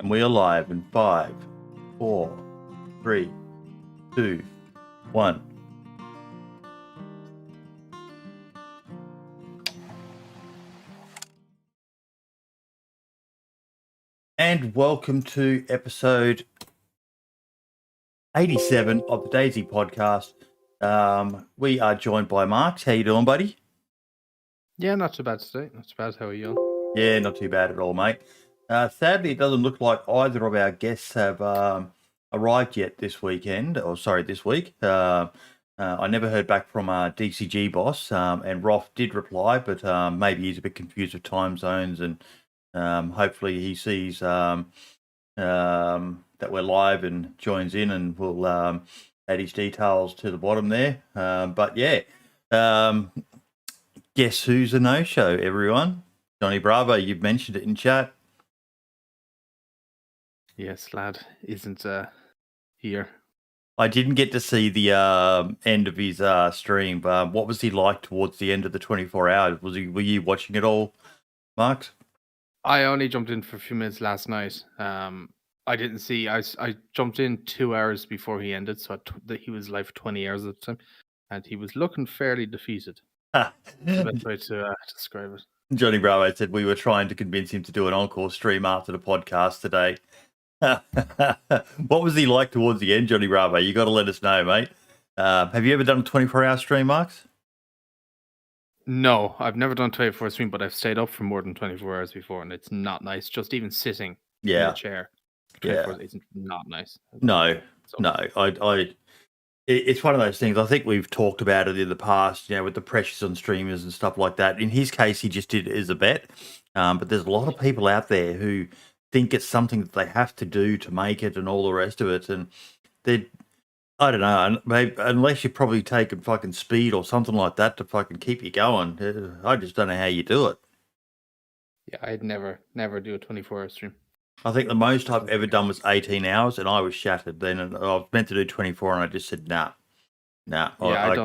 And we are live in 5, 4, 3, 2, 1. And welcome to episode 87 of the DayZ podcast. We are joined by Marks. How you doing, buddy? Yeah, not too bad today. Not too bad. How are you? Yeah, not too bad at all, mate. Sadly, it doesn't look like either of our guests have arrived yet this weekend. This week. I never heard back from our DCG boss, and Roth did reply, but maybe he's a bit confused with time zones, and hopefully he sees that we're live and joins in, and will add his details to the bottom there. But yeah, guess who's a no-show, everyone? Johnny Bravo, you've mentioned it in chat. Yes, lad isn't here. I didn't get to see the end of his stream. What was he like towards the end of the 24 hours? Were you watching it all, Marks? I only jumped in for a few minutes last night. I didn't see. I jumped in 2 hours before he ended, so he was live for 20 hours at the time, and he was looking fairly defeated. That's the best way to describe it. Johnny Bravo said we were trying to convince him to do an encore stream after the podcast today. What was he like towards the end, Johnny Bravo? You got to let us know, mate. Have you ever done a 24-hour stream, Marks? No, I've never done 24-hour stream, but I've stayed up for more than 24 hours before, and it's not nice. Just even sitting in a chair, 24 hours isn't not nice. No. It's one of those things. I think we've talked about it in the past, with the pressures on streamers and stuff like that. In his case, he just did it as a bet. But there's a lot of people out there who think it's something that they have to do to make it and all the rest of it. And I don't know, maybe, unless you're probably taking fucking speed or something like that to fucking keep you going. I just don't know how you do it. Yeah, I'd never do a 24-hour stream. I think the most I've ever done was 18 hours, and I was shattered then. And I was meant to do 24, and I just said, nah. Yeah, I've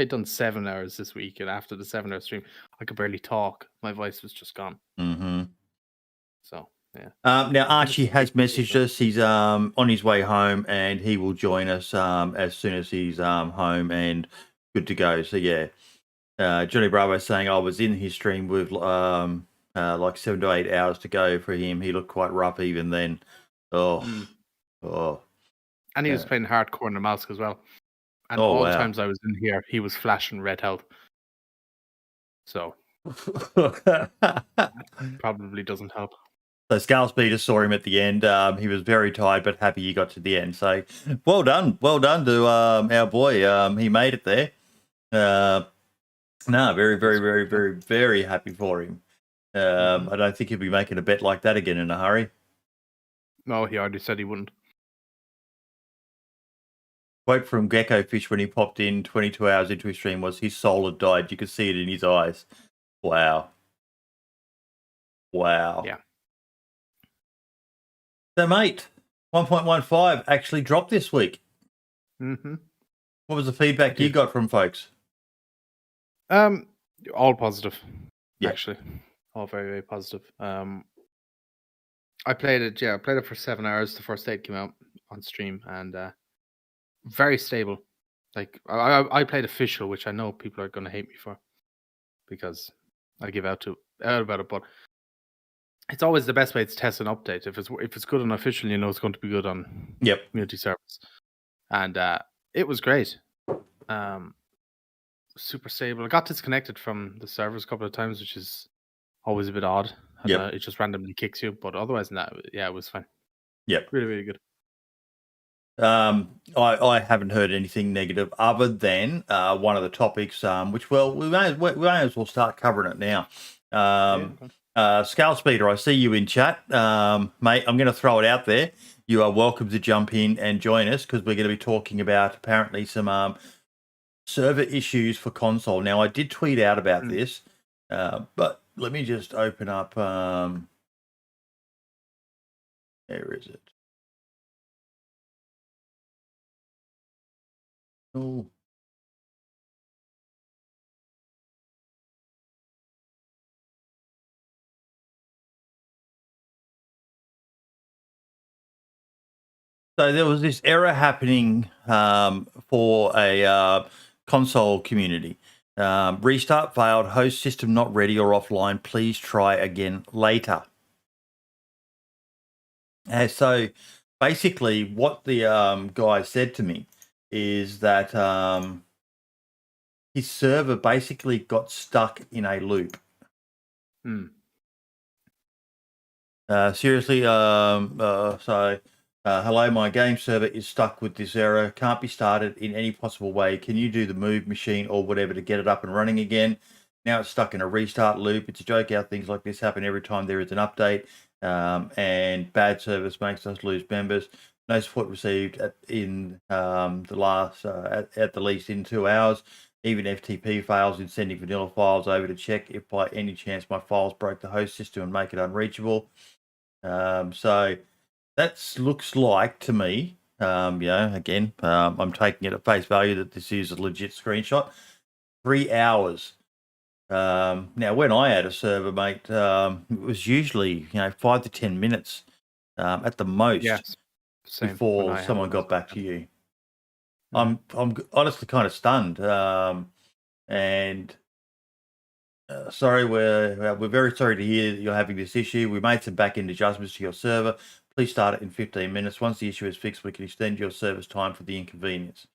done 7 hours this week, and after the 7-hour stream, I could barely talk. My voice was just gone. Mm-hmm. So, yeah. Now, Archie has messaged us. He's on his way home, and he will join us as soon as he's home and good to go. So, yeah. Johnny Bravo saying I was in his stream with like 7 to 8 hours to go for him. He looked quite rough even then. And he was playing hardcore in the mask as well. And all the times I was in here, he was flashing red health. So probably doesn't help. So Skull Speeder saw him at the end. He was very tired, but happy he got to the end. So well done to our boy. He made it there. Very, very, very, very, very happy for him. I don't think he'll be making a bet like that again in a hurry. No, he already said he wouldn't. Quote from Gecko Fish when he popped in 22 hours into his stream was his soul had died. You could see it in his eyes. Wow. Yeah. So, mate, 1.15 actually dropped this week. Mm-hmm. What was the feedback you got from folks? All positive. Yeah. Actually, all very, very positive. I played it. Yeah, I played it for 7 hours. The first date came out on stream, and very stable. Like I played official, which I know people are going to hate me for because I give out about it, but it's always the best way to test an update. If it's good on official, it's going to be good on community service, and it was great. Super stable. I got disconnected from the servers a couple of times, which is always a bit odd. It just randomly kicks you, but otherwise than that, it was fine. Yep. Really, really good. I haven't heard anything negative other than one of the topics, which we may as well start covering it now. Skull Speeder, I see you in chat, mate. I'm going to throw it out there. You are welcome to jump in and join us because we're going to be talking about apparently some server issues for console. Now, I did tweet out about this, but let me just open up. Where is it? Oh. So there was this error happening for a console community. Restart failed, host system not ready or offline. Please try again later. So basically, what the guy said to me is that his server basically got stuck in a loop. Seriously, hello, my game server is stuck with this error. Can't be started in any possible way. Can you do the move machine or whatever to get it up and running again? Now it's stuck in a restart loop. It's a joke how things like this happen every time there is an update, and bad service makes us lose members. No support received in the last, at the least in 2 hours. Even FTP fails in sending vanilla files over to check if by any chance my files broke the host system and make it unreachable. So that looks like to me, again, I'm taking it at face value that this is a legit screenshot. 3 hours. Now, when I had a server, mate, it was usually 5 to 10 minutes at the most before someone got back to you. I'm honestly kind of stunned, and sorry, we're very sorry to hear that you're having this issue. We made some back-end adjustments to your server. Please start it in 15 minutes. Once the issue is fixed, we can extend your service time for the inconvenience.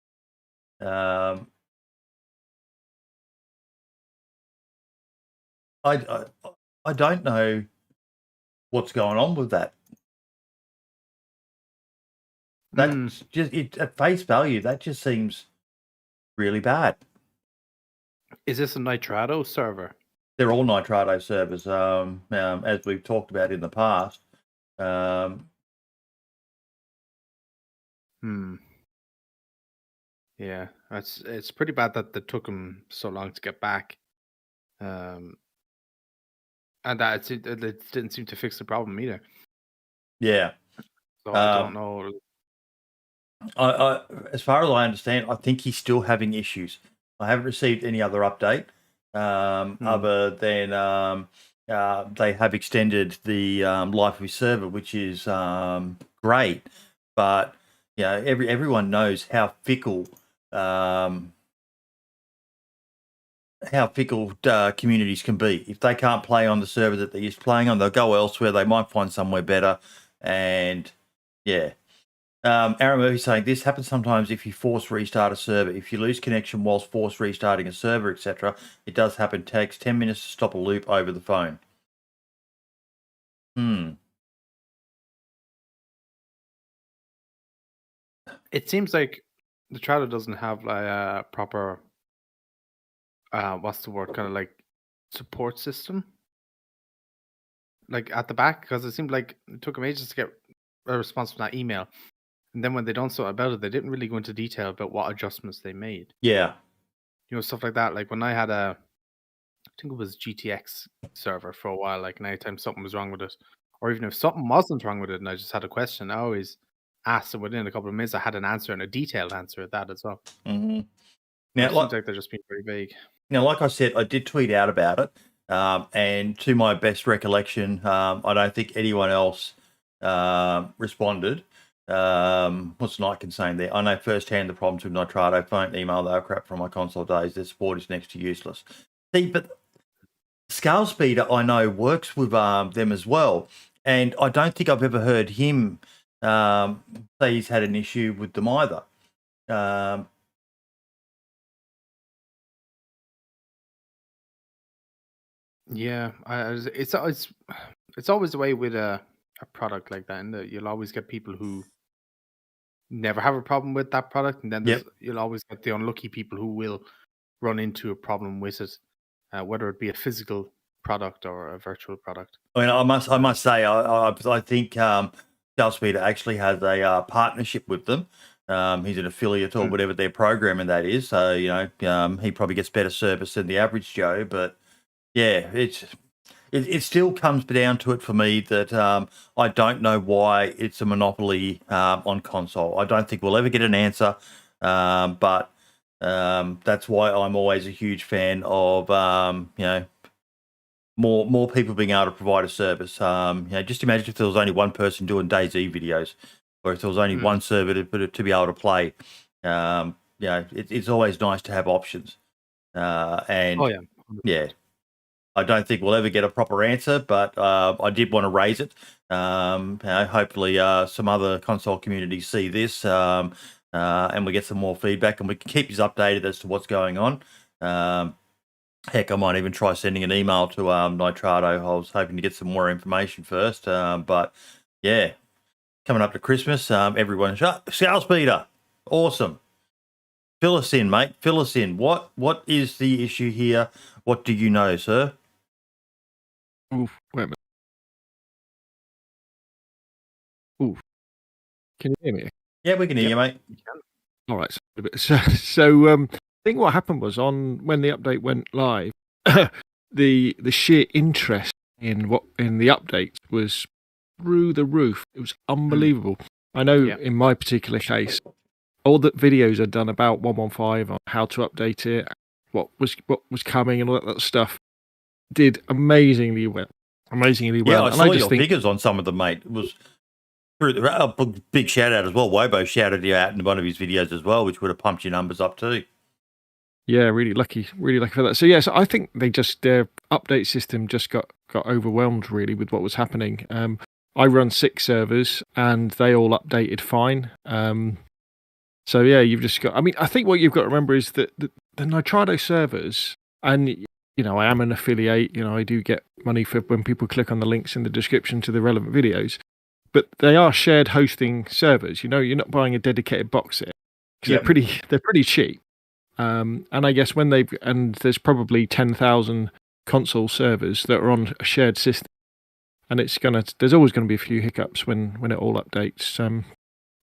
I don't know what's going on with that. That's just at face value. That just seems really bad. Is this a Nitrado server? They're all Nitrado servers, as we've talked about in the past. Yeah, it's pretty bad that it took them so long to get back, and that it didn't seem to fix the problem either. Yeah. So I don't know. I, as far as I understand, I think he's still having issues. I haven't received any other update other than they have extended the life of his server, which is great. But everyone knows how fickle communities can be. If they can't play on the server that they're used to playing on, they'll go elsewhere. They might find somewhere better, and yeah. Aaron Murphy saying this happens sometimes if you force restart a server. If you lose connection whilst force restarting a server, etc., it does happen. It takes 10 minutes to stop a loop over the phone. It seems like the Nitrado doesn't have like a proper what's the word, kind of like support system, like at the back, because it seemed like it took them ages to get a response from that email. And then when they done something about it, they didn't really go into detail about what adjustments they made. Yeah. Stuff like that. Like when I had I think it was GTX server for a while, like anytime something was wrong with it, or even if something wasn't wrong with it and I just had a question, I always asked, and within a couple of minutes I had an answer, and a detailed answer at that as well. Mm-hmm. Now, it seems like they're just being very vague. Now, like I said, I did tweet out about it, and to my best recollection, I don't think anyone else responded. What's Nike saying there? I know firsthand the problems with Nitrado. Phone, email, they are crap from my console days. Their support is next to useless. See, but Scale Speeder, I know, works with them as well, and I don't think I've ever heard him say he's had an issue with them either. Yeah, it's always the way with a product like that, and you'll always get people who never have a problem with that product, and then you'll always get the unlucky people who will run into a problem with it, whether it be a physical product or a virtual product. I mean, I must say, I think Scale Speeder actually has a partnership with them. He's an affiliate or whatever their programming that is. So he probably gets better service than the average Joe. But yeah, it still comes down to it for me that I don't know why it's a monopoly on console. I don't think we'll ever get an answer, but that's why I'm always a huge fan of more people being able to provide a service. Just imagine if there was only one person doing DayZ videos. or if there was only one server to be able to play. It's always nice to have options. And Oh yeah. yeah, I don't think we'll ever get a proper answer, but I did want to raise it. Hopefully, some other console communities see this, and we get some more feedback, and we can keep you updated as to what's going on. Heck, I might even try sending an email to Nitrado. I was hoping to get some more information first, but yeah, coming up to Christmas, everyone, Scale Speeder, awesome. Fill us in, mate. Fill us in. What is the issue here? What do you know, sir? Oof, wait a minute. Oof. Can you hear me? Yeah, we can hear you, mate. All right. So I think what happened was when the update went live, the sheer interest in the updates was through the roof. It was unbelievable. I know in my particular case, all the videos I'd done about 1.15 on how to update it, what was coming, and all that stuff did amazingly well. Yeah, I saw your figures on some of them, mate. It was a big shout out as well. Wobo shouted you out in one of his videos as well, which would have pumped your numbers up too. Yeah, really lucky for that. So so I think their update system just got overwhelmed really with what was happening. I run 6 servers and they all updated fine. So yeah, you've just got. I mean, I think what you've got to remember is that the Nitrado servers, and I am an affiliate. I do get money for when people click on the links in the description to the relevant videos. But they are shared hosting servers. You're not buying a dedicated box here because they're pretty cheap. And I guess there's probably 10,000 console servers that are on a shared system, and there's always going to be a few hiccups when it all updates.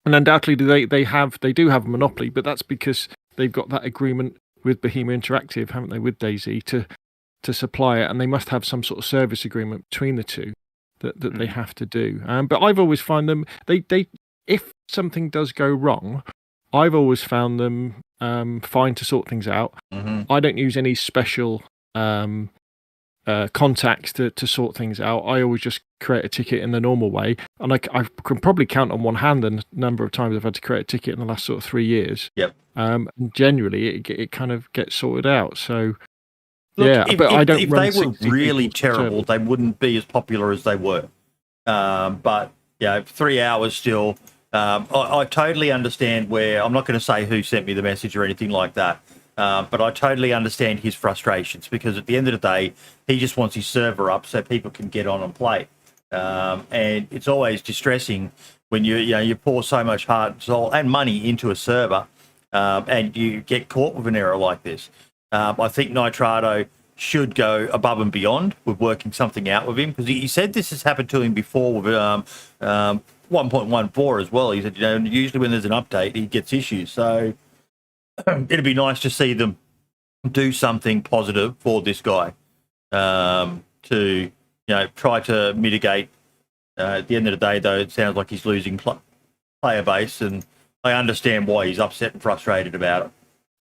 And undoubtedly they do have a monopoly, but that's because they've got that agreement with Bohemia Interactive, haven't they, with DayZ to supply it, and they must have some sort of service agreement between the two that they have to do. But I've always found them they if something does go wrong, I've always found them fine to sort things out. I don't use any special contacts to sort things out. I always just create a ticket in the normal way, and I can probably count on one hand the number of times I've had to create a ticket in the last sort of 3 years. And generally it kind of gets sorted out. So look, but if they were really terrible, they wouldn't be as popular as they were. But 3 hours still. I totally understand where. I'm not going to say who sent me the message or anything like that. But I totally understand his frustrations, because at the end of the day, he just wants his server up so people can get on and play. And it's always distressing when you pour so much heart, soul, and money into a server, and you get caught with an error like this. I think Nitrado should go above and beyond with working something out with him, because he said this has happened to him before with 1.14 as well. He said, usually when there's an update, he gets issues. So it'd be nice to see them do something positive for this guy, to try to mitigate. At the end of the day, though, it sounds like he's losing player base, and I understand why he's upset and frustrated about it.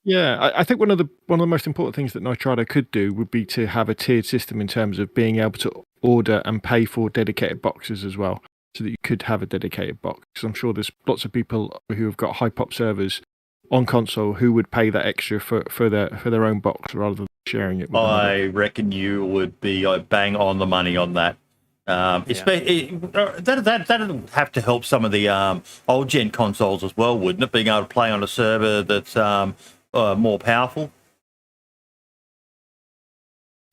Yeah, I think one of the most important things that Nitrado could do would be to have a tiered system in terms of being able to order and pay for dedicated boxes as well, so that you could have a dedicated box. Because I'm sure there's lots of people who have got high pop servers on console who would pay that extra for their own box rather than sharing it with I reckon you would be bang on the money on that. That'd have to help some of the old gen consoles as well, wouldn't it? Being able to play on a server that's more powerful.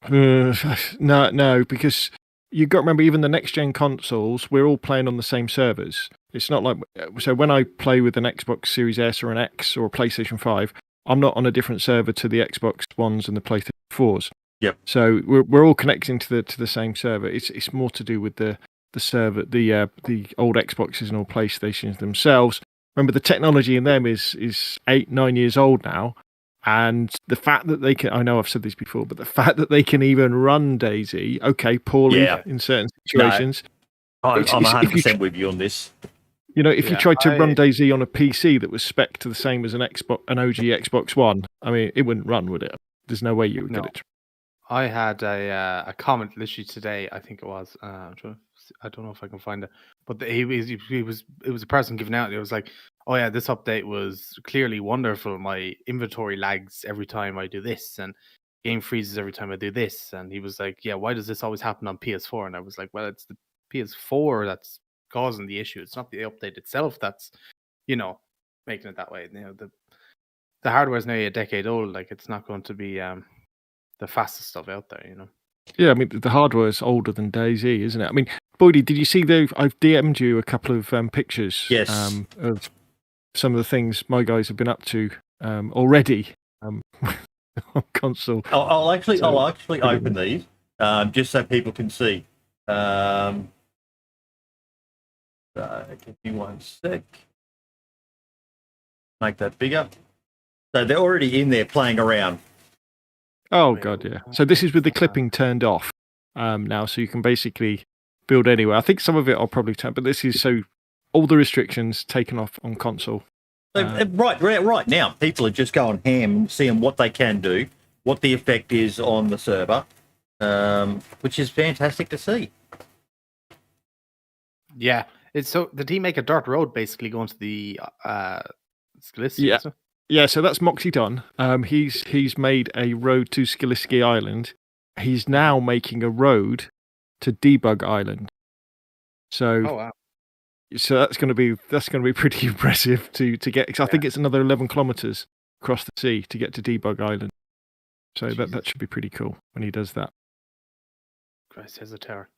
No, because you've got to remember, even the next gen consoles, we're all playing on the same servers. It's not like, so when I play with an Xbox Series S or an X or a PlayStation 5, I'm not on a different server to the Xbox Ones and the PlayStation 4s. Yep. So we're all connecting to the same server. It's more to do with the server, the old Xboxes and all PlayStations themselves. Remember, the technology in them is 8-9 years old now, and the fact that they can, I know I've said this before, but the fact that they can even run DayZ, okay, poorly in certain situations. No, I'm 100% with you on this. If you tried to run DayZ on a PC that was spec'd to the same as an OG Xbox One, I mean, it wouldn't run, would it? There's no way you would get it. I had a comment literally today, I think it was. I don't know if I can find it, But it was a person giving out. It was like, oh yeah, this update was clearly wonderful. My inventory lags every time I do this, and game freezes every time I do this. And he was like, yeah, why does this always happen on PS4? And I was like, well, it's the PS4 that's causing the issue. It's not the update itself that's, making it that way. The hardware is now a decade old. Like, it's not going to be the fastest stuff out there. Yeah, I mean, the hardware is older than DayZ, isn't it? I mean, Boydie, did you see I've DM'd you a couple of pictures Yes. Of some of the things my guys have been up to already on console. I'll actually open these just so people can see. So give me 1 sec. Make that bigger. So they're already in there playing around. Oh god, yeah. So this is with the clipping turned off now, so you can basically build anywhere. I think some of it I'll probably turn, but this is so all the restrictions taken off on console. So, right now, people are just going ham, seeing what they can do, what the effect is on the server, which is fantastic to see. Yeah, it's so the team make a dirt road basically going to the Skalisky. Yeah. So? Yeah, so that's Moxie done. He's made a road to Skalisky Island. He's now making a road to Debug Island. So, oh wow! So that's going to be pretty impressive to get. Cause I think it's another 11 kilometers across the sea to get to Debug Island. So that should be pretty cool when he does that. Christ, there's a tower.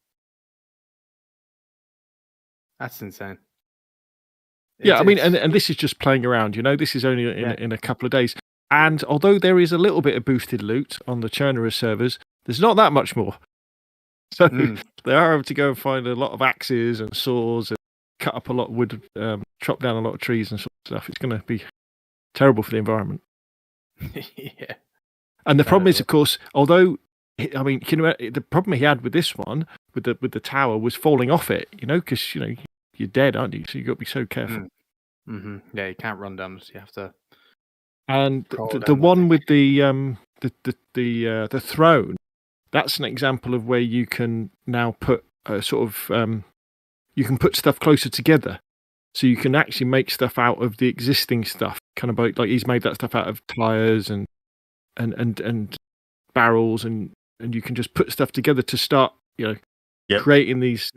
That's insane. Yeah, I mean, and this is just playing around, this is only in a couple of days. And although there is a little bit of boosted loot on the Chernarus servers, there's not that much more. So they are able to go and find a lot of axes and saws and cut up a lot of wood, chop down a lot of trees and sort of stuff. It's going to be terrible for the environment. Yeah. And the problem is, of course, although, I mean, the problem he had with this one, with the tower, was falling off it, because, you're dead, aren't you? So you've got to be so careful. Mm-hmm. Yeah, you can't run down it. You have to. And the one with the throne, that's an example of where you can now put you can put stuff closer together, so you can actually make stuff out of the existing stuff. Kind of like he's made that stuff out of tires and barrels, and you can just put stuff together to start, creating these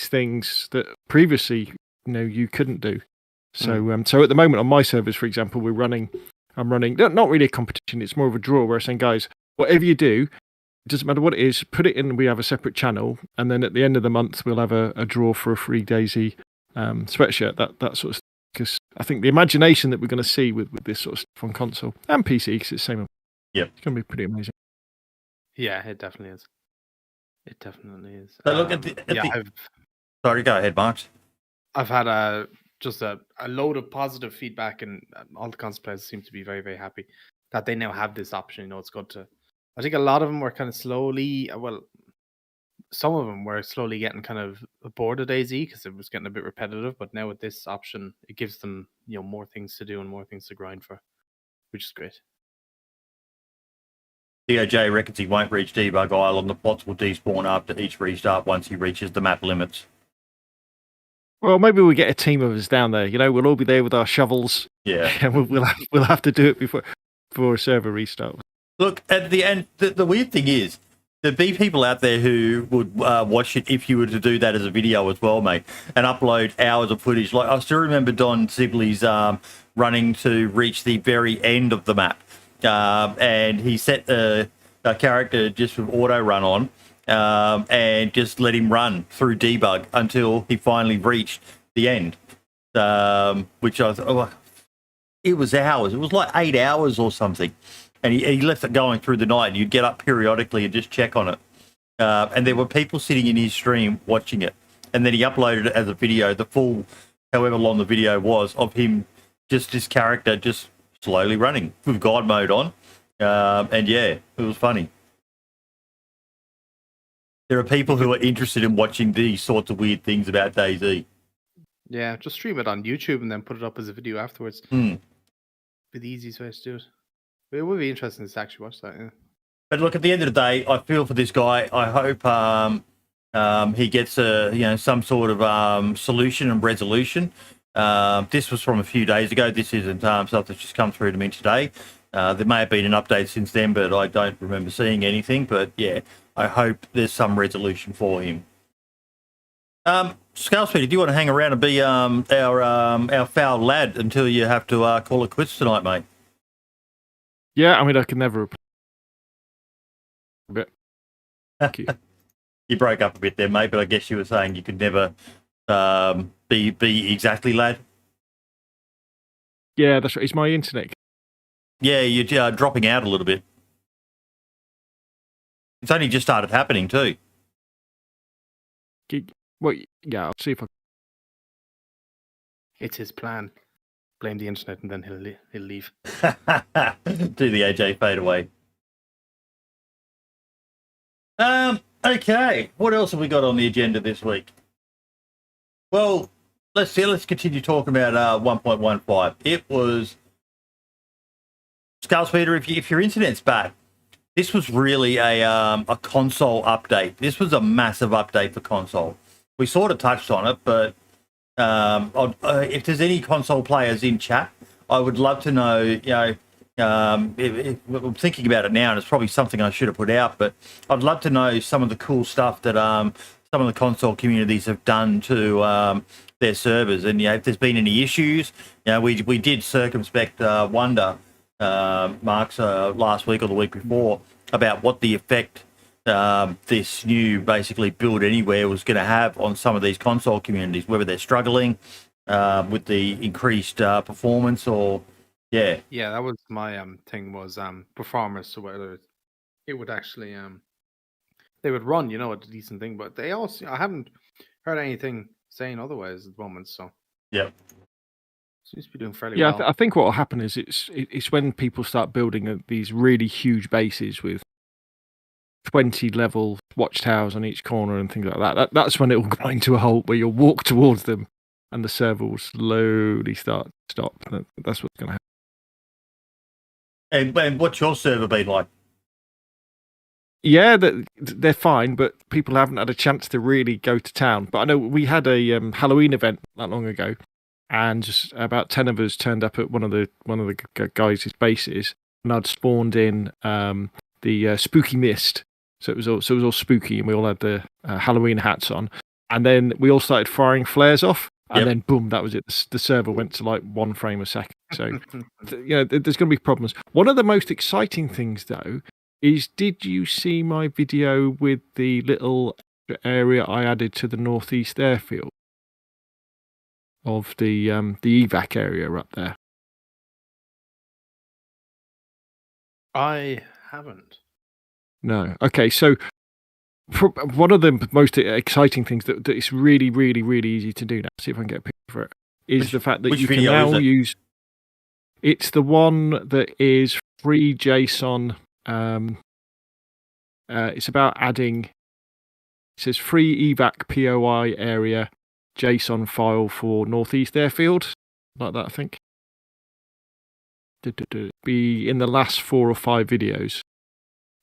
things that previously, you couldn't do. So so at the moment on my servers, for example, I'm running not really a competition, it's more of a draw where I'm saying, guys, whatever you do, it doesn't matter what it is, put it in, we have a separate channel, and then at the end of the month we'll have a draw for a free DayZ sweatshirt, that sort of stuff. Because I think the imagination that we're going to see with this sort of stuff on console and PC, because it's the same. Yeah, it's going to be pretty amazing. Yeah, it definitely is. It definitely is. So look sorry, go ahead, Mark. I've had just a load of positive feedback, and all the console players seem to be very, very happy that they now have this option. It's good to. I think a lot of them were kind of slowly. Well, some of them were slowly getting kind of bored of DayZ because it was getting a bit repetitive. But now with this option, it gives them more things to do and more things to grind for, which is great. DOJ reckons he won't reach Debug Island. The plots will despawn after each restart once he reaches the map limits. Well, maybe we get a team of us down there. We'll all be there with our shovels. Yeah, and we'll have to do it before a server restart. Look, at the end, the weird thing is there'd be people out there who would watch it if you were to do that as a video as well, mate, and upload hours of footage. Like I still remember Don Sibley's running to reach the very end of the map. And he set a character just with auto run on and just let him run through debug until he finally reached the end, which I thought, it was hours. It was like 8 hours or something. And he left it going through the night, and you'd get up periodically and just check on it. And there were people sitting in his stream watching it. And then he uploaded it as a video, the full, however long the video was, of him, just his character just slowly running with God mode on. And yeah, it was funny. There are people who are interested in watching these sorts of weird things about DayZ. Yeah, just stream it on YouTube and then put it up as a video afterwards. Be the easiest way to do it. But it would be interesting to actually watch that, yeah. But look, at the end of the day, I feel for this guy. I hope he gets some sort of solution and resolution. This was from a few days ago. This isn't stuff that's just come through to me today. There may have been an update since then, but I don't remember seeing anything. But yeah, I hope there's some resolution for him. Scalespeeder, do you want to hang around and be our foul lad until you have to call it quits tonight, mate? Yeah, I mean, I can never. A bit. Thank you. You broke up a bit there, mate, but I guess you were saying you could never be exactly lad. Yeah, that's right. Is my internet? Yeah, you're dropping out a little bit. It's only just started happening too. Well, yeah, I'll see if I. It's his plan. Blame the internet and then he'll leave. Do the AJ fade away. Okay, what else have we got on the agenda this week? Well, let's continue talking about 1.15. It was Scalespeeder, if your internet's bad, this was really a console update. This was a massive update for console. We sort of touched on it, but if there's any console players in chat, I would love to know, I'm thinking about it now, and it's probably something I should have put out, but I'd love to know some of the cool stuff that some of the console communities have done to their servers. And, if there's been any issues, we did circumspect Wonder, Mark's last week or the week before, about what the effect this new basically build anywhere was going to have on some of these console communities, whether they're struggling with the increased performance or yeah, that was my thing was performance. So whether it would actually they would run, a decent thing, but they also I haven't heard anything saying otherwise at the moment. So yeah, seems to be doing fairly well. I think what will happen is it's when people start building these really huge bases with 20 level watchtowers on each corner and things like that. That's when it will grind to a halt where you'll walk towards them and the server will slowly stop. That's what's going to happen. And what's your server been like? Yeah, they're fine, but people haven't had a chance to really go to town. But I know we had a Halloween event not long ago, and just about 10 of us turned up at one of the guys' bases, and I'd spawned in the spooky mist. So it was all spooky, and we all had the Halloween hats on. And then we all started firing flares off, and then boom, that was it. The server went to like 1 frame a second. So there's going to be problems. One of the most exciting things, though, is did you see my video with the little area I added to the northeast airfield of the evac area up there? I haven't. No. Okay, so one of the most exciting things that it's really, really, really easy to do now, see if I can get a picture for it, is the fact that you can now use... It's the one that is free JSON. It's about adding... It says free evac POI area JSON file for Northeast Airfield. Like that, I think. Be in the last 4 or 5 videos,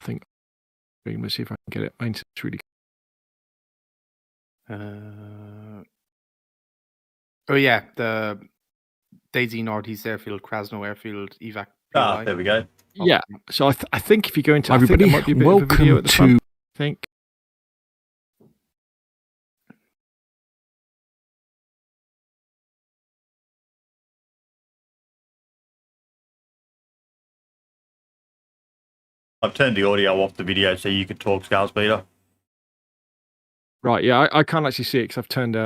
I think. Let's see if I can get it. My internet's really Oh yeah, the DayZ Northeast Airfield, Krasno Airfield, evac. Ah, there we go. Yeah, so I think if you go into everybody, there might be a bit of a video at the front, I think. I've turned the audio off the video so you could talk, Scalespeeder. Right, yeah, I can't actually see it because I've turned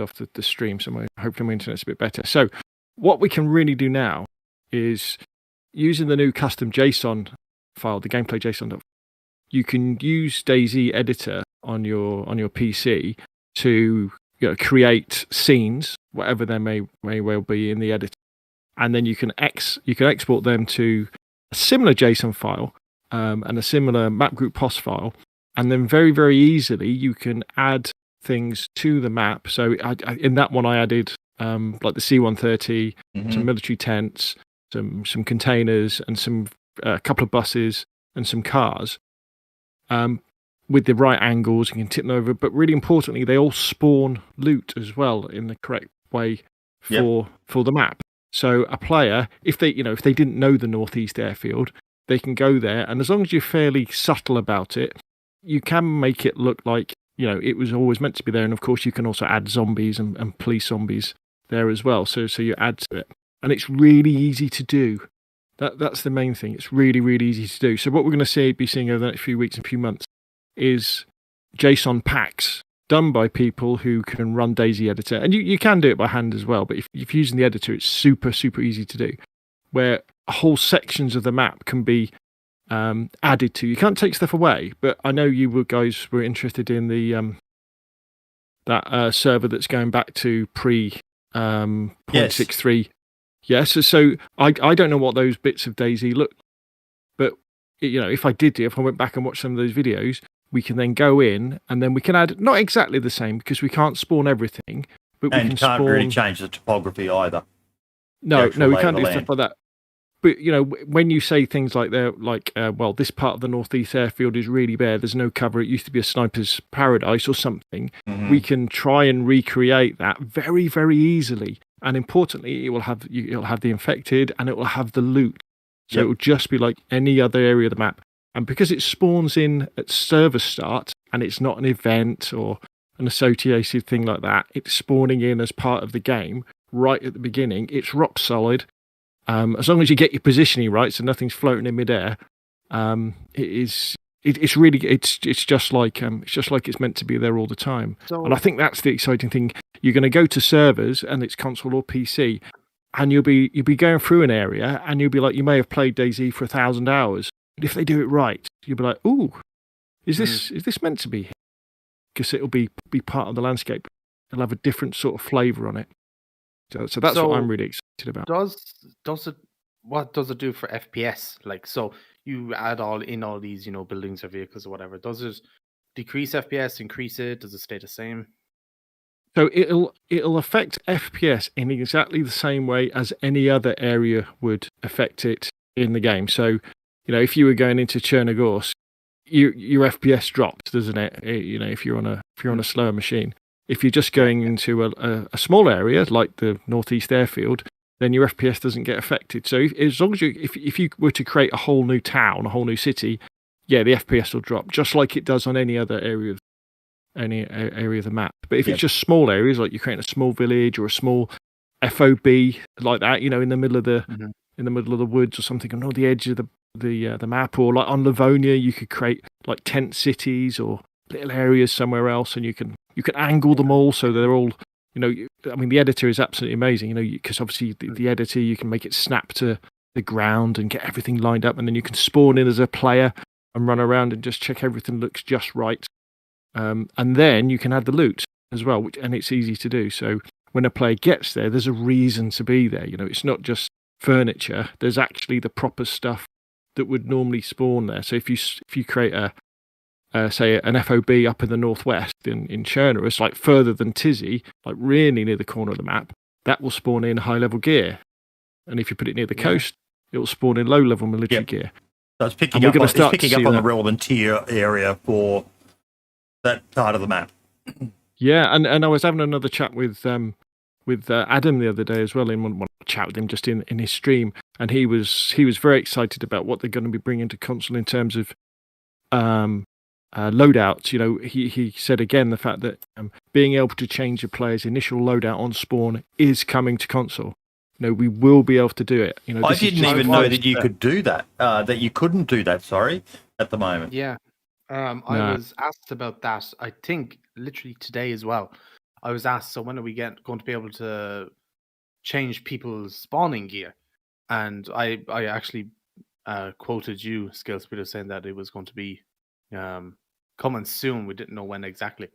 off the stream, so hopefully my internet's a bit better. So what we can really do now is using the new custom JSON file, the gameplay JSON. You can use DayZ editor on your PC to create scenes, whatever there may well be in the editor, and then you can export them to a similar JSON file and a similar map group POS file, and then very, very easily you can add things to the map. So in that one I added like the C-130, some military tents, some containers, and a couple of buses and some cars. with the right angles, you can tip them over. But really importantly, they all spawn loot as well in the correct way for the map. So a player, if they didn't know the northeast airfield, they can go there, and as long as you're fairly subtle about it, you can make it look like it was always meant to be there. And of course, you can also add zombies and police zombies there as well. So you add to it, and it's really easy to do. That's the main thing. It's really, really easy to do. So what we're going to be seeing over the next few weeks and few months is JSON packs done by people who can run DayZ editor, and you can do it by hand as well. But if you're using the editor, it's super, super easy to do, where whole sections of the map can be added to. You can't take stuff away, but I know you guys were interested in the that server that's going back to pre 0.63. Yes, so I don't know what those bits of DayZ look, but if I went back and watched some of those videos, we can then go in and then we can add not exactly the same because we can't spawn everything, but we can can't spawn... really change the topography either. No, we can't do stuff like that. But when you say things like this part of the northeast airfield is really bare, there's no cover, it used to be a sniper's paradise or something, we can try and recreate that very, very easily. And importantly, it'll have the infected and it will have the loot. So it will just be like any other area of the map. And because it spawns in at server start and it's not an event or an associated thing like that, it's spawning in as part of the game right at the beginning. It's rock solid. As long as you get your positioning right, so nothing's floating in midair, it's just like it's meant to be there all the time. And I think that's the exciting thing. You're going to go to servers, and it's console or PC, and you'll be going through an area, and you'll be like, you may have played DayZ for 1,000 hours, but if they do it right, you'll be like, ooh, is this meant to be here? Because it'll be part of the landscape. It'll have a different sort of flavour on it. So that's what I'm really excited about. What does it do for FPS? Like, so you add all these, buildings or vehicles or whatever. Does it decrease FPS, increase it? Does it stay the same? So it'll affect FPS in exactly the same way as any other area would affect it in the game. So, if you were going into Chernogorsk, your FPS drops, doesn't it? If you're on a slower machine. If you're just going into a small area like the northeast airfield, then your FPS doesn't get affected. So as long as if you were to create a whole new town, a whole new city, the FPS will drop just like it does on any other area of the map. But if it's just small areas, like you're creating a small village or a small FOB like that, in the middle of the woods or something, on the edge of the map, or like on Livonia, you could create like tent cities or little areas somewhere else, and you can angle them all so they're all, the editor is absolutely amazing, because obviously the editor, you can make it snap to the ground and get everything lined up, and then you can spawn in as a player and run around and just check everything looks just right. And then you can add the loot as well, and it's easy to do. So when a player gets there, there's a reason to be there. It's not just furniture. There's actually the proper stuff that would normally spawn there. So if you create say an FOB up in the northwest in Cherner, it's like further than Tizzy, like really near the corner of the map, that will spawn in high level gear. And if you put it near the coast, it will spawn in low level military gear. So it's picking up on the relevant tier area for that part of the map. Yeah, and I was having another chat with Adam the other day as well. In one chat with him just in his stream, and he was very excited about what they're going to be bringing to console in terms of loadouts. He said again the fact that being able to change a player's initial loadout on spawn is coming to console. We will be able to do it. I didn't even know that you could do that. That you couldn't do that. Sorry, at the moment. Yeah. I was asked about that, I think, literally today as well. I was asked, so when are we going to be able to change people's spawning gear? And I actually quoted you, Skillspeeder, saying that it was going to be coming soon. We didn't know when exactly.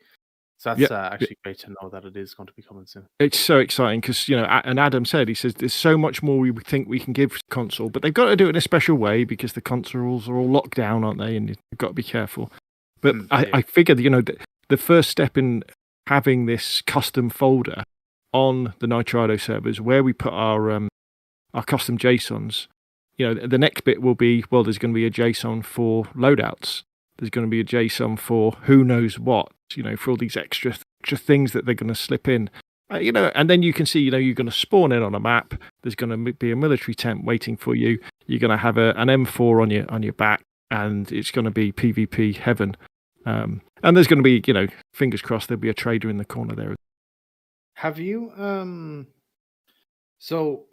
So that's actually great to know that it is going to be coming soon. It's so exciting because, and Adam said, he says, there's so much more we think we can give to console, but they've got to do it in a special way because the consoles are all locked down, aren't they? And you've got to be careful. But I figured, the first step in having this custom folder on the Nitrado servers where we put our custom JSONs, the next bit will be, there's going to be a JSON for loadouts. There's going to be a JSON for who knows what, for all these extra things that they're going to slip in. And then you can see, you're going to spawn in on a map. There's going to be a military tent waiting for you. You're going to have an M4 on your back, and it's going to be PvP heaven. And there's going to be, fingers crossed, there'll be a trader in the corner there. Have you so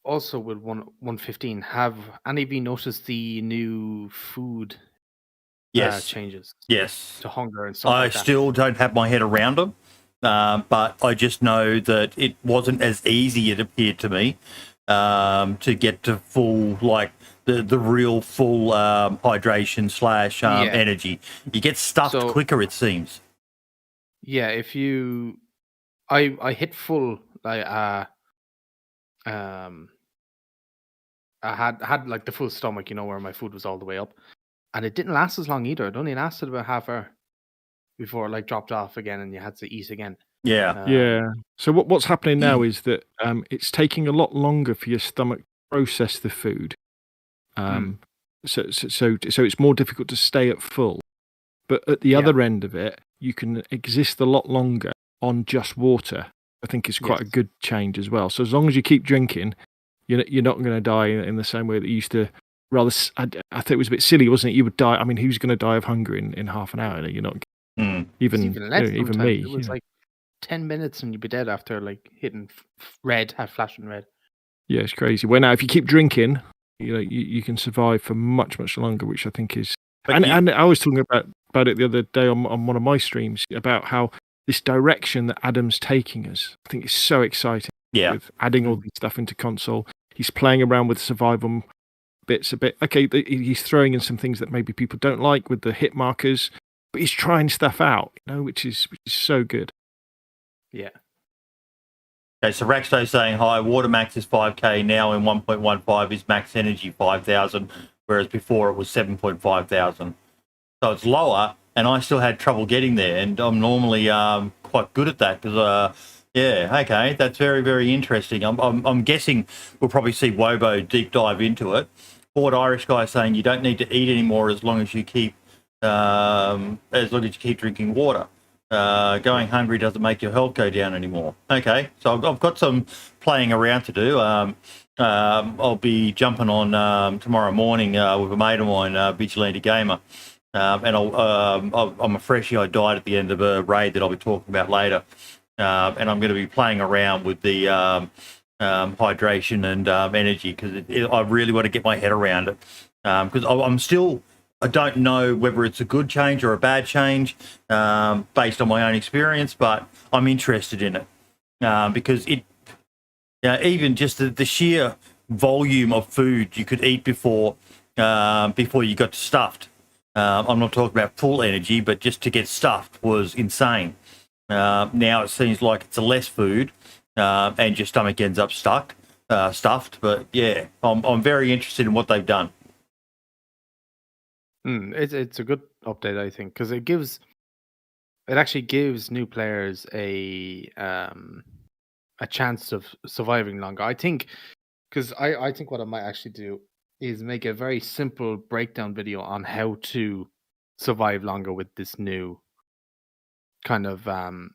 also with 115, have any of you noticed the new food changes? Yes. To hunger and stuff I like that? still don't have my head around them, but I just know that it wasn't as easy it appeared to me to get to full, like the real full hydration / energy. You get stuffed quicker, it seems. Yeah, if you, I hit full. I had like the full stomach, where my food was all the way up, and it didn't last as long either. It only lasted about half hour before it like dropped off again, and you had to eat again. Yeah. Yeah. So what's happening now is that it's taking a lot longer for your stomach to process the food. So it's more difficult to stay at full. But at the other end of it, you can exist a lot longer on just water. I think it's quite a good change as well. So as long as you keep drinking, you're not going to die in the same way that you used to. Rather, I think it was a bit silly, wasn't it? You would die. I mean, who's going to die of hunger in half an hour? You're not. Even me. It was like 10 minutes and you'd be dead after like hitting flashing red. Yeah, it's crazy. Well, now if you keep drinking, you can survive for much, much longer, which I think is. And I was talking about it the other day on one of my streams about how this direction that Adam's taking us, I think is so exciting. Yeah. With adding all these stuff into console, he's playing around with survival bits a bit. Okay, he's throwing in some things that maybe people don't like with the hit markers, but he's trying stuff out, which is so good. Yeah. Okay, so Raxto saying, hi, water max is 5k, now in 1.15 is max energy 5,000, whereas before it was 7,500. So it's lower, and I still had trouble getting there, and I'm normally quite good at that, because, okay, that's very, very interesting. I'm guessing we'll probably see Wobo deep dive into it. Ford Irish guy saying you don't need to eat anymore as long as you keep drinking water. Going hungry doesn't make your health go down anymore. Okay, so I've got some playing around to do. I'll be jumping on tomorrow morning with a mate of mine, Vigilante Gamer, and I'm a freshie. I died at the end of a raid that I'll be talking about later, and I'm going to be playing around with the hydration and energy, because I really want to get my head around it, because I don't know whether it's a good change or a bad change based on my own experience, but I'm interested in it because even just the sheer volume of food you could eat before you got stuffed. I'm not talking about full energy, but just to get stuffed was insane. Now it seems like it's less food and your stomach ends up stuffed. But yeah, I'm very interested in what they've done. It's a good update, I think, because it actually gives new players a chance of surviving longer. I think, because I think what I might actually do is make a very simple breakdown video on how to survive longer with this new kind of kind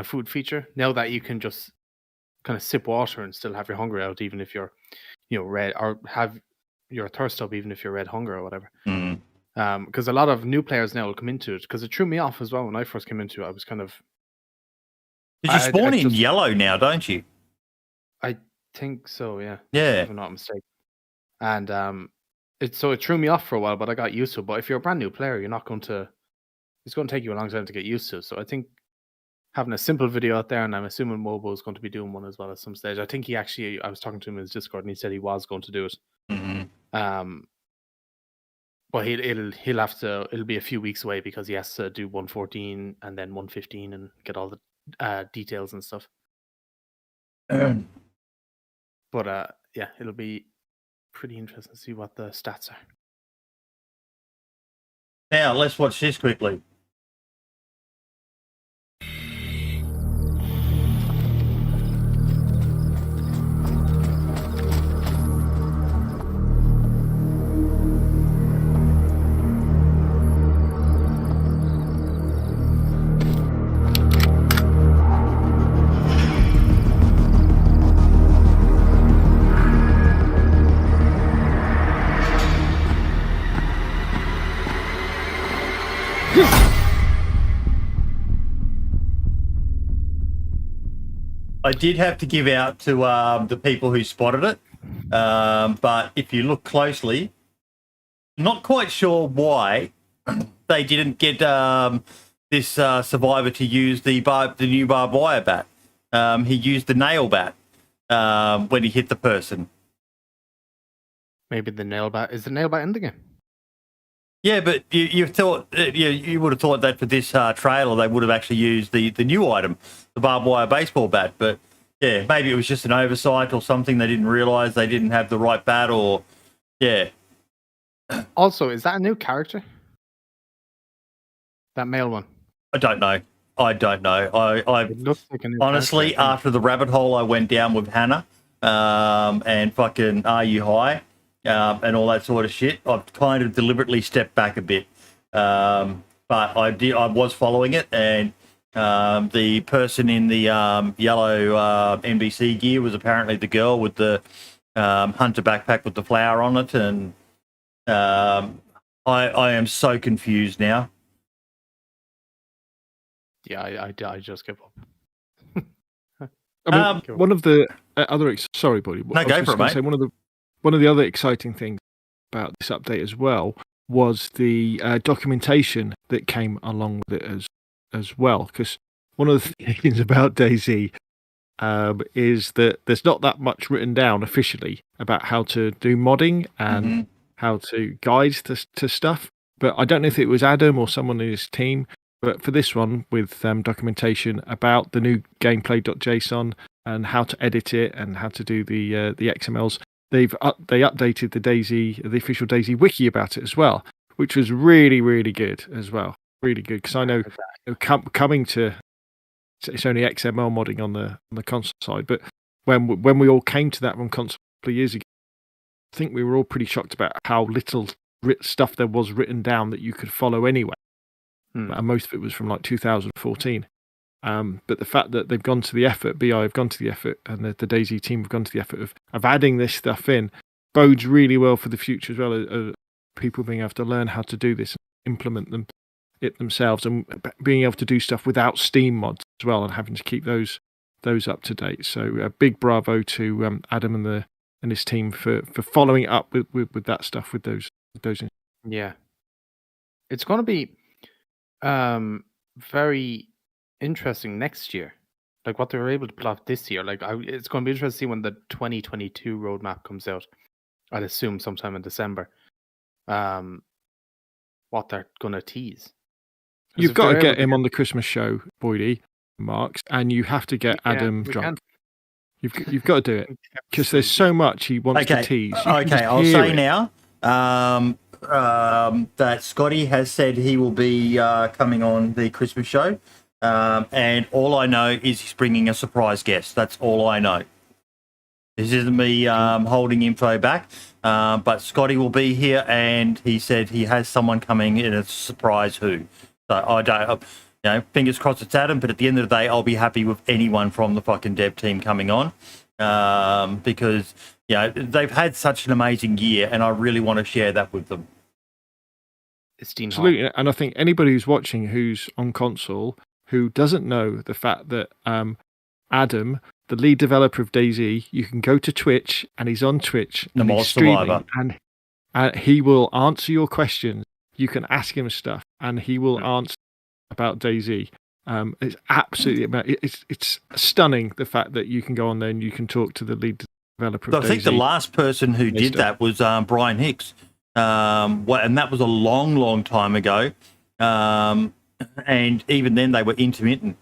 of food feature. Now that you can just kind of sip water and still have your hunger out, even if you're red, or have your thirst up even if you're red hunger or whatever. Because a lot of new players now will come into it, because it threw me off as well when I first came into it. I was kind of... Did you spawn in yellow now, don't you? I think so, yeah. Yeah. If I'm not mistaken. And it threw me off for a while, but I got used to it. But if you're a brand new player, it's going to take you a long time to get used to. So I think having a simple video out there, and I'm assuming Mobo is going to be doing one as well at some stage. I think I was talking to him in his Discord, and he said he was going to do it. But it'll be a few weeks away, because he has to do 114 and then 115 and get all the details and stuff. But yeah, it'll be pretty interesting to see what the stats are. Now let's watch this quickly. I did have to give out to the people who spotted it, but if you look closely, not quite sure why they didn't get this survivor to use the new barbed wire bat. He used the nail bat when he hit the person. Maybe the nail bat is the nail bat in the game. Yeah, but you thought you would have thought that for this trailer they would have actually used the new item, the barbed wire baseball bat. But yeah, maybe it was just an oversight or something. They didn't realise they didn't have the right bat, or yeah. Also, is that a new character? That male one. I don't know. I It looks like a new honestly, character, I think. after the rabbit hole I went down with Hannah, and fucking Are You High, and all that sort of shit, I've kind of deliberately stepped back a bit. But I was following it, and the person in the yellow NBC gear was apparently the girl with the hunter backpack with the flower on it, and I am so confused now. Yeah, I just give up. I mean, one of the other sorry, buddy. No, go for it, mate. Say one of the other exciting things about this update as well was the documentation that came along with it as well. Because one of the things about DayZ is that there's not that much written down officially about how to do modding and how to guide to stuff. But I don't know if it was Adam or someone in his team. But for this one, with documentation about the new gameplay.json and how to edit it and how to do the XMLs, they updated the official DayZ wiki about it as well, which was really, really good as well. Really good, because I know coming to, it's only XML modding on the console side, but when we all came to that from console a couple of years ago, I think we were all pretty shocked about how little stuff there was written down that you could follow anyway. And most of it was from like 2014. But the fact that they've gone to the effort, BI have gone to the effort, and the DayZ team have gone to the effort of adding this stuff in, bodes really well for the future as well, as people being able to learn how to do this and implement it themselves, and being able to do stuff without Steam mods as well, and having to keep those up to date. So a big bravo to Adam and his team for following it up with that stuff, with those. Yeah, it's going to be very interesting next year, like what they were able to pull off this year. Like it's going to be interesting to see when the 2022 roadmap comes out. I'd assume sometime in December. What they're going to tease. You've got to get him on the Christmas show, Boydie, Marks, and you have to get Adam drunk. You've got to do it, because there's so much he wants to tease. Okay, I'll say now that Scotty has said he will be coming on the Christmas show, and all I know is he's bringing a surprise guest. That's all I know. This isn't me holding info back, but Scotty will be here, and he said he has someone coming, and it's a surprise who. So I don't, fingers crossed it's Adam, but at the end of the day, I'll be happy with anyone from the fucking dev team coming on, because they've had such an amazing year, and I really want to share that with them. Absolutely, and I think anybody who's watching who's on console who doesn't know the fact that Adam, the lead developer of DayZ, you can go to Twitch, and he's on Twitch and he's streaming, and he will answer your questions. You can ask him stuff, and he will answer about DayZ. It's absolutely it's stunning, the fact that you can go on there and you can talk to the lead developer of DayZ. I think the last person who did that was Brian Hicks. And that was a long, long time ago. And even then they were intermittent.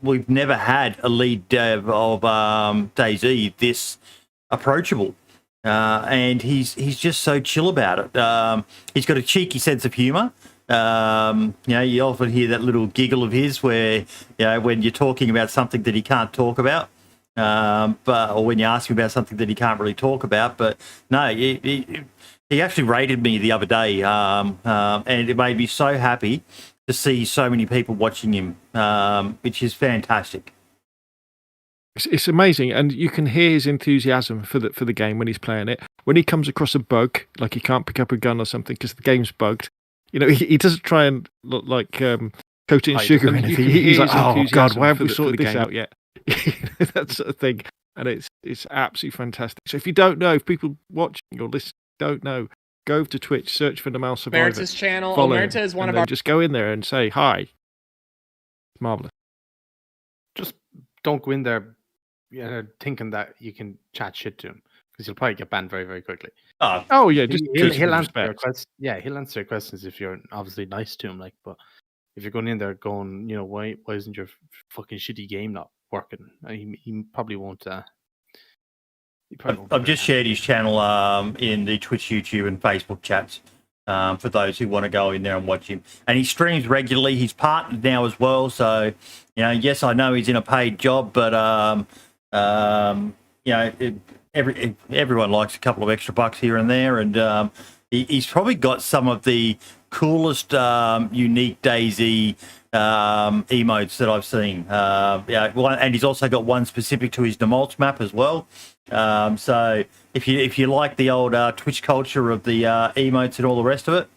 We've never had a lead dev of DayZ this approachable. And he's just so chill about it. He's got a cheeky sense of humour. You often hear that little giggle of his where, when you're talking about something that he can't talk about. Or when you ask him about something that he can't really talk about. But no, he actually rated me the other day, and it made me so happy to see so many people watching him, which is fantastic. It's amazing, and you can hear his enthusiasm for the game when he's playing it. When he comes across a bug, like he can't pick up a gun or something because the game's bugged, he doesn't try and look like coat it in sugar or anything. He's like, oh God, why have we sorted this out yet? that sort of thing. And it's absolutely fantastic. So if you don't know, if people watching or listening don't know, go over to Twitch, search for Namal Survivor. Emeritus channel. Follow Emeritus is one and of then our. just go in there and say hi. It's marvelous. Just don't go in there thinking that you can chat shit to him, because you'll probably get banned very, very quickly. Oh yeah, just He'll answer your respect. questions. Yeah, he'll answer your questions if you're obviously nice to him. Like, but if you're going in there going, why isn't your fucking shitty game not working? He probably won't. I've just shared his channel in the Twitch, YouTube, and Facebook chats for those who want to go in there and watch him. And he streams regularly. He's partnered now as well. So, yes, I know he's in a paid job, but everyone likes a couple of extra bucks here and there. And he's probably got some of the coolest, unique DayZ emotes that I've seen. And he's also got one specific to his Demolch map as well. So if you like the old Twitch culture of the emotes and all the rest of it,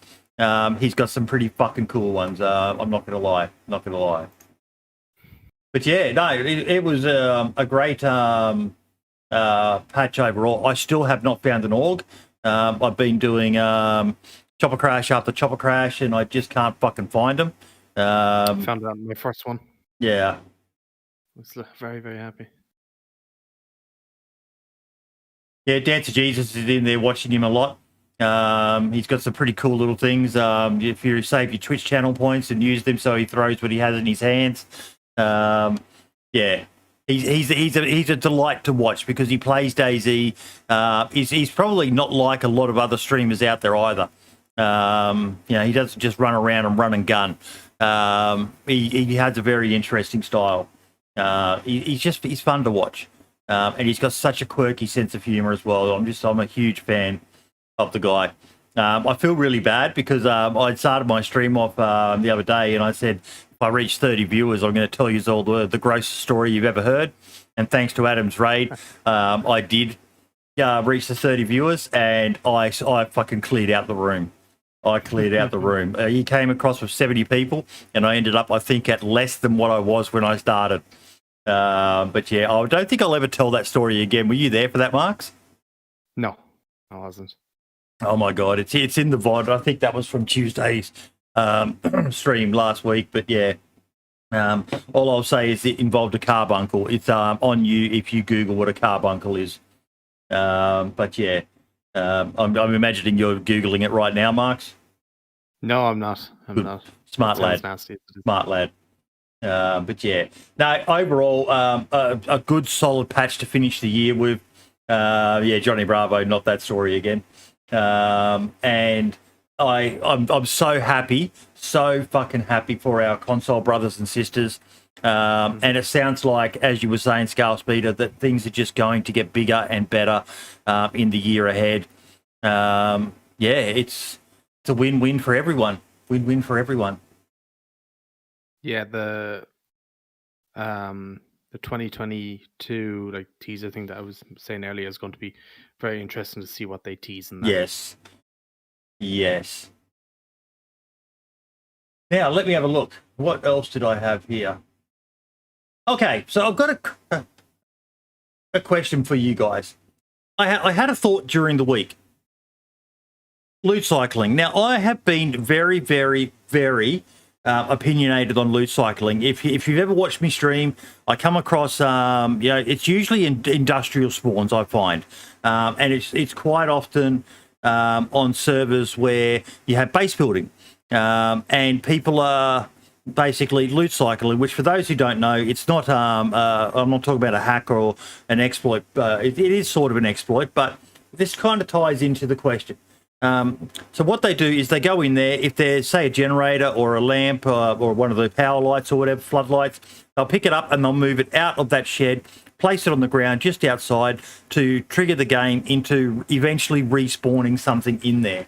he's got some pretty fucking cool ones. I'm not gonna lie. But yeah, no, it was a great patch overall. I still have not found an org. I've been doing chopper crash after chopper crash, and I just can't fucking find them. Found out my first one. Yeah. I was very, very happy. Yeah, Dancer Jesus is in there watching him a lot. He's got some pretty cool little things. If you save your Twitch channel points and use them so he throws what he has in his hands. Yeah, he's a delight to watch because he plays DayZ. He's probably not like a lot of other streamers out there either. He doesn't just run around and run and gun. He has a very interesting style. He's fun to watch. And he's got such a quirky sense of humor as well. I'm a huge fan of the guy. I feel really bad because I started my stream off the other day and I said, if I reach 30 viewers, I'm going to tell you all the grossest story you've ever heard. And thanks to Adam's raid, I did reach the 30 viewers and I fucking cleared out the room. He came across with 70 people and I ended up, I think, at less than what I was when I started. But yeah, I don't think I'll ever tell that story again. Were you there for that, Marks? No, I wasn't. Oh my God, it's in the VOD. I think that was from Tuesday's stream last week. But yeah, all I'll say is it involved a carbuncle. It's on you if you Google what a carbuncle is. But yeah, I'm imagining you're Googling it right now, Marks. No, I'm not. I'm not. Smart lad. Nasty. Smart lad. But yeah, no, overall, a good solid patch to finish the year with. Johnny Bravo, not that story again. And I'm so happy, so fucking happy for our console brothers and sisters. And it sounds like, as you were saying, Scale Speeder, that things are just going to get bigger and better in the year ahead. It's a win-win for everyone. Win-win for everyone. Yeah, the 2022 teaser thing that I was saying earlier is going to be very interesting to see what they tease in that. Yes. Now let me have a look. What else did I have here? Okay, so I've got a question for you guys. I had a thought during the week. Loot cycling. Now I have been very, very, very opinionated on loot cycling. If you've ever watched me stream, I come across it's usually in industrial spawns, I find, and it's quite often on servers where you have base building, and people are basically loot cycling, which for those who don't know, it's not I'm not talking about a hack or an exploit. It is sort of an exploit, but this kind of ties into the question. So what they do is they go in there, if there's, say, a generator or a lamp or one of the power lights or whatever, floodlights, they'll pick it up and they'll move it out of that shed, place it on the ground just outside to trigger the game into eventually respawning something in there.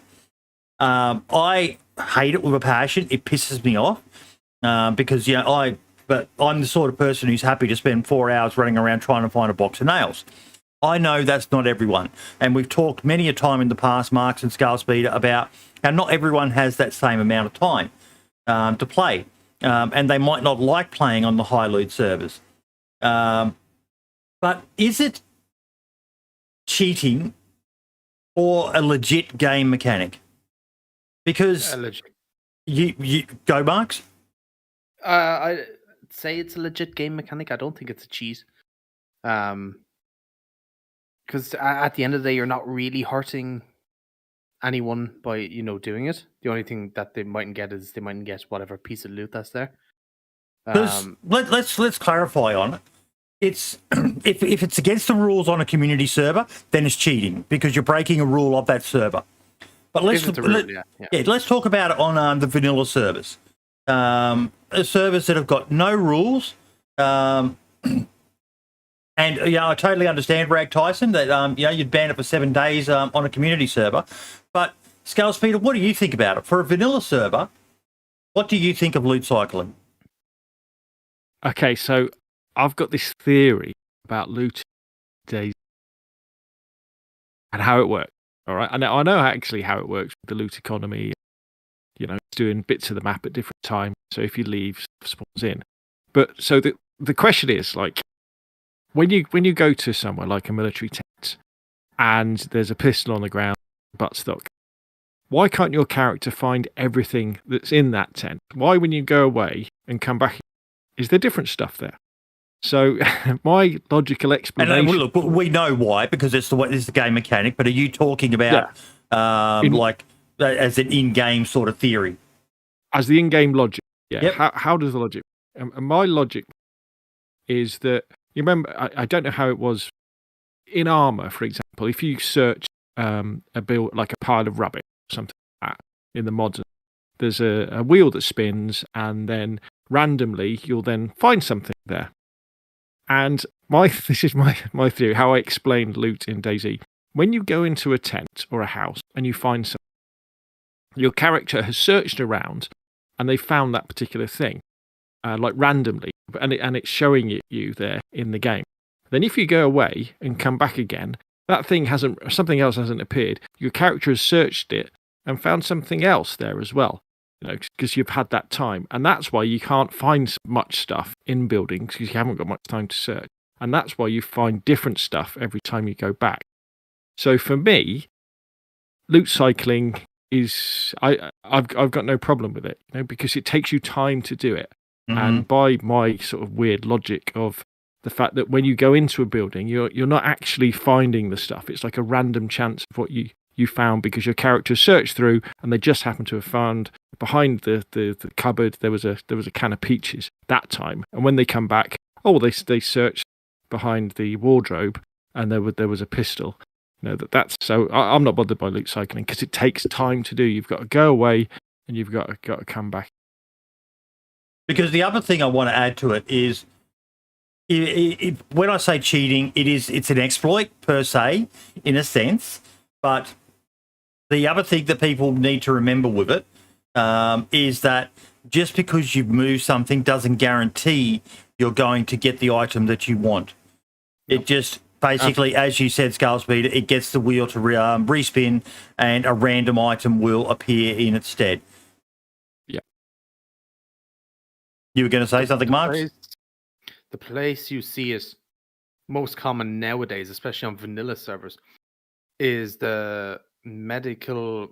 I hate it with a passion. It pisses me off because, but I'm the sort of person who's happy to spend 4 hours running around trying to find a box of nails. I know that's not everyone. And we've talked many a time in the past, Marks and Scale Speeder, about how not everyone has that same amount of time to play. And they might not like playing on the high loot servers. But is it cheating or a legit game mechanic? Because you go, Marks. I say it's a legit game mechanic. I don't think it's a cheat. Because at the end of the day, you're not really hurting anyone by doing it. The only thing that they mightn't get is they mightn't get whatever piece of loot that's there. Let's clarify on it. It's if it's against the rules on a community server, then it's cheating because you're breaking a rule of that server. But let's talk about it on the vanilla servers, servers that have got no rules. And I totally understand, Rag Tyson, that you'd ban it for 7 days on a community server. But Scales Peter, what do you think about it for a vanilla server? What do you think of loot cycling? Okay, so I've got this theory about loot DayZ and how it works. All right, and I know actually how it works with the loot economy. It's doing bits of the map at different times. So if you leave, stuff spawns in. But so the question is, like, when you go to somewhere like a military tent and there's a pistol on the ground, buttstock, why can't your character find everything that's in that tent? Why, when you go away and come back, is there different stuff there? So my logical explanation... And look, we know why, because it's the game mechanic, but are you talking about as an in-game sort of theory? As the in-game logic, yeah. Yep. How does the logic... And my logic is that, you remember, I don't know how it was, in Armour, for example, if you search a build, like a pile of rubbish, something like that, in the mods, there's a wheel that spins, and then randomly you'll then find something there. And this is my theory, how I explained loot in DayZ. When you go into a tent or a house and you find something, your character has searched around and they found that particular thing, like randomly, and it's showing it you there in the game. Then if you go away and come back again, something else hasn't appeared. Your character has searched it and found something else there as well. Because you've had that time. And that's why you can't find much stuff in buildings, because you haven't got much time to search. And that's why you find different stuff every time you go back. So for me, loot cycling is... I've got no problem with it, because it takes you time to do it. Mm-hmm. And by my sort of weird logic of the fact that when you go into a building, you're not actually finding the stuff. It's like a random chance of what you found, because your character searched through and they just happened to have found behind the cupboard there was a can of peaches that time, and when they come back, they searched behind the wardrobe and there was a pistol. That's so I'm not bothered by loot cycling, because it takes time to do. You've got to go away and you've got to come back. Because the other thing I want to add to it is, when I say cheating, it's an exploit per se, in a sense, but the other thing that people need to remember with it is that just because you've moved something doesn't guarantee you're going to get the item that you want. It just basically, as you said, Scalespeed, it gets the wheel to respin and a random item will appear in its stead. Yeah. You were going to say something, Mark? The place you see it most common nowadays, especially on vanilla servers, is the medical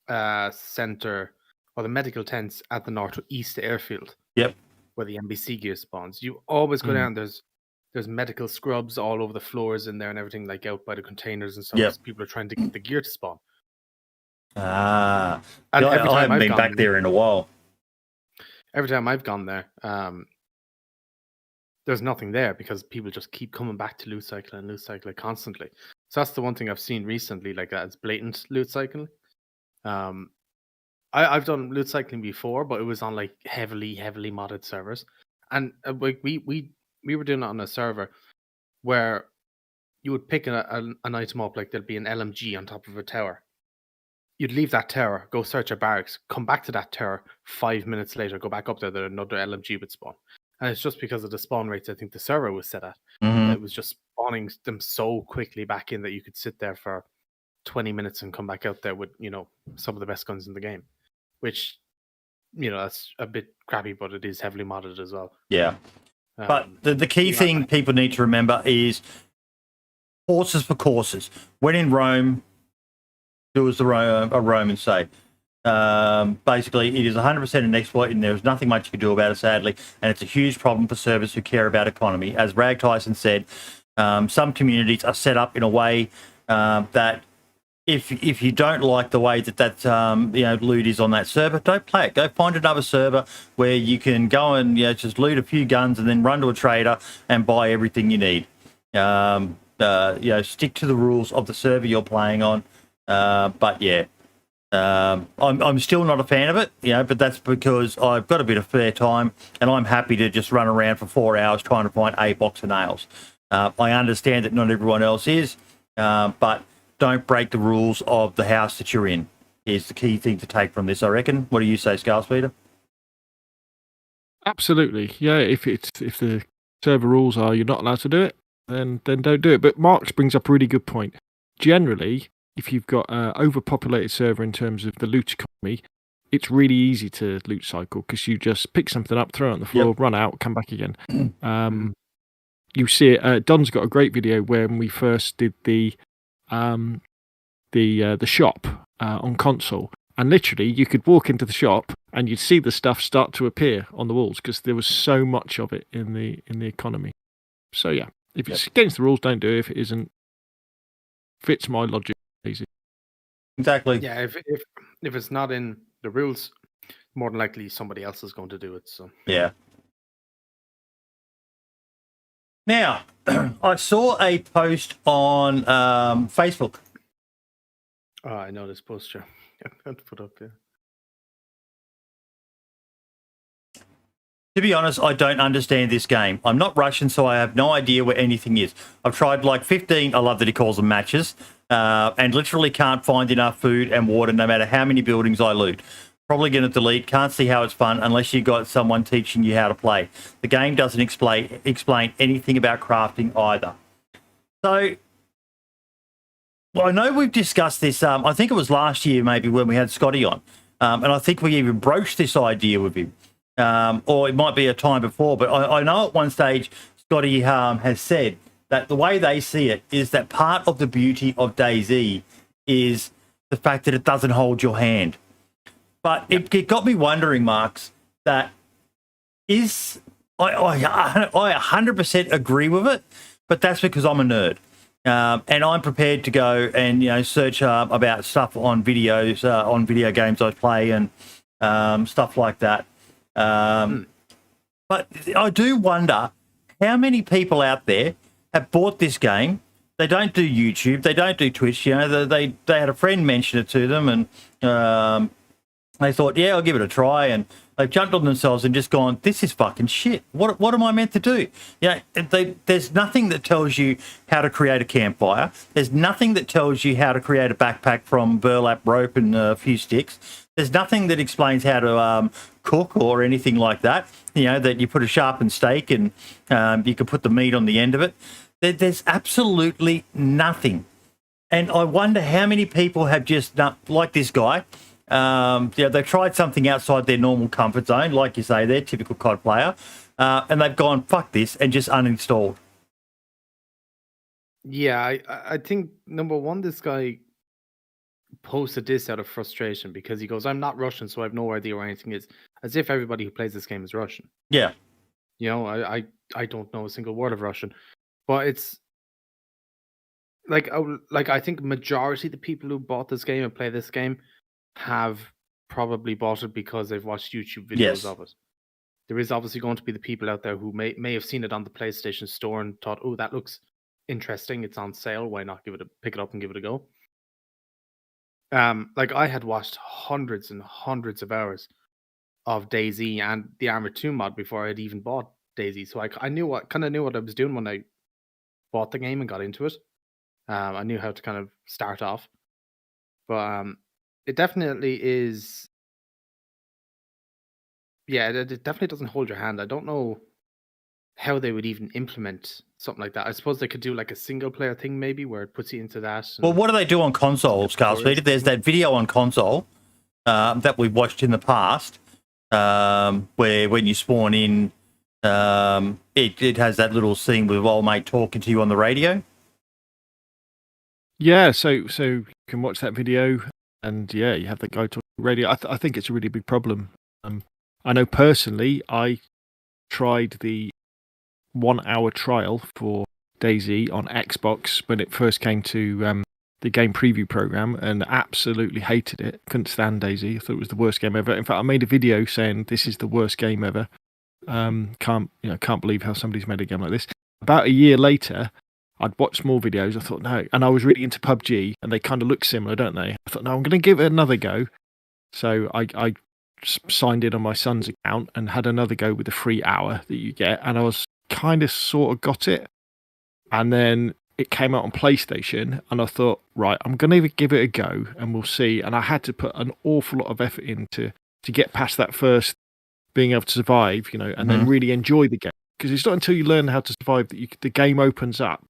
center or the medical tents at the northeast airfield. Yep. Where the NBC gear spawns. You always go down. There's medical scrubs all over the floors in there and everything, like out by the containers and stuff. Yep. People are trying to get the gear to spawn. And I haven't been back there in a while. Every time I've gone there, there's nothing there, because people just keep coming back to loot cycling constantly. So that's the one thing I've seen recently, like that, is blatant loot cycling. I've done loot cycling before, but it was on like heavily modded servers, and we were doing it on a server where you would pick an item up, like there'd be an LMG on top of a tower. You'd leave that tower, go search a barracks, come back to that tower 5 minutes later, go back up there, another LMG would spawn. And it's just because of the spawn rates I think the server was set at. Mm-hmm. It was just spawning them so quickly back in that you could sit there for 20 minutes and come back out there with, some of the best guns in the game. Which, that's a bit crappy, but it is heavily modded as well. Yeah. But the key thing people need to remember is horses for courses. When in Rome, do as a Roman say. Basically, it is 100% an exploit, and there's nothing much you can do about it, sadly. And it's a huge problem for servers who care about economy. As Rag Tyson said, some communities are set up in a way that if you don't like the way that loot is on that server, don't play it. Go find another server where you can go and just loot a few guns and then run to a trader and buy everything you need. Stick to the rules of the server you're playing on. But yeah, I'm still not a fan of it, but that's because I've got a bit of spare time and I'm happy to just run around for 4 hours trying to find a box of nails. I understand that not everyone else is, but don't break the rules of the house that you're in is the key thing to take from this, I reckon. What do you say, Scarlspeeder? Absolutely. Yeah, if the server rules are you're not allowed to do it, then don't do it. But Marx brings up a really good point. Generally, if you've got an overpopulated server in terms of the loot economy, it's really easy to loot cycle because you just pick something up, throw it on the floor, run out, come back again. You see it. Don's got a great video when we first did the shop on console, and literally you could walk into the shop and you'd see the stuff start to appear on the walls because there was so much of it in the economy. So yeah, if it's against the rules, don't do it. If it isn't, fits my logic. Easy. Exactly. Yeah, if it's not in the rules, more than likely somebody else is going to do it. So yeah. Now, I saw a post on Facebook. Oh, I know this poster. I'm going to put up here. To be honest, I don't understand this game. I'm not Russian, so I have no idea where anything is. I've tried like 15, I love that he calls them matches, and literally can't find enough food and water no matter how many buildings I loot. Probably going to delete. Can't see how it's fun unless you got someone teaching you how to play. The game doesn't explain anything about crafting either. So, well, I know we've discussed this. I think it was last year maybe when we had Scotty on. And I think we even broached this idea with him. Or it might be a time before. But I know at one stage Scotty has said that the way they see it is that part of the beauty of DayZ is the fact that it doesn't hold your hand. But it got me wondering, Marks, that is... I 100% agree with it, but that's because I'm a nerd. And I'm prepared to go and search about stuff on videos, on video games I play and stuff like that. But I do wonder how many people out there have bought this game. They don't do YouTube, they don't do Twitch. They had a friend mention it to them, and they thought, yeah, I'll give it a try, and they've jumped on themselves and just gone, this is fucking shit. What am I meant to do? There's nothing that tells you how to create a campfire. There's nothing that tells you how to create a backpack from burlap rope and a few sticks. There's nothing that explains how to cook or anything like that. That you put a sharpened steak and you can put the meat on the end of it. There's absolutely nothing. And I wonder how many people have just, like this guy, they've tried something outside their normal comfort zone, like you say, they're typical COD player, and they've gone, fuck this, and just uninstalled. Yeah, I think, number one, this guy posted this out of frustration because he goes, I'm not Russian, so I have no idea where anything is. As if everybody who plays this game is Russian. Yeah. I don't know a single word of Russian. But it's like I think majority of the people who bought this game and play this game have probably bought it because they've watched YouTube videos of it. There is obviously going to be the people out there who may have seen it on the PlayStation Store and thought, oh, that looks interesting, it's on sale, why not pick it up and give it a go. I had watched hundreds and hundreds of hours of DayZ and the Armored 2 mod before I'd even bought DayZ, so I kind of knew what I was doing when I bought the game and got into it. I knew how to kind of start off, but it definitely is. Yeah, it definitely doesn't hold your hand. I don't know how they would even implement something like that. I suppose they could do like a single player thing maybe where it puts you into that. Well, what do they do on console, Scarlspeeder? There's that video on console that we've watched in the past where when you spawn in, It has that little scene with old mate talking to you on the radio. Yeah, so you can watch that video, and yeah, you have the guy talking radio. I think it's a really big problem. I know personally, I tried the 1 hour trial for DayZ on Xbox when it first came to the game preview program, and absolutely hated it. Couldn't stand DayZ. I thought it was the worst game ever. In fact, I made a video saying this is the worst game ever. Can't believe how somebody's made a game like this. About a year later, I'd watched more videos. I thought, no. And I was really into PUBG, and they kind of look similar, don't they? I thought, no, I'm going to give it another go. So I signed in on my son's account and had another go with the free hour that you get. And I was kind of sort of got it. And then it came out on PlayStation, and I thought, right, I'm going to give it a go, and we'll see. And I had to put an awful lot of effort in to get past that first being able to survive, and then really enjoy the game. Because it's not until you learn how to survive that the game opens up.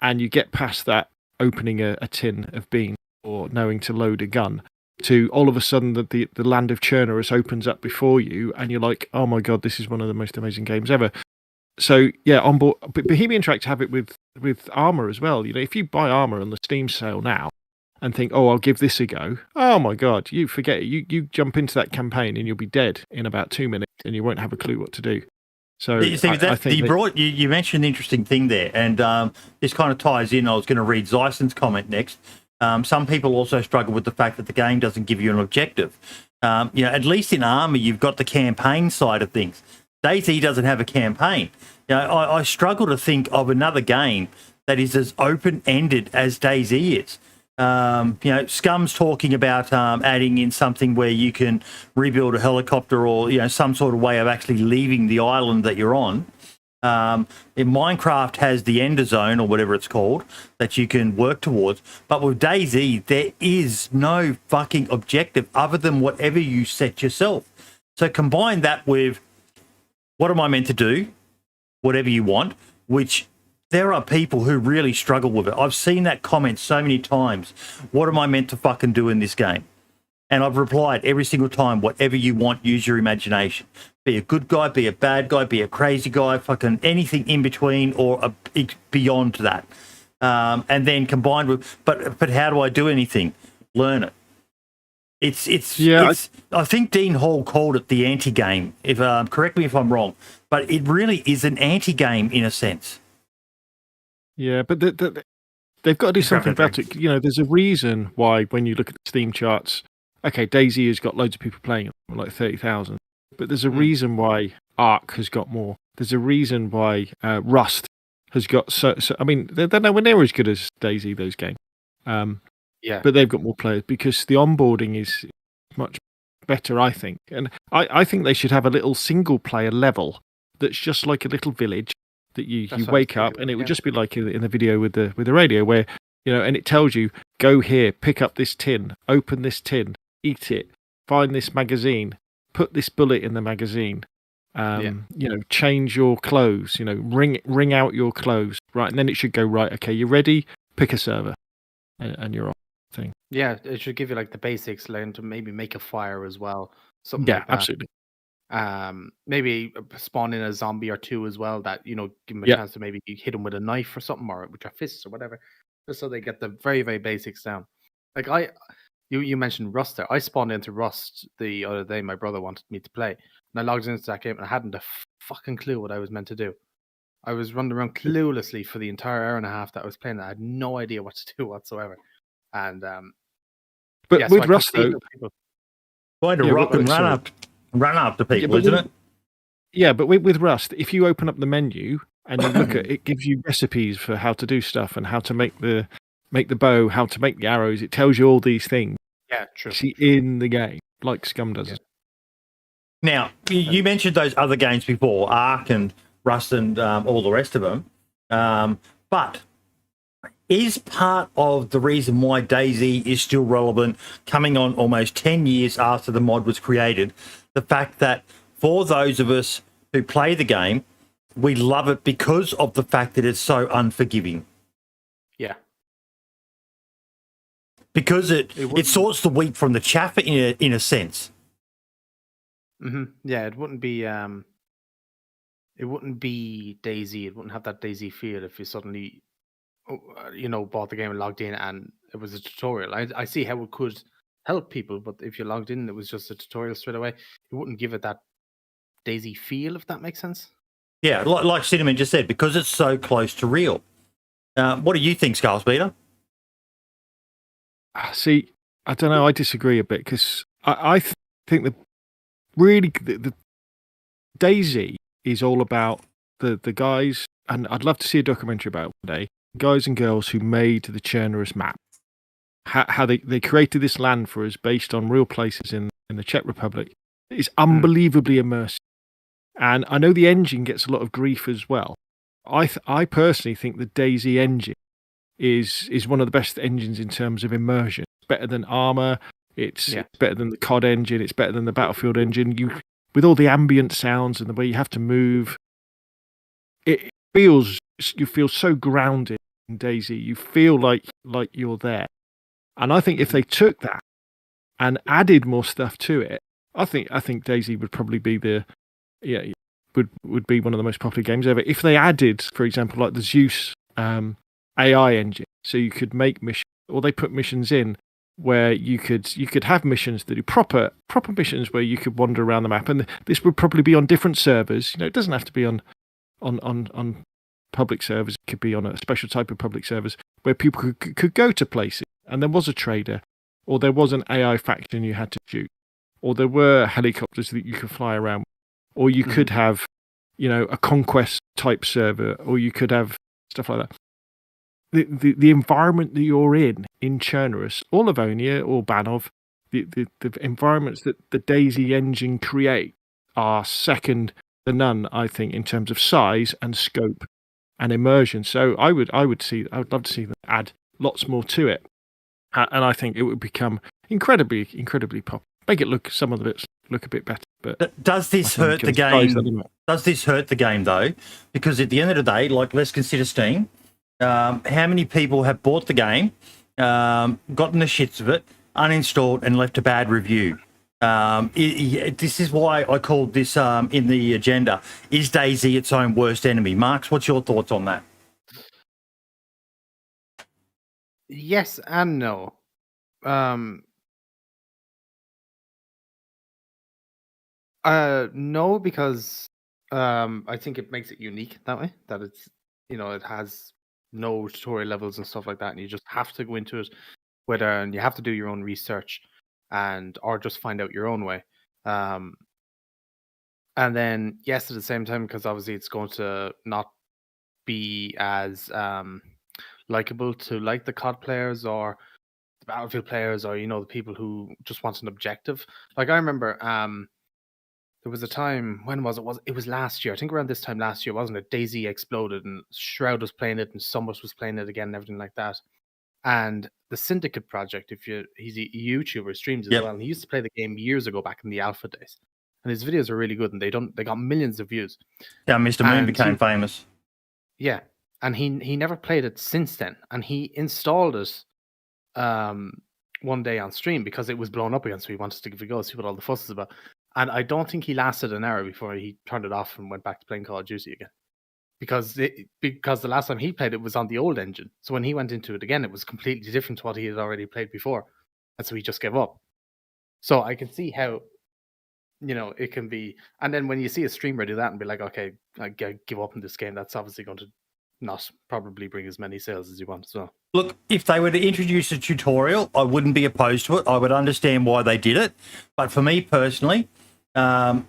And you get past that opening a tin of beans or knowing to load a gun to all of a sudden the land of Chernarus opens up before you, and you're like, oh my god, this is one of the most amazing games ever. So yeah, on board. But Bohemian Tracks have it with armor as well. If you buy armor on the Steam sale now and think, oh, I'll give this a go, oh my god, you forget it. You jump into that campaign and you'll be dead in about 2 minutes, and you won't have a clue what to do. So you see, you mentioned an interesting thing there, and this kind of ties in. I was going to read Zyson's comment next. Some people also struggle with the fact that the game doesn't give you an objective. At least in Armour, you've got the campaign side of things. DayZ doesn't have a campaign. I struggle to think of another game that is as open-ended as DayZ is. Scum's talking about adding in something where you can rebuild a helicopter, or some sort of way of actually leaving the island that you're on. In Minecraft has the Ender Zone, or whatever it's called, that you can work towards. But with DayZ, there is no fucking objective other than whatever you set yourself. So combine that with what am I meant to do? Whatever you want, which there are people who really struggle with it. I've seen that comment so many times. What am I meant to fucking do in this game? And I've replied every single time, whatever you want, use your imagination. Be a good guy, be a bad guy, be a crazy guy, fucking anything in between or beyond that. And then combined with, but how do I do anything? Learn it. I think Dean Hall called it the anti-game. If correct me if I'm wrong, but it really is an anti-game in a sense. Yeah, but they've got to do something about it. There's a reason why when you look at the Steam charts, okay, DayZ has got loads of people playing it, like 30,000, but there's a reason why Ark has got more. There's a reason why Rust has got so. I mean, they're nowhere near as good as DayZ, those games. Yeah, but they've got more players because the onboarding is much better, I think. And I think they should have a little single player level that's just like a little village that you wake up, and it would just be like in the video with the radio where, and it tells you, go here, pick up this tin, open this tin, eat it, find this magazine, put this bullet in the magazine, change your clothes, ring out your clothes, right? And then it should go, right, okay, you're ready, pick a server, and you're on. Thing. Yeah, it should give you like the basics, learn to maybe make a fire as well. Something like that. Absolutely. Maybe spawn in a zombie or two as well that, give them a chance to maybe hit them with a knife or something, or with your fists or whatever, just so they get the very, very basics down. Like you mentioned Rust there. I spawned into Rust the other day. My brother wanted me to play, and I logged into that game and I hadn't a fucking clue what I was meant to do. I was running around cluelessly for the entire hour and a half that I was playing. I had no idea what to do whatsoever. And but with Rust though, going to rock and run after people, isn't it? Yeah, but with Rust, if you open up the menu and you look at it, gives you recipes for how to do stuff and how to make the bow, how to make the arrows. It tells you all these things. Yeah, true. In the game, like Scum does. Yeah. Now, you mentioned those other games before, Ark and Rust and all the rest of them, but is part of the reason why DayZ is still relevant, coming on almost 10 years after the mod was created, the fact that for those of us who play the game, we love it because of the fact that it's so unforgiving. Yeah. Because it sorts the wheat from the chaff in a sense. Mm-hmm. Yeah, it wouldn't be it wouldn't be DayZ. It wouldn't have that DayZ feel if you suddenly, bought the game and logged in and it was a tutorial. I see how it could help people, but if you logged in and it was just a tutorial straight away, it wouldn't give it that DayZ feel, if that makes sense. Yeah, like Cinnamon just said, because it's so close to real. What do you think, Skullspeeder? See, I don't know. I disagree a bit because I think the DayZ is all about the guys, and I'd love to see a documentary about it one day. Guys and girls who made the Chernobyl map, how they created this land for us based on real places in the Czech Republic. It's unbelievably immersive, and I know the engine gets a lot of grief as well. I personally think the DayZ engine is one of the best engines in terms of immersion. It's better than Armour. It's better than the COD engine. It's better than the Battlefield engine. With all the ambient sounds and the way you have to move, you feel so grounded in DayZ. You feel like you're there. And I think if they took that and added more stuff to it, I think DayZ would probably be would be one of the most popular games ever. If they added, for example, like the Zeus AI engine, so you could make missions, or they put missions in where you could have missions that do proper missions where you could wander around the map, and this would probably be on different servers. It doesn't have to be on public servers. It could be on a special type of public servers where people could go to places, and there was a trader, or there was an AI faction you had to shoot, or there were helicopters that you could fly around, or you could have, a conquest type server, or you could have stuff like that. The environment that you're in Chernobyl, or Livonia, or Banov, the environments that the DayZ engine create are second to none, I think, in terms of size and scope and immersion. So I would love to see them add lots more to it, and I think it would become incredibly popular. Make it look, some of the bits look a bit better. But does this hurt the game? Does this hurt the game though? Because at the end of the day, like, let's consider Steam. How many people have bought the game, gotten the shits of it, uninstalled, and left a bad review? This is why I called this in the agenda. Is DayZ its own worst enemy? Marks, what's your thoughts on that? Yes and no. No, because I think it makes it unique that way. That it's it has no tutorial levels and stuff like that, and you just have to go into it, and you have to do your own research, or just find out your own way. And then yes, at the same time, because obviously it's going to not be as likable to like the COD players or the Battlefield players, or the people who just want an objective. Like I remember, there was a time, when was it? It was last year. I think around this time last year, wasn't it? DayZ exploded and Shroud was playing it and Summit was playing it again and everything like that. And the Syndicate Project, he's a YouTuber, streams as well. And he used to play the game years ago, back in the alpha days. And his videos are really good, and they got millions of views. Yeah, Mr. Moon became famous. Yeah, and he never played it since then. And he installed it one day on stream because it was blown up again, so he wanted to give it a go, see what all the fuss is about. And I don't think he lasted an hour before he turned it off and went back to playing Call of Duty again. Because the last time he played it was on the old engine. So when he went into it again, it was completely different to what he had already played before. And so he just gave up. So I can see how, it can be. And then when you see a streamer do that and be like, okay, I give up in this game, that's obviously going to not probably bring as many sales as you want as well. Look, if they were to introduce a tutorial, I wouldn't be opposed to it. I would understand why they did it. But for me personally, I'm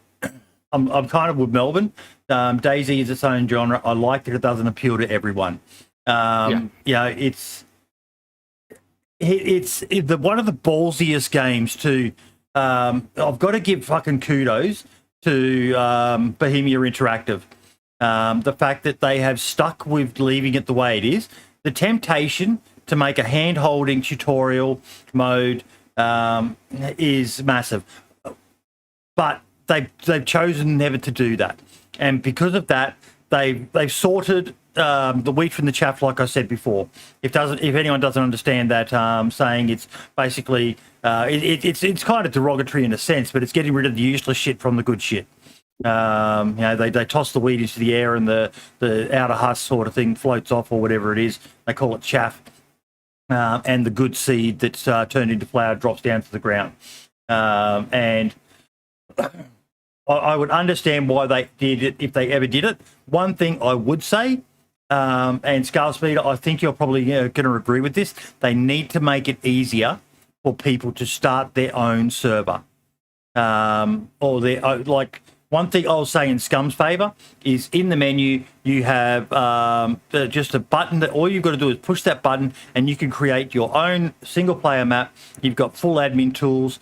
kind of with Melbourne. DayZ is its own genre. I like that it doesn't appeal to everyone. It's one of the ballsiest games to. I've got to give fucking kudos to Bohemia Interactive. The fact that they have stuck with leaving it the way it is. The temptation to make a hand-holding tutorial mode is massive. But they've chosen never to do that. And because of that, they've sorted the wheat from the chaff, like I said before. If anyone doesn't understand that, saying it's basically it's kind of derogatory in a sense, but it's getting rid of the useless shit from the good shit. They toss the weed into the air and the outer husk sort of thing floats off or whatever it is. They call it chaff. And the good seed that's turned into flour drops down to the ground. And I would understand why they did it if they ever did it. One thing I would say, and Scarspeeder, I think you're probably going to agree with this, they need to make it easier for people to start their own server. Or their like one thing I'll say in Scum's favour is in the menu you have just a button that all you've got to do is push that button and you can create your own single player map. You've got full admin tools.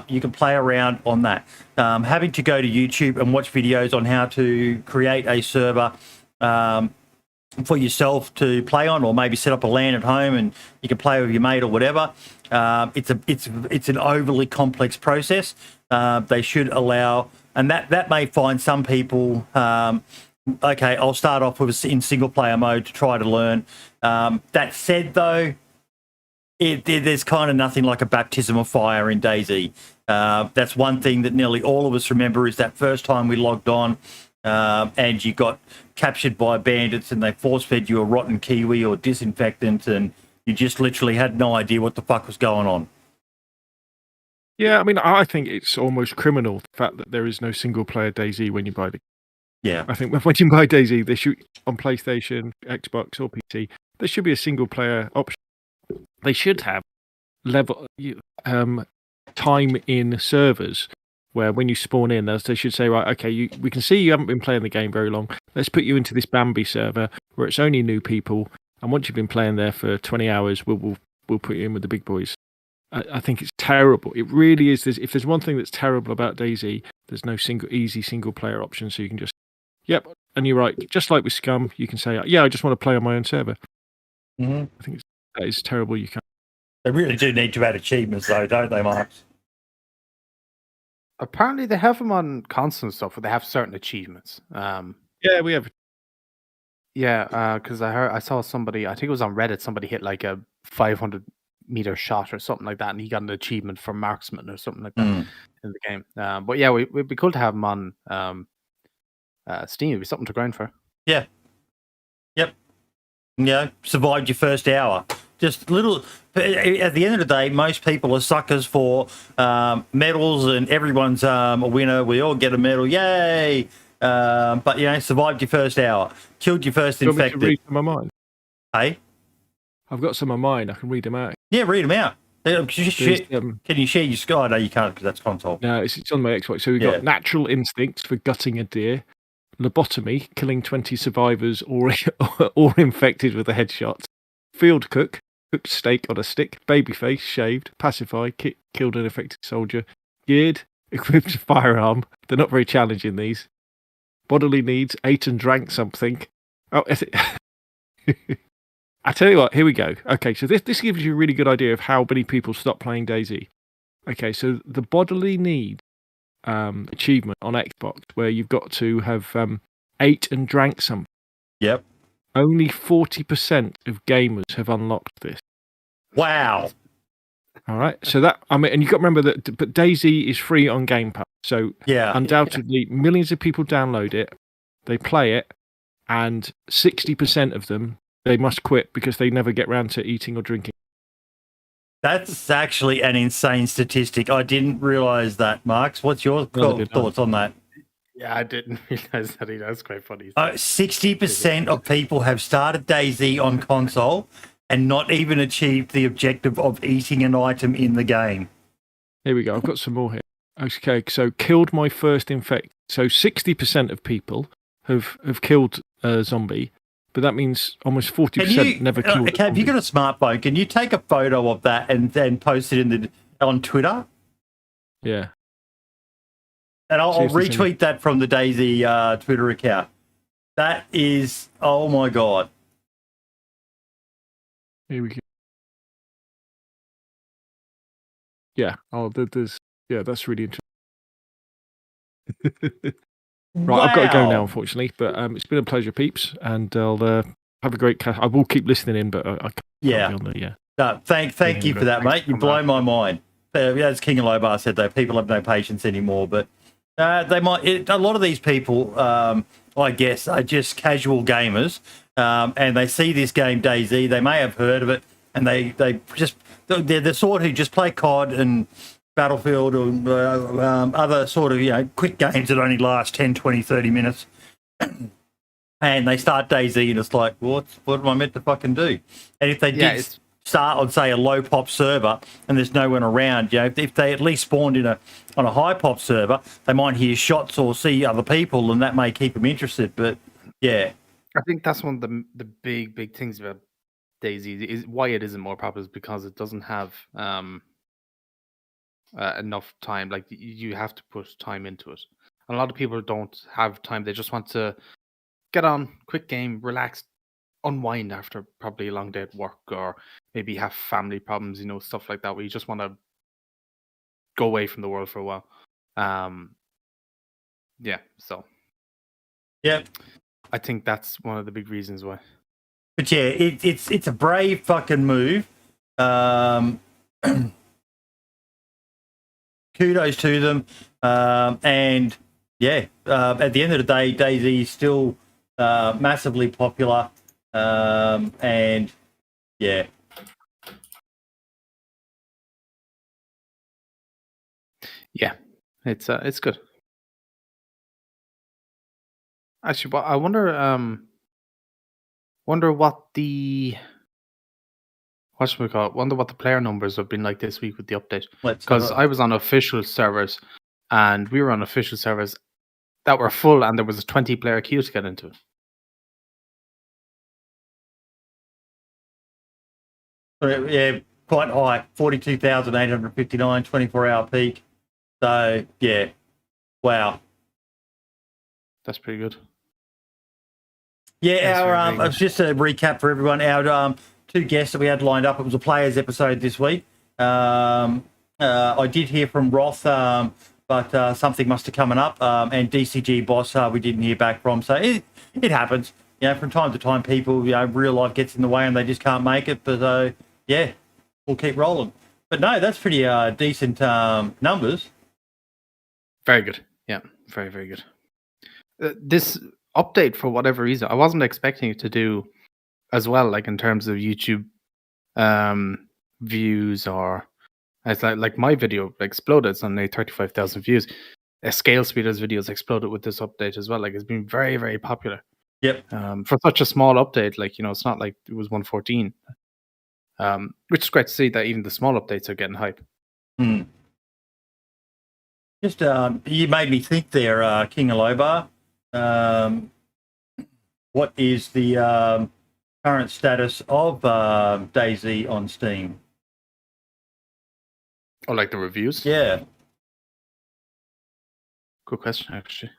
You can play around on that. Having to go to YouTube and watch videos on how to create a server for yourself to play on, or maybe set up a LAN at home and you can play with your mate or whatever. It's an overly complex process. They should allow, and that may find some people. Okay, I'll start off with in single player mode to try to learn. That said, though, there's kind of nothing like a baptism of fire in DayZ. That's one thing that nearly all of us remember is that first time we logged on and you got captured by bandits and they force-fed you a rotten kiwi or disinfectant and you just literally had no idea what the fuck was going on. Yeah, I mean, I think it's almost criminal, the fact that there is no single-player DayZ when you buy the... Yeah. I think when you buy DayZ, they should, on PlayStation, Xbox or PC, there should be a single-player option. They should have time in servers where when you spawn in, they should say, right, okay, we can see you haven't been playing the game very long. Let's put you into this Bambi server where it's only new people, and once you've been playing there for 20 hours, we'll put you in with the big boys. I think it's terrible. It really is. If there's one thing that's terrible about DayZ, there's no easy single player option, so you can just, yep, and you're right, just like with Scum, you can say, yeah, I just want to play on my own server. Mm-hmm. I think that is terrible. You can't. They really do need to add achievements, though, don't they, Mark? Apparently, they have them on constant stuff, but they have certain achievements. Yeah, we have. Yeah, because I saw somebody, I think it was on Reddit, somebody hit like a 500-meter shot or something like that, and he got an achievement for marksman or something like that in the game. But yeah, it'd be cool to have them on Steam. It'd be something to grind for. Yeah. Yep. Yeah, survived your first hour. Just little. At the end of the day, most people are suckers for medals, and everyone's a winner. We all get a medal, yay! But survived your first hour, killed your first infected. Want me to read some of mine? Hey, I've got some of mine. I can read them out. Yeah, read them out. Can you share your sky? No, you can't because that's console. No, it's on my Xbox. So we've got natural instincts for gutting a deer, lobotomy, killing 20 survivors or infected with a headshot, field cook, cooked steak on a stick, babyface, shaved, pacify, killed an infected soldier, geared, equipped a firearm. They're not very challenging, these. Bodily needs, ate and drank something. Oh, I tell you what, here we go. Okay, so this gives you a really good idea of how many people stop playing DayZ. Okay, so the bodily need achievement on Xbox, where you've got to have ate and drank something. Yep. Only 40% of gamers have unlocked this. Wow. All right, so that, I mean, and you've got to remember that, but DayZ is free on Game Pass, so undoubtedly millions of people download it, they play it, and 60% of them, they must quit because they never get round to eating or drinking. That's actually an insane statistic. I didn't realise that, Marks. What's your thoughts on that? Yeah, I didn't realise that either. That's quite funny. 60% of people have started DayZ on console and not even achieved the objective of eating an item in the game. Here we go. I've got some more here. Okay, so killed my first infect. So 60% of people have killed a zombie, but that means almost 40% never killed. Okay, have you got a smartphone? Can you take a photo of that and then post it on Twitter? Yeah. And I'll retweet that from the DayZ Twitter account. That is, oh my God. Here we go. Yeah. Oh, that's really interesting. Right, wow. I've got to go now, unfortunately, but it's been a pleasure, peeps, and I'll have a great I will keep listening in, but I can't be on the, No, thank you for that, mate. You blow my mind. As King of Lobar said, though, people have no patience anymore, but They might. A lot of these people, I guess, are just casual gamers, and they see this game DayZ. They may have heard of it, and they're the sort who just play COD and Battlefield or other sort of quick games that only last 10, 20, 30 minutes. And they start DayZ, and it's like, what am I meant to fucking do? And if they did start on, say, a low pop server, and there's no one around, if they at least spawned on a high pop server, they might hear shots or see other people, and that may keep them interested. But yeah, I think that's one of the big things about DayZ is why it isn't more popular, is because it doesn't have enough time. Like, you have to put time into it. And a lot of people don't have time. They just want to get on, quick game, relax, unwind after probably a long day at work, or maybe have family problems, stuff like that, where you just want to go away from the world for a while. So I think that's one of the big reasons why. But yeah, it's a brave fucking move. Kudos to them. And yeah, at the end of the day, DayZ is still massively popular. And yeah. Yeah, it's good. Actually, but I wonder what the wonder what the player numbers have been like this week with the update. Because I was on official servers, and we were on official servers that were full, and there was a 20-player queue to get into. Yeah, quite high. 42,859, 24-hour peak. So yeah, wow. That's pretty good. Yeah, just a recap for everyone. Our two guests that we had lined up, it was a players episode this week. I did hear from Wrath, but something must have coming up. And DCG boss, we didn't hear back from. So it happens. From time to time, people, real life gets in the way and they just can't make it. But yeah, we'll keep rolling. But no, that's pretty decent numbers. Very good. Yeah, very, very good. This update, for whatever reason, I wasn't expecting it to do as well, like in terms of YouTube views, or it's like my video exploded. It's only 35,000 views. Scale Speeder's videos exploded with this update as well. Like, it's been very, very popular. Yep. For such a small update, like, it's not like it was 1.14. Which is great to see that even the small updates are getting hype. Just you made me think there, King Alobar. What is the current status of DayZ on Steam? Oh, like the reviews? Yeah. Good question, actually.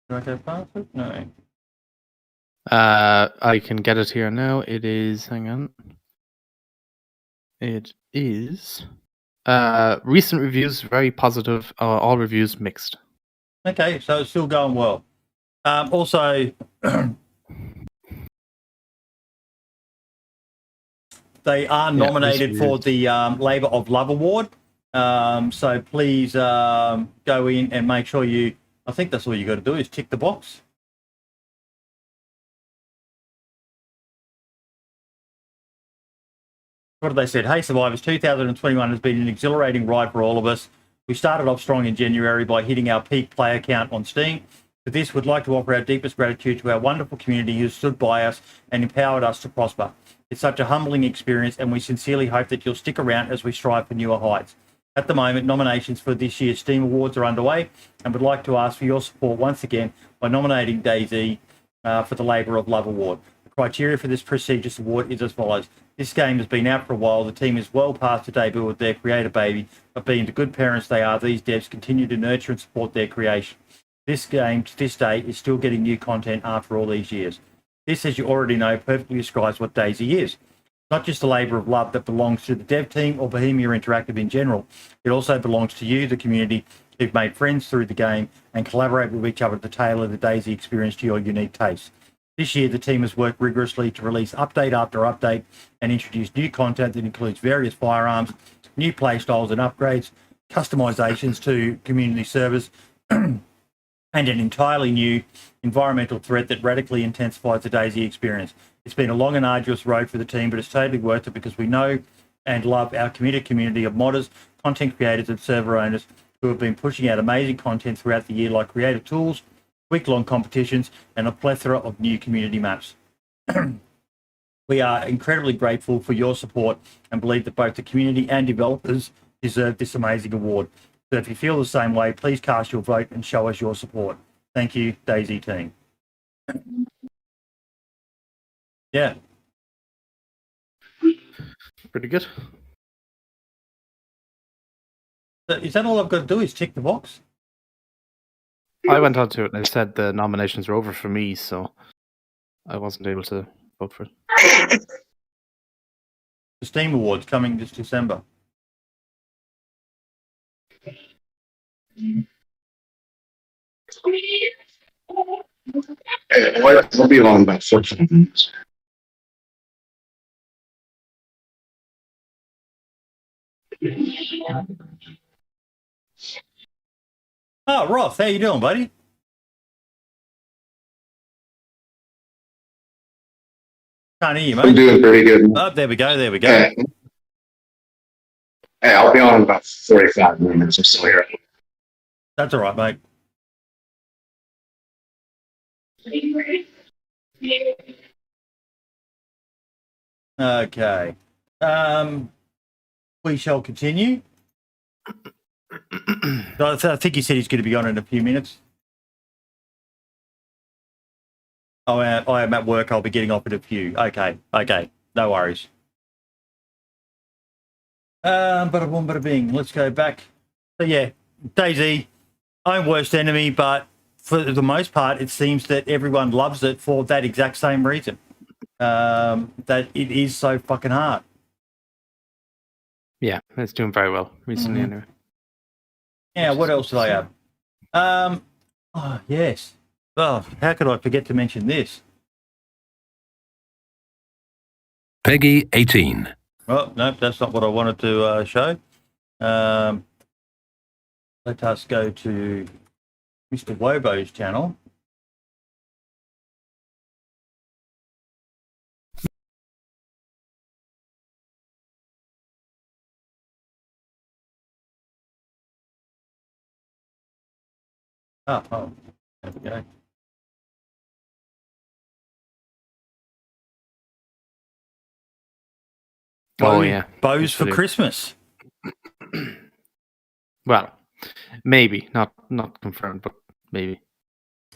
Do I go past it? No. I can get it here now. It is, hang on. It is recent reviews, very positive. All reviews mixed. Okay, so it's still going well. Also, they are nominated for the Labour of Love Award. So please go in and make sure I think that's all you got to do is tick the box. What have they said? Hey, survivors, 2021 has been an exhilarating ride for all of us. We started off strong in January by hitting our peak player count on Steam. For this, we'd like to offer our deepest gratitude to our wonderful community who stood by us and empowered us to prosper. It's such a humbling experience, and we sincerely hope that you'll stick around as we strive for newer heights. At the moment, nominations for this year's Steam Awards are underway, and would like to ask for your support once again by nominating DayZ for the Labour of Love Award. The criteria for this prestigious award is as follows. This game has been out for a while. The team is well past the debut of their creator baby, but being the good parents they are, these devs continue to nurture and support their creation. This game, to this day, is still getting new content after all these years. This, as you already know, perfectly describes what DayZ is. Not just a labour of love that belongs to the dev team or Bohemia Interactive in general. It also belongs to you, the community, who've made friends through the game and collaborate with each other to tailor the DayZ experience to your unique tastes. This year, the team has worked rigorously to release update after update and introduce new content that includes various firearms, new playstyles and upgrades, customizations to community servers, and an entirely new environmental threat that radically intensifies the DayZ experience. It's been a long and arduous road for the team, but it's totally worth it because we know and love our committed community of modders, content creators, and server owners who have been pushing out amazing content throughout the year, like creative tools, week-long competitions, and a plethora of new community maps. We are incredibly grateful for your support and believe that both the community and developers deserve this amazing award. So if you feel the same way, please cast your vote and show us your support. Thank you, DayZ team. Yeah. Pretty good. So is that all I've got to do is tick the box? I went on to it and it said the nominations were over for me, so I wasn't able to vote for it. The Steam Awards coming this December. We'll be on about 14 minutes. Oh, Ross, how you doing, buddy? Can't hear you, I'm mate. doing pretty good. Oh, there we go. There we go. Hey, I'll be on in about 45 minutes. I'm still here. That's all right, mate. Okay. We shall continue. I think he said he's going to be on in a few minutes. Oh, I am at work. I'll be getting off in a few. Okay. No worries. Bada boom, bada bing. Let's go back. So yeah, DayZ, own worst enemy, but for the most part, it seems that everyone loves it for that exact same reason. That it is so fucking hard. Yeah, it's doing very well recently anyway. Yeah, what else do I have? Oh, yes. Oh, how could I forget to mention this? Peggy 18. Oh, nope, that's not what I wanted to show. Let us go to Mr. Wobo's channel. Oh, there we go. Oh, yeah. Bows for Absolutely. Christmas. Well, maybe. Not confirmed, but maybe.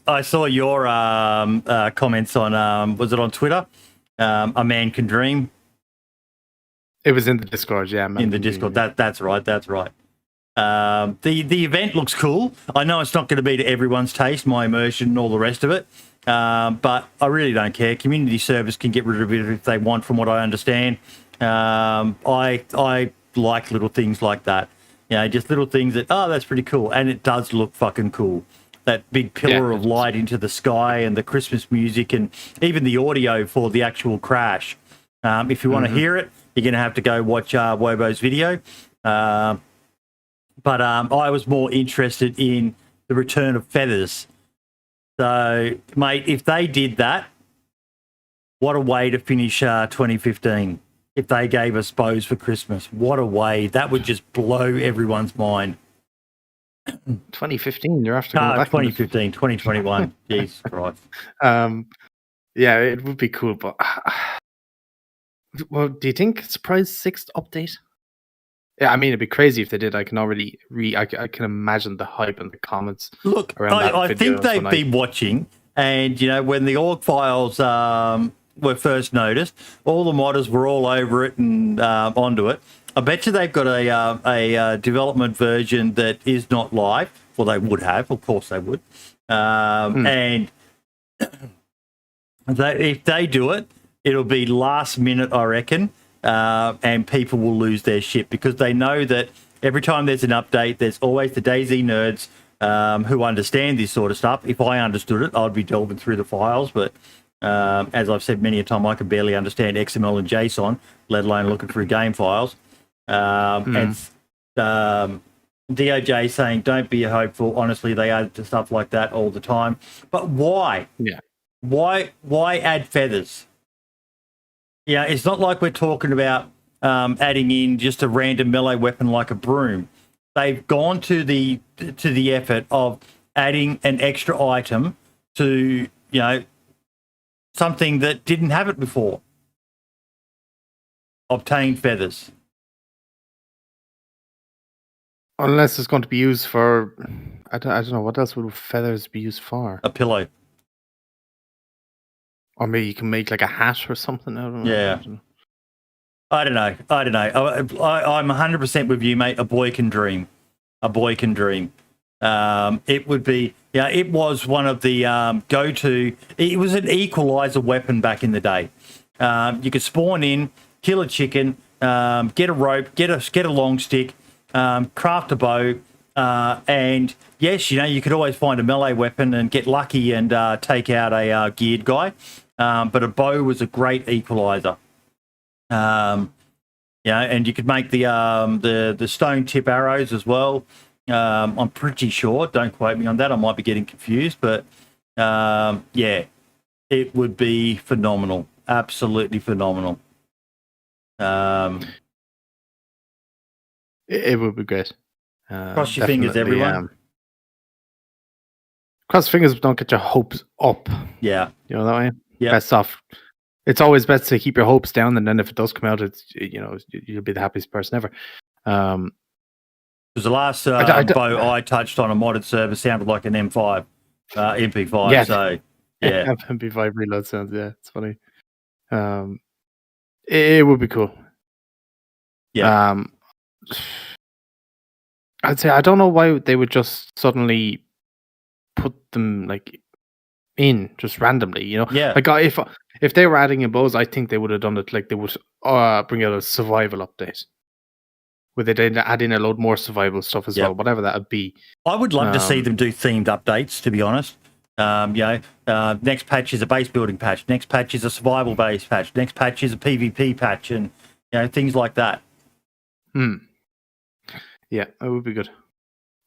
I saw your comments on, was it on Twitter? A Man Can Dream. It was in the Discord, yeah. In the Discord. That's right. The event looks cool. I know it's not going to be to everyone's taste, my immersion and all the rest of it. But I really don't care. Community service can get rid of it if they want, from what I understand. I like little things like that. You know, just little things that, oh, that's pretty cool. And it does look fucking cool. That big pillar of light into the sky and the Christmas music and even the audio for the actual crash. If you want to hear it, you're going to have to go watch Wobo's video. But I was more interested in the return of feathers. So, mate, if they did that, what a way to finish 2015. If they gave us bows for Christmas, what a way. That would just blow everyone's mind. 2015, you're after going back. 2015, 2021. Jesus Christ. Yeah, it would be cool, but well, do you think surprise 6th update? Yeah, I mean, it'd be crazy if they did. I can already I can imagine the hype and the comments. Look, around that I video think they've been watching, and you know, when the org files were first noticed, all the modders were all over it and onto it. I bet you they've got a development version that is not live. Well, they would have, of course they would. And if they do it, it'll be last minute, I reckon. And people will lose their shit because they know that every time there's an update, there's always the DayZ nerds who understand this sort of stuff. If I understood it, I'd be delving through the files. But as I've said many a time, I can barely understand XML and JSON, let alone looking through game files. And DOJ saying, don't be hopeful. Honestly, they add stuff like that all the time. But why? Yeah. Why add feathers? Yeah, it's not like we're talking about adding in just a random melee weapon like a broom. They've gone to the effort of adding an extra item to, something that didn't have it before. Obtain feathers. Unless it's going to be used for, I don't know, what else would feathers be used for? A pillow. Or maybe you can make like a hat or something. I don't know. Yeah. I don't know. I'm 100% with you, mate. A boy can dream. It would be, it was one of the go-to, it was an equalizer weapon back in the day. You could spawn in, kill a chicken, get a rope, get a long stick, craft a bow, and yes, you could always find a melee weapon and get lucky and take out a geared guy. But a bow was a great equalizer. And you could make the stone tip arrows as well. I'm pretty sure. Don't quote me on that. I might be getting confused, but it would be phenomenal. Absolutely phenomenal. It would be great. Cross your fingers, everyone. Cross your fingers, but don't get your hopes up. Yeah. You know that way? Yeah. Best off. It's always best to keep your hopes down, and then if it does come out, it's you'll be the happiest person ever. Because the last bow I touched on a modded server sounded like an M5, MP5. Yeah. So yeah, MP5 reload sounds. Yeah, it's funny. It would be cool. Yeah. I'd say I don't know why they would just suddenly put them in just randomly. Yeah. Like if they were adding in bows, I think they would have done it like they would bring out a survival update, where they did add in a load more survival stuff as well, whatever that would be. I would love to see them do themed updates, to be honest. Next patch is a base building patch. Next patch is a survival base patch. Next patch is a PvP patch, and things like that. Yeah, it would be good.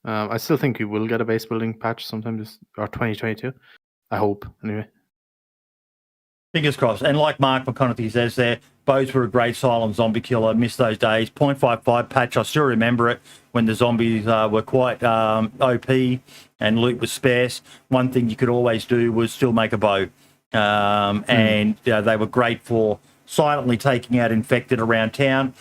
I still think we will get a base building patch sometime or 2022. I hope, anyway. Fingers crossed. And like Mark McConaughey says there, bows were a great silent zombie killer. Miss those days. 0.55 patch, I still remember it when the zombies were quite OP and loot was sparse. One thing you could always do was still make a bow. And they were great for silently taking out infected around town.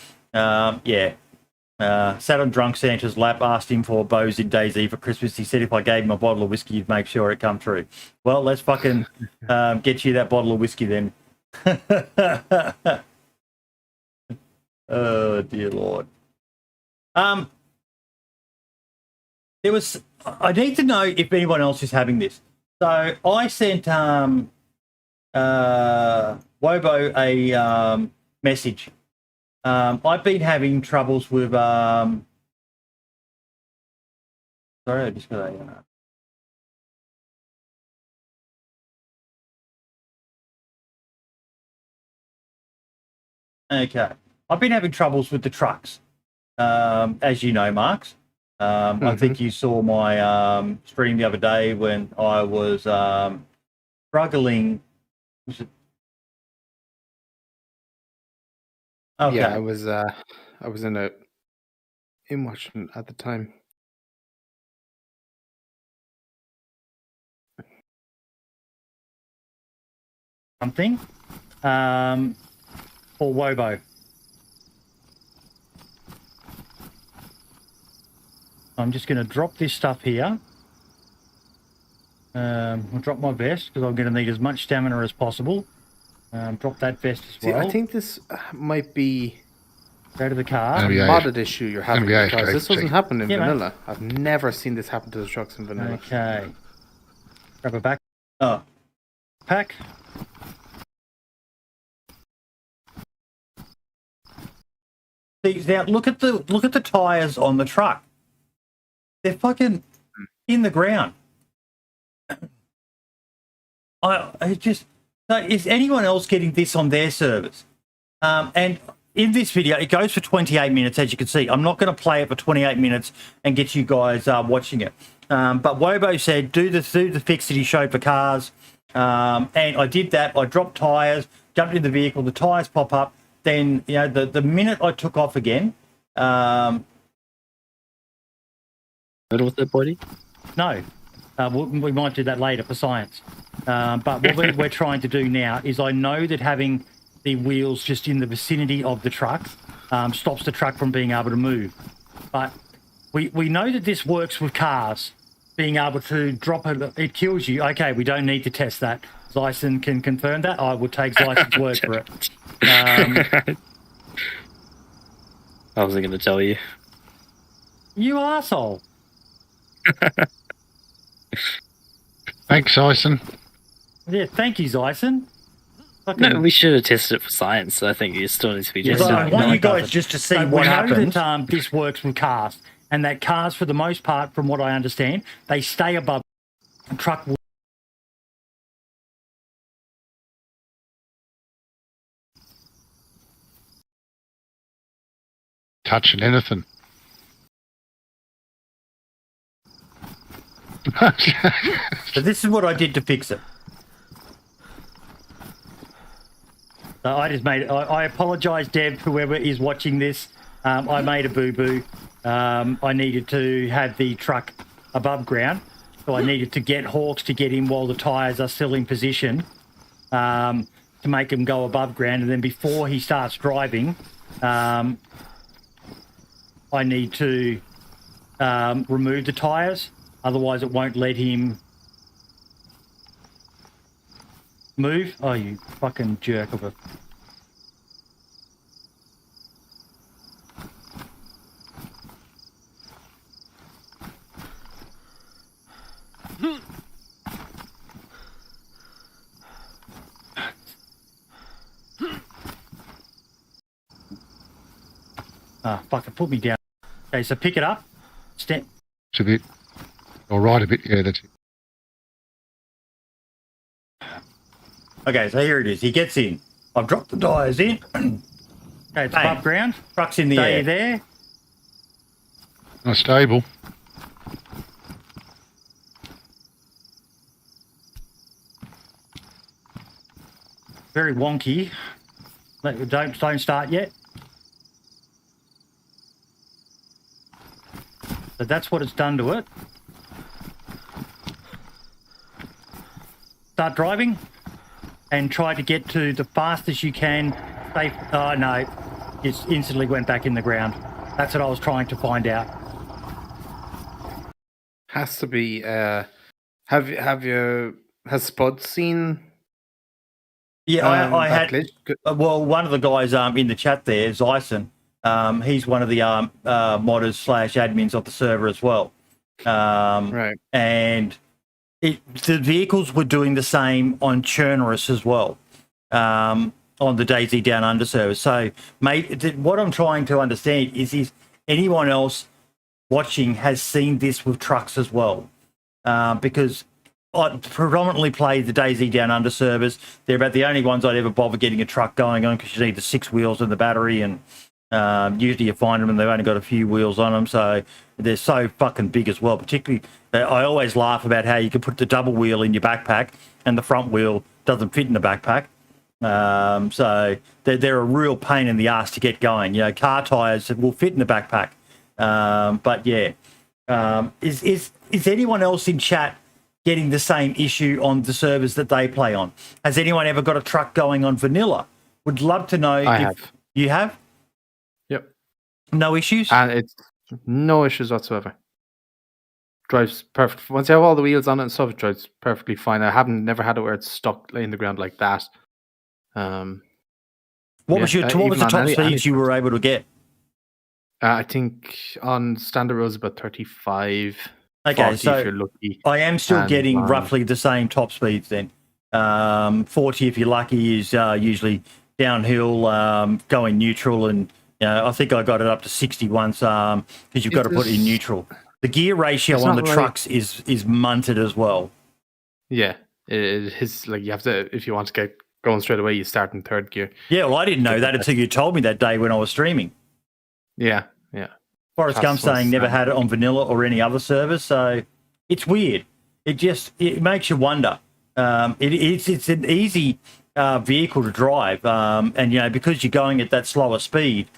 Sat on Drunk Santa's lap, asked him for bows in DayZ for Christmas. He said if I gave him a bottle of whiskey, he'd make sure it come true. Well, let's fucking get you that bottle of whiskey then. Oh, dear Lord. I need to know if anyone else is having this. So I sent Wobo a message. I've been having troubles with sorry, I just got a okay. I've been having troubles with the trucks. As you know, Marks. I think you saw my stream the other day when I was struggling. Was it? Okay. Yeah, I was in Washington at the time. Something for Wobo. I'm just going to drop this stuff here. I'll drop my vest because I'm going to need as much stamina as possible. Drop that vest as well. See, I think this might be go to the car. a modded issue you're having because this doesn't happen in vanilla. Mate. I've never seen this happen to the trucks in vanilla. Okay. Grab a back. Oh. Pack. Now look at the tires on the truck. They're fucking in the ground. I just, so is anyone else getting this on their servers? And in this video, it goes for 28 minutes, as you can see. I'm not going to play it for 28 minutes and get you guys watching it. But Wobo said, do the fix that he showed for cars. And I did that. I dropped tyres, jumped in the vehicle, the tyres pop up. Then, you know, the minute I took off again, With the body? no, we might do that later for science. But what we're trying to do now is I know that having the wheels just in the vicinity of the truck stops the truck from being able to move. But we know that this works with cars, being able to drop it kills you. Okay, we don't need to test that. Zyson can confirm that. I would take Zyson's word for it. I wasn't going to tell you. You arsehole. Thanks, Ison. Yeah, thank you, Zyson. No, we should have tested it for science. I think it still needs to be Yeah, tested. I want you guys just to see So what we know happens. that, This works with cars, and that cars, for the most part, from what I understand, they stay above the truck. Touching anything. So this is what I did to fix it. So I just made. I apologise, Deb, whoever is watching this. I made a boo-boo. I needed to have the truck above ground, so I needed to get Hawks to get in while the tyres are still in position, to make him go above ground, and then before he starts driving, I need to remove the tyres. Otherwise, it won't let him move. Oh, you fucking jerk of a... Ah, fucking put me down. Okay, so pick it up. Step. It's a bit. All right, a bit. Yeah, that's it. Okay, so here it is. He gets in. I've dropped the tyres in. Okay, it's Hey. above ground. Truck's in the Stay air. there. Not stable. Very wonky. Don't start yet. So that's what it's done to it. Start driving and try to get to the fastest you can. Safe. Oh no, it instantly went back in the ground. That's what I was trying to find out. Has to be. Has Spud seen? Yeah, I that had. glitch? Well, one of the guys in the chat there, Zyson, he's one of the modders / admins of the server as well. Right. And the vehicles were doing the same on Churnerus as well, on the DayZ Down Under server. So, mate, what I'm trying to understand is anyone else watching has seen this with trucks as well? Because I predominantly play the DayZ Down Under servers. They're about the only ones I'd ever bother getting a truck going on, because you need the 6 wheels and the battery, and usually you find them and they've only got a few wheels on them, so they're so fucking big as well. Particularly, I always laugh about how you can put the double wheel in your backpack and the front wheel doesn't fit in the backpack. So they're a real pain in the ass to get going. You know, car tires will fit in the backpack. But yeah, is anyone else in chat getting the same issue on the servers that they play on? Has anyone ever got a truck going on vanilla? Would love to know. I have. You have? Yep. No issues? And it's no issues whatsoever. Drives perfect. Once you have all the wheels on it and stuff, it drives perfectly fine. I haven't never had it where it's stuck in the ground like that. What was yeah, the even top on any speeds you were able to get? I think on standard roads about 35. Okay, 40 so if you're lucky. I am still and getting long. roughly the same top speeds then. 40 if you're lucky is usually downhill, going neutral, and I think I got it up to 60 once because you've got to put it in neutral. The gear ratio It's on the not like- trucks is munted as well. Yeah, it is like you have to, if you want to get going straight away, you start in third gear. Yeah, well, I didn't know that until you told me that day when I was streaming. Yeah, yeah. Forrest That's Gump saying what's never standard. had it on vanilla or any other servers, so it's weird. It makes you wonder. It's an easy vehicle to drive, and because you're going at that slower speed,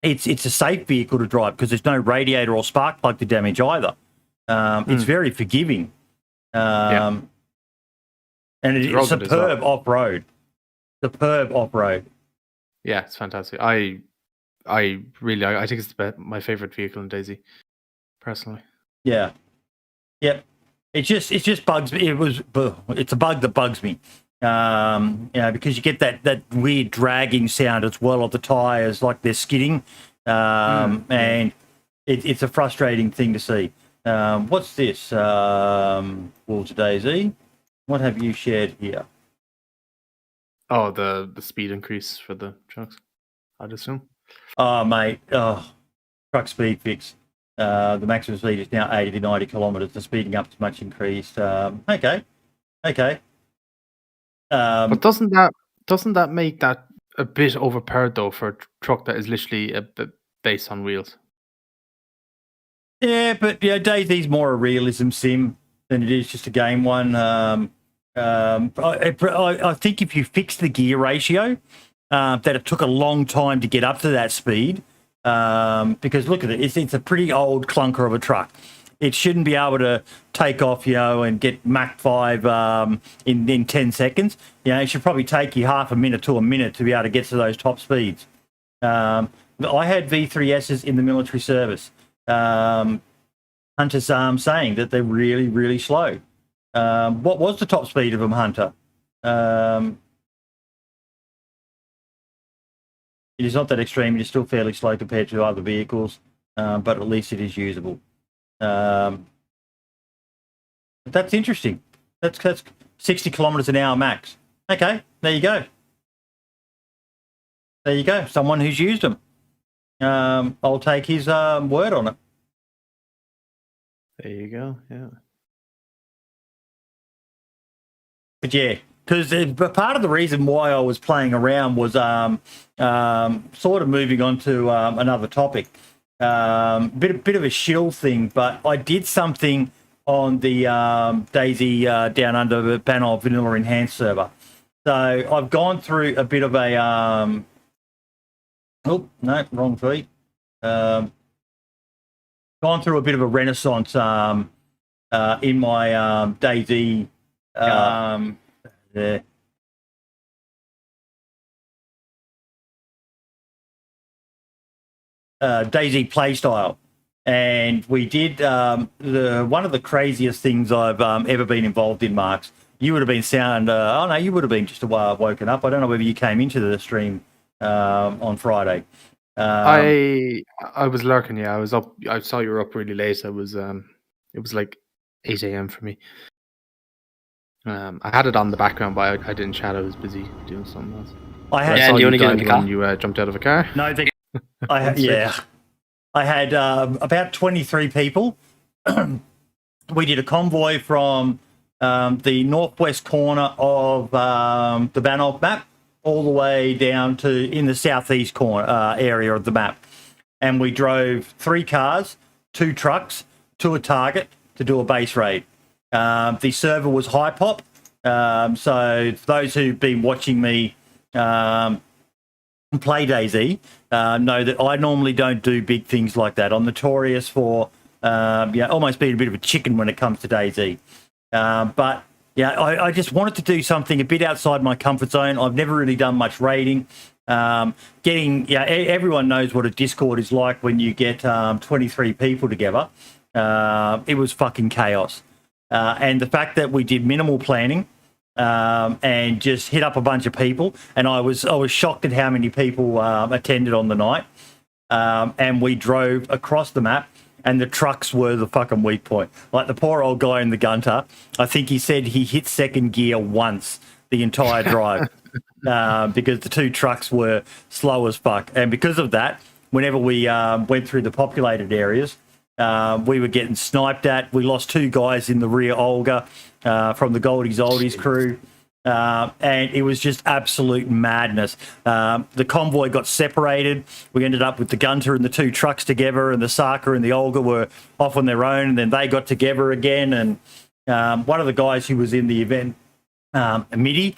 it's a safe vehicle to drive because there's no radiator or spark plug to damage either. It's very forgiving, and it's rugged as well. superb off road. Superb off road. Yeah, it's fantastic. I think it's my favorite vehicle in DayZ, personally. Yeah. Yep. It just bugs me. It's a bug that bugs me. Because you get that weird dragging sound as well of the tires, like they're skidding, and it's a frustrating thing to see. What's this? Wolves of DayZ. What have you shared here? Oh, the speed increase for the trucks, I'd assume. Oh, mate. Oh, truck speed fix. The maximum speed is now 80 to 90 kilometres. The speeding up is much increased. Okay. But doesn't that make that a bit overpowered though for a truck that is literally a bit based on wheels? Yeah, but DayZ's more a realism sim than it is just a game one. I think if you fix the gear ratio, that it took a long time to get up to that speed. Because look at it, it's a pretty old clunker of a truck. It shouldn't be able to take off, and get Mach 5 in 10 seconds. It should probably take you half a minute to a minute to be able to get to those top speeds. I had V3Ss in the military service. Hunter's saying that they're really, really slow. What was the top speed of them, Hunter? It is not that extreme. It is still fairly slow compared to other vehicles, but at least it is usable. That's interesting. That's 60 kilometres an hour max. Okay, there you go. Someone who's used them. I'll take his word on it. There you go. Yeah. But yeah, because part of the reason why I was playing around was sort of moving on to another topic. Bit of a shill thing, but I did something on the DayZ Down Under the Panel Vanilla Enhanced server. So I've gone through a bit of a wrong feed. Gone through a bit of a renaissance in my DayZ there. DayZ playstyle, and we did one of the craziest things I've ever been involved in, Marks. You would have been you would have been just woken up. I don't know whether you came into the stream on Friday. I was lurking. Yeah, I was up. I saw you were up really late. It was like 8 a.m. for me. I had it on the background, but I didn't chat. I was busy doing something else. I had. Yeah, saw you want to get in the died when car? you jumped out of a car. No, I had about 23 people. We did a convoy from the northwest corner of the Banov map all the way down to in the southeast corner area of the map, and we drove 3 cars, 2 trucks to a target to do a base raid. The server was high pop, so those who've been watching me play DayZ know that I normally don't do big things like that. I'm notorious for almost being a bit of a chicken when it comes to DayZ. But I just wanted to do something a bit outside my comfort zone. I've never really done much raiding. Everyone knows what a Discord is like when you get 23 people together. It was fucking chaos. And the fact that we did minimal planning and just hit up a bunch of people, and I was shocked at how many people attended on the night. And we drove across the map, and the trucks were the fucking weak point. Like the poor old guy in the Gunter, I think he said he hit second gear once the entire drive because the two trucks were slow as fuck. And because of that, whenever we went through the populated areas, we were getting sniped at. We lost 2 guys in the rear Olga from the Goldies Oldies crew. And it was just absolute madness. The convoy got separated. We ended up with the Gunter and the 2 trucks together, and the Saka and the Olga were off on their own, and then they got together again. And one of the guys who was in the event, Midi,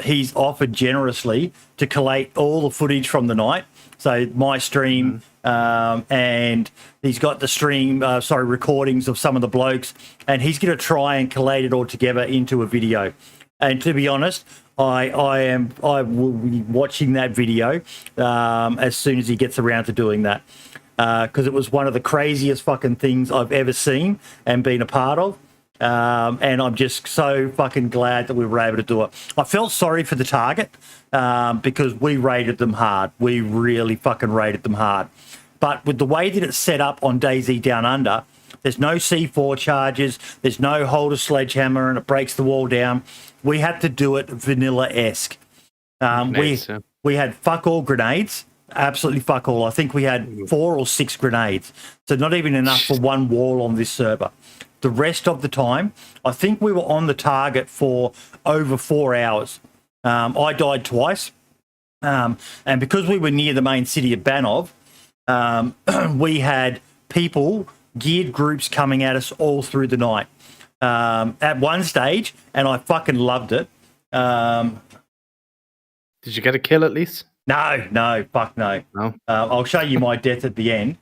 he's offered generously to collate all the footage from the night. So my stream, and he's got the recordings of some of the blokes, and he's going to try and collate it all together into a video. And to be honest, I will be watching that video as soon as he gets around to doing that, because it was one of the craziest fucking things I've ever seen and been a part of. And I'm just so fucking glad that we were able to do it. I felt sorry for the target because we raided them hard. We really fucking raided them hard. But with the way that it's set up on DayZ Down Under, there's no C4 charges, there's no hold a sledgehammer and it breaks the wall down. We had to do it vanilla-esque. We had fuck all grenades, absolutely fuck all. I think we had 4 or 6 grenades, so not even enough for one wall on this server. The rest of the time, I think we were on the target for over 4 hours. I died twice, and because we were near the main city of Banov, we had people, geared groups coming at us all through the night. At one stage, and I fucking loved it. Did you get a kill at least? No, fuck no. No. I'll show you my death at the end.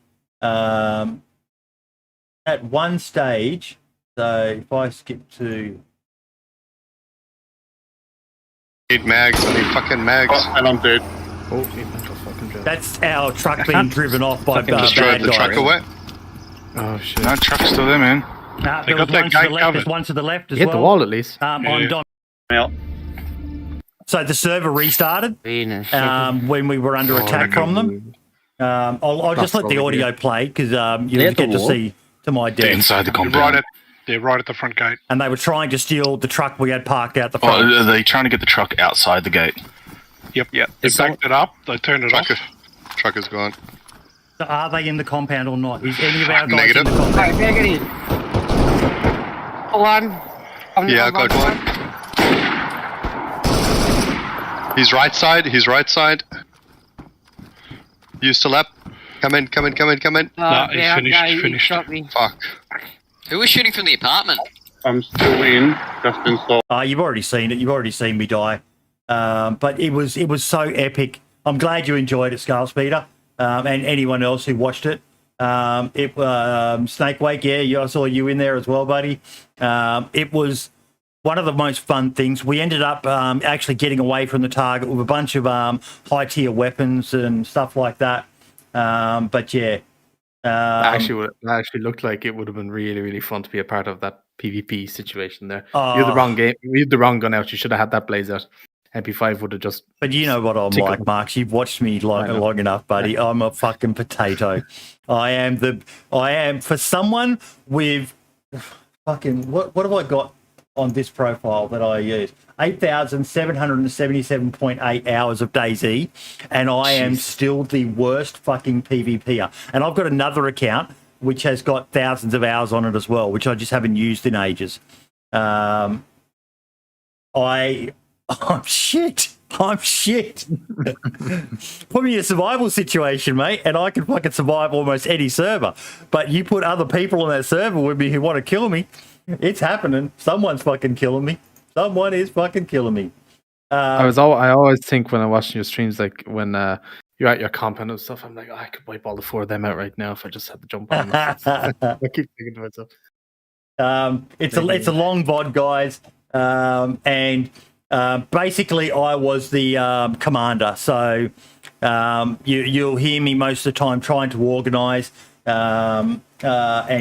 At one stage, so if I skip to... Need mags, I need fucking mags. Oh, and I'm dead. Oh, fucking drill. That's our truck being driven off by Just bad drove the truck guys. away. Oh shit! No, truck's still there, man. Nah, They there got was that one to the gate left. covered. There's one to the left as Hit well. the wall at least. I'm Yeah. done. So the server restarted when we were under attack from them. I'll just let the audio play because you'll Hit the get to wall. see to my They're death. inside the compound. They're right at the front gate. And they were trying to steal the truck we had parked out the Oh, front. are they trying to get the truck outside the gate? Yep. They backed it up. They turned it off. Truck is gone. So are they in the compound or not? Is any of our guys Negative. in the compound? Hold on. Yeah, I got one. He's right side. You still up? Come in. No, he's finished. Shot me. Fuck. Who was shooting from the apartment? I'm still in. Just inside. You've already seen it. You've already seen me die. But it was so epic. I'm glad you enjoyed it, Skull Speeder, and anyone else who watched it. Snake Wake, I saw you in there as well, buddy. It was one of the most fun things. We ended up actually getting away from the target with a bunch of high-tier weapons and stuff like that. But yeah. That actually looked like it would have been really, really fun to be a part of that PvP situation there. Oh. You had the wrong game. You had the wrong gun out. You should have had that blaze out. MP5 would have just... But you know what I'm Tickle. like, Marks. You've watched me long enough, buddy. I'm a fucking potato. I am for someone with fucking what have I got on this profile that I use? 8,777.8 hours of DayZ, and I am still the worst fucking PvPer. And I've got another account which has got thousands of hours on it as well, which I just haven't used in ages. I'm shit. Put me in a survival situation, mate, and I can fucking survive almost any server. But you put other people on that server with me who want to kill me, it's happening. Someone's fucking killing me. Someone is fucking killing me. I always think when I'm watching your streams, like when you're at your compound and stuff, I'm like, I could wipe all the 4 of them out right now if I just had to jump on them. I keep thinking to myself. It's a long VOD, guys, and basically I was the commander. So you'll hear me most of the time trying to organise and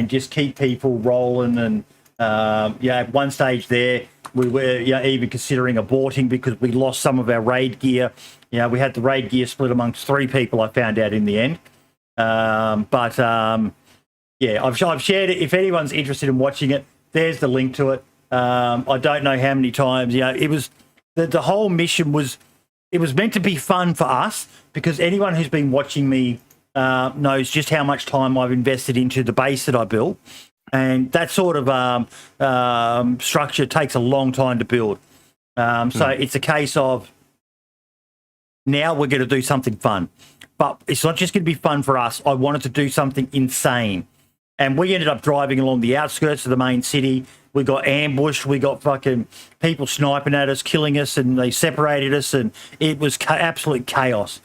just keep people rolling. And at one stage there, we were even considering aborting because we lost some of our raid gear. We had the raid gear split amongst 3 people, I found out in the end. I've shared it. If anyone's interested in watching it, there's the link to it. I don't know how many times. It was the whole mission was meant to be fun for us, because anyone who's been watching me knows just how much time I've invested into the base that I built, and that sort of structure takes a long time to build. So it's a case of now we're going to do something fun, but it's not just going to be fun for us. I wanted to do something insane, and we ended up driving along the outskirts of the main city. We got ambushed. We got fucking people sniping at us, killing us, and they separated us, and it was absolute chaos.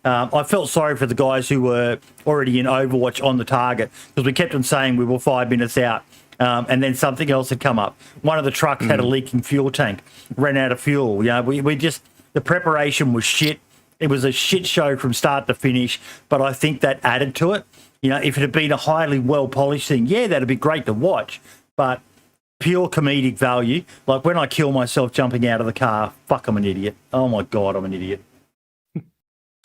I felt sorry for the guys who were already in Overwatch on the target, because we kept on saying we were 5 minutes out, and then something else had come up. One of the trucks had a leaking fuel tank, ran out of fuel. You know, we just, the preparation was shit. It was a shit show from start to finish, but I think that added to it. You know, if it had been a highly well-polished thing, yeah, that'd be great to watch, but pure comedic value, like when I kill myself jumping out of the car, fuck, I'm an idiot. Oh my God, I'm an idiot.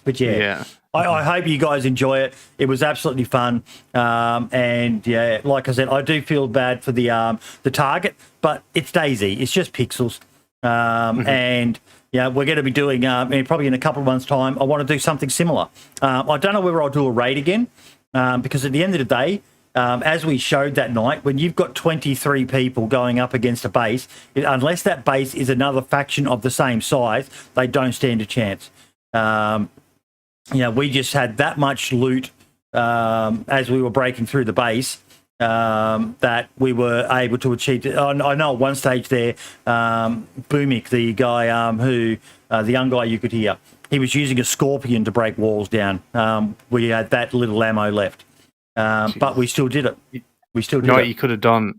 But yeah. I hope you guys enjoy it. It was absolutely fun. And yeah, like I said, I do feel bad for the target, but it's DayZ. It's just pixels. And yeah, we're going to be doing, probably in a couple of months' time, I want to do something similar. I don't know whether I'll do a raid again, because at the end of the day, as we showed that night, when you've got 23 people going up against a base, unless that base is another faction of the same size, they don't stand a chance. You know, we just had that much loot as we were breaking through the base that we were able to achieve. I know at one stage there, Boomik, the guy the young guy you could hear, he was using a scorpion to break walls down. We had that little ammo left, but we still did it. We still did it. What you could have done,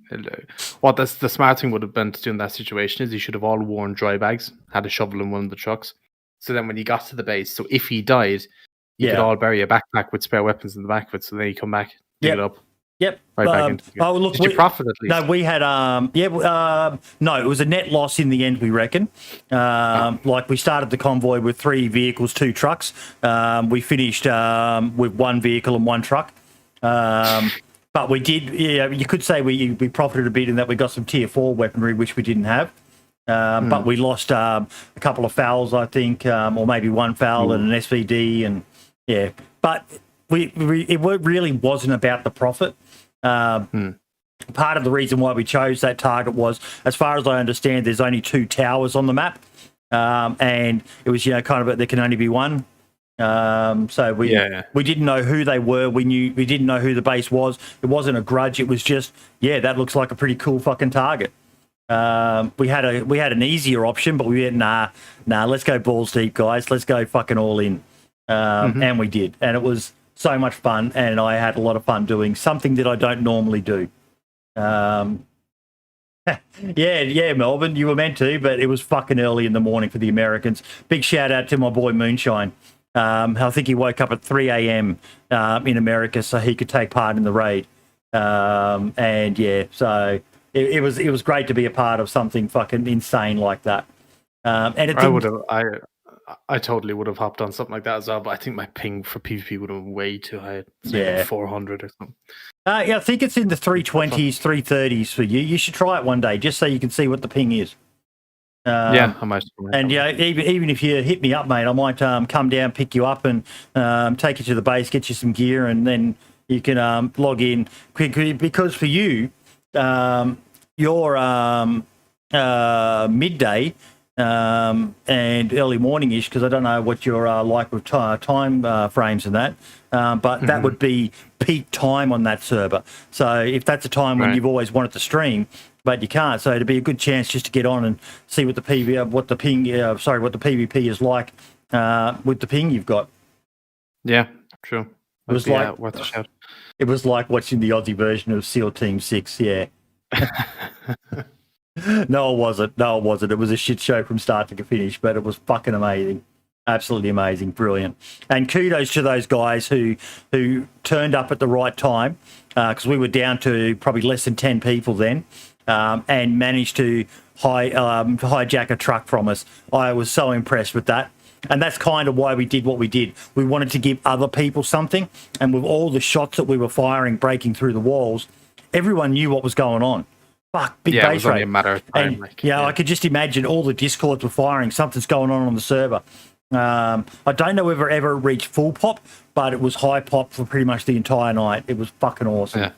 what the smart thing would have been to do in that situation is you should have all worn dry bags, had a shovel in one of the trucks. So then when you got to the base, so if he died, you could all bury a backpack with spare weapons in the back of it, so then you come back, dig it up. Yep. Right back into it. Oh, look, did you profit at least? No, we had, no, it was a net loss in the end, we reckon. Like, we started the convoy with 3 vehicles, 2 trucks. We finished with 1 vehicle and 1 truck. But we did, you could say we profited a bit in that we got some tier 4 weaponry, which we didn't have. But we lost a couple of fouls, I think, or maybe 1 foul and an SVD, and yeah. But it really wasn't about the profit. Part of the reason why we chose that target was, as far as I understand, there's only 2 towers on the map, and it was kind of there can only be 1. So we didn't know who they were. We didn't know who the base was. It wasn't a grudge. It was just that looks like a pretty cool fucking target. We had an easier option, but we went, nah, let's go balls deep, guys. Let's go fucking all in. And we did. And it was so much fun, and I had a lot of fun doing something that I don't normally do. Yeah, Melbourne, you were meant to, but it was fucking early in the morning for the Americans. Big shout out to my boy Moonshine. I think he woke up at 3 a.m. In America so he could take part in the raid. And yeah, so it was great to be a part of something fucking insane like that. And I totally would have hopped on something like that as well, but I think my ping for PvP would have been way too high. It's like 400 or something. Yeah, I think it's in the 320s, 330s for you. You should try it one day just so you can see what the ping is. I might. And even if you hit me up, mate, I might come down, pick you up, and take you to the base, get you some gear, and then you can log in quickly. Because for you, your midday and early morning-ish, because I don't know what you're like with time frames and that, but that would be peak time on that server. So if that's a time when you've always wanted to stream, but you can't, so it'd be a good chance just to get on and see what the PvP is like with the ping you've got. Yeah, true. It was like worth a shout. It was like watching the Aussie version of SEAL Team 6. Yeah. No, it wasn't. It was a shit show from start to finish, but it was fucking amazing. Absolutely amazing. Brilliant. And kudos to those guys who turned up at the right time, because we were down to probably less than 10 people then, and managed to hijack a truck from us. I was so impressed with that. And that's kind of why we did what we did. We wanted to give other people something, and with all the shots that we were firing, breaking through the walls, everyone knew what was going on. fuck, big Yeah, it base was only rate. a matter of time. And I could just imagine all the discords were firing. Something's going on the server. I don't know whether it ever reached full pop, but it was high pop for pretty much the entire night. It was fucking awesome. Yeah.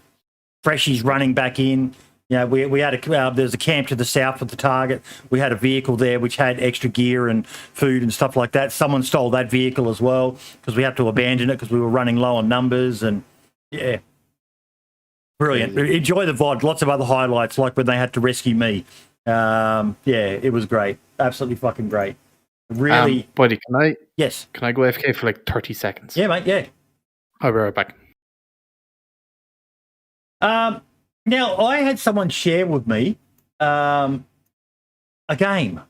Freshies running back in. We had there's a camp to the south of the target. We had a vehicle there which had extra gear and food and stuff like that. Someone stole that vehicle as well because we had to abandon it because we were running low on numbers. And yeah, brilliant. Enjoy the VOD. Lots of other highlights, like when they had to rescue me. It was great. Absolutely fucking great. Really, buddy, can I go AFK for like 30 seconds? Yeah, mate. Yeah. I'll be right back. Now I had someone share with me a game.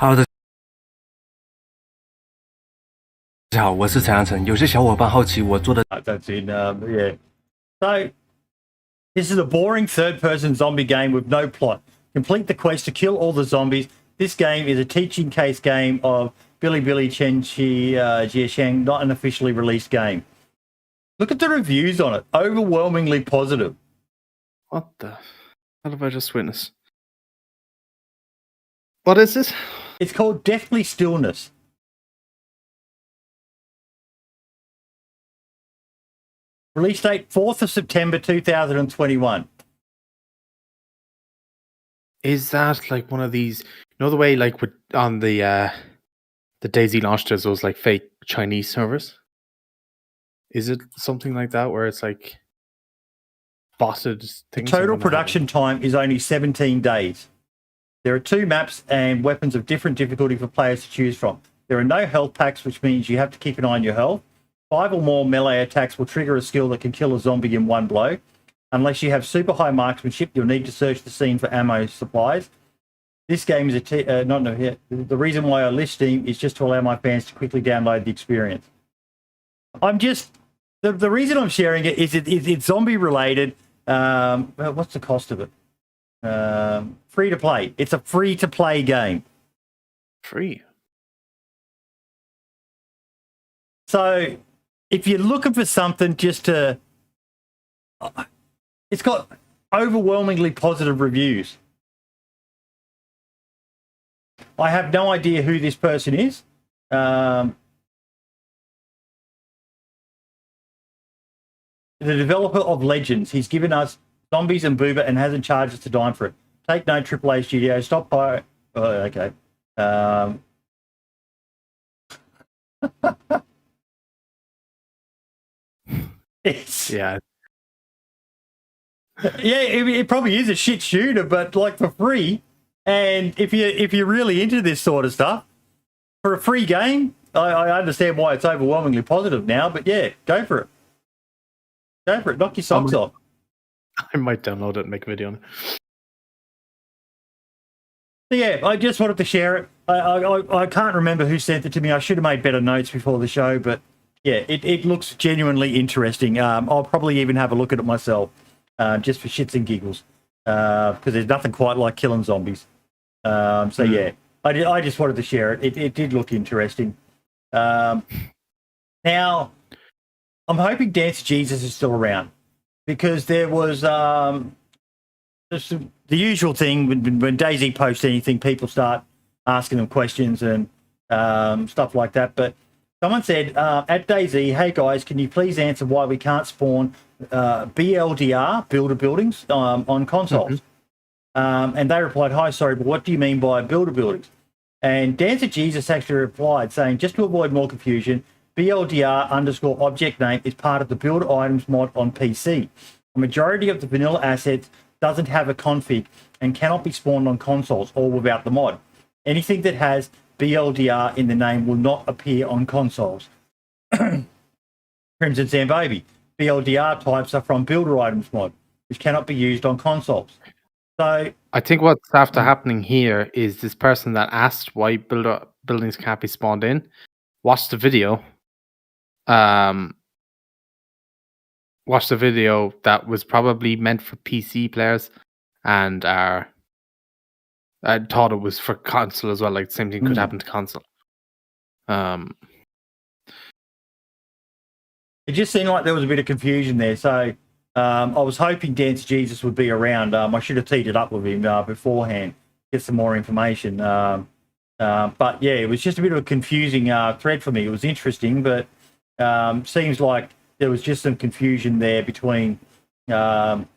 Hello，大家好，我是陈阳晨。有些小伙伴好奇我做的。That's in, yeah. So, this is a boring third-person zombie game with no plot. Complete the quest to kill all the zombies. This game is a teaching case game of Billy Chen Jiasheng, not an officially released game. Look at the reviews on it. Overwhelmingly positive. What the hell have I just witnessed? What is this? It's called Deathly Stillness. Release date 4th of September 2021. Is that like one of these? You know the way like with on the DayZ launch there's those like fake Chinese servers? Is it something like that where it's like botted things? The total production time is only 17 days. There are 2 maps and weapons of different difficulty for players to choose from. There are no health packs, which means you have to keep an eye on your health. 5 or more melee attacks will trigger a skill that can kill a zombie in one blow. Unless you have super high marksmanship, you'll need to search the scene for ammo supplies. This game is the reason why I list Steam is just to allow my fans to quickly download the experience. I'm just the reason I'm sharing it is it's zombie related. What's the cost of it? Free to play. It's a free to play game. Free. So if you're looking for something just to, it's got overwhelmingly positive reviews. I have no idea who this person is. The developer of Legends. He's given us Zombies and Booba and hasn't charged us a dime for it. Take note, AAA Studio. Stop by. Oh, okay. Yeah. Yeah, it probably is a shit shooter, but like for free. And if you're really into this sort of stuff, for a free game, I understand why it's overwhelmingly positive now. But yeah, go for it. Go for it. Knock your socks off. I might download it and make a video on it. So yeah, I just wanted to share it. I can't remember who sent it to me. I should have made better notes before the show, but yeah, it looks genuinely interesting. I'll probably even have a look at it myself, just for shits and giggles, because there's nothing quite like killing zombies. So yeah, I just wanted to share it. It did look interesting. Now, I'm hoping Dance Jesus is still around, because there was the usual thing when DayZ posts anything, people start asking them questions and stuff like that. But Someone said at DayZ, hey guys, can you please answer why we can't spawn BLDR, builder buildings, on consoles? And they replied, hi, sorry, but what do you mean by builder buildings? And Dancer Jesus actually replied saying, just to avoid more confusion, BLDR _ object name is part of the build items mod on PC. A majority of the vanilla assets doesn't have a config and cannot be spawned on consoles or without the mod. Anything that has BLDR in the name will not appear on consoles. Crimson Sam Baby. BLDR types are from builder items mod, which cannot be used on consoles. So I think what's after happening here is this person that asked why buildings can't be spawned in, watched the video, that was probably meant for PC players, and I thought it was for console as well. Like the same thing could happen to console. It just seemed like there was a bit of confusion there. So I was hoping Dance Jesus would be around. I should have teed it up with him beforehand, get some more information. But yeah, it was just a bit of a confusing thread for me. It was interesting, but seems like there was just some confusion there between Wholemate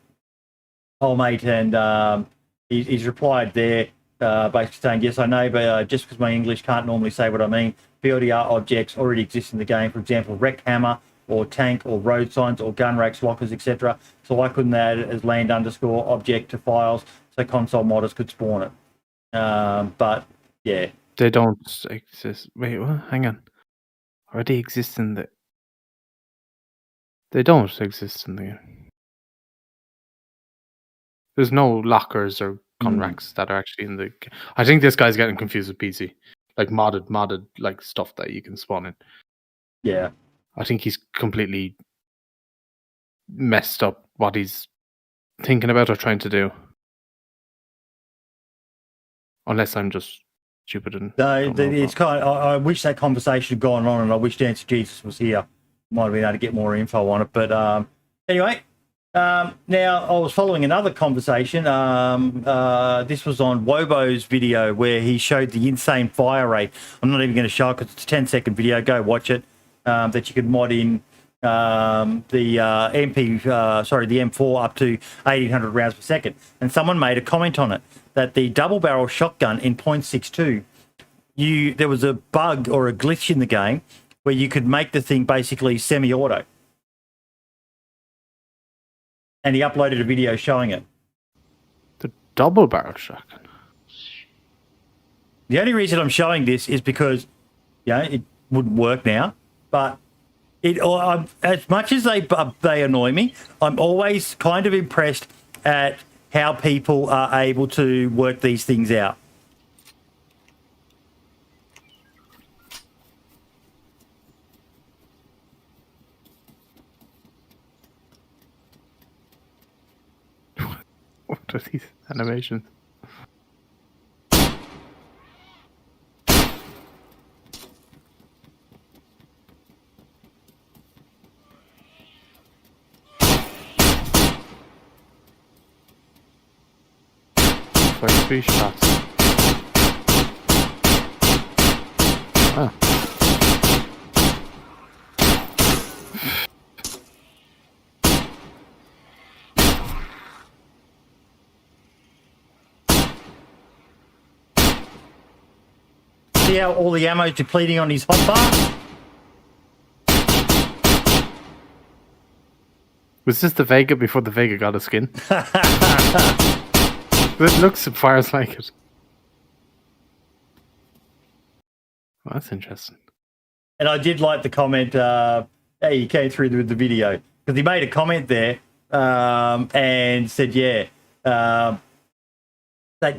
and he's replied there, basically saying, yes, I know, but just because my English can't normally say what I mean, BLDR objects already exist in the game. For example, wrecked hammer, or tank, or road signs, or gun racks, lockers, etc. So I couldn't add it as land _ object to files so console modders could spawn it. But yeah. They don't exist. Wait, what? Hang on. Or they exist in the... They don't exist in the... There's no lockers or gun racks that are actually in the... I think this guy's getting confused with PC. Like modded like stuff that you can spawn in. Yeah. I think he's completely messed up what he's thinking about or trying to do. Unless I'm just stupid and... No, it's kind of, I wish that conversation had gone on, and I wish Dancer Jesus was here. Might have been able to get more info on it. But anyway, now I was following another conversation. This was on Wobo's video where he showed the insane fire rate. I'm not even going to show it because it's a 10-second video. Go watch it. That you could mod in the M4 up to 1800 rounds per second. And someone made a comment on it that the double barrel shotgun in .62, there was a bug or a glitch in the game where you could make the thing basically semi-auto. And he uploaded a video showing it. The double barrel shotgun. The only reason I'm showing this is because, it wouldn't work now. But as much as they annoy me, I'm always kind of impressed at how people are able to work these things out. What are these animations? Like 3 shots. Oh. See how all the ammo is depleting on his hotbar? Was this the Vega before the Vega got a skin? It looks and fires like it. Well, that's interesting. And I did like the comment, hey, he came through with the video. Because he made a comment there and said, that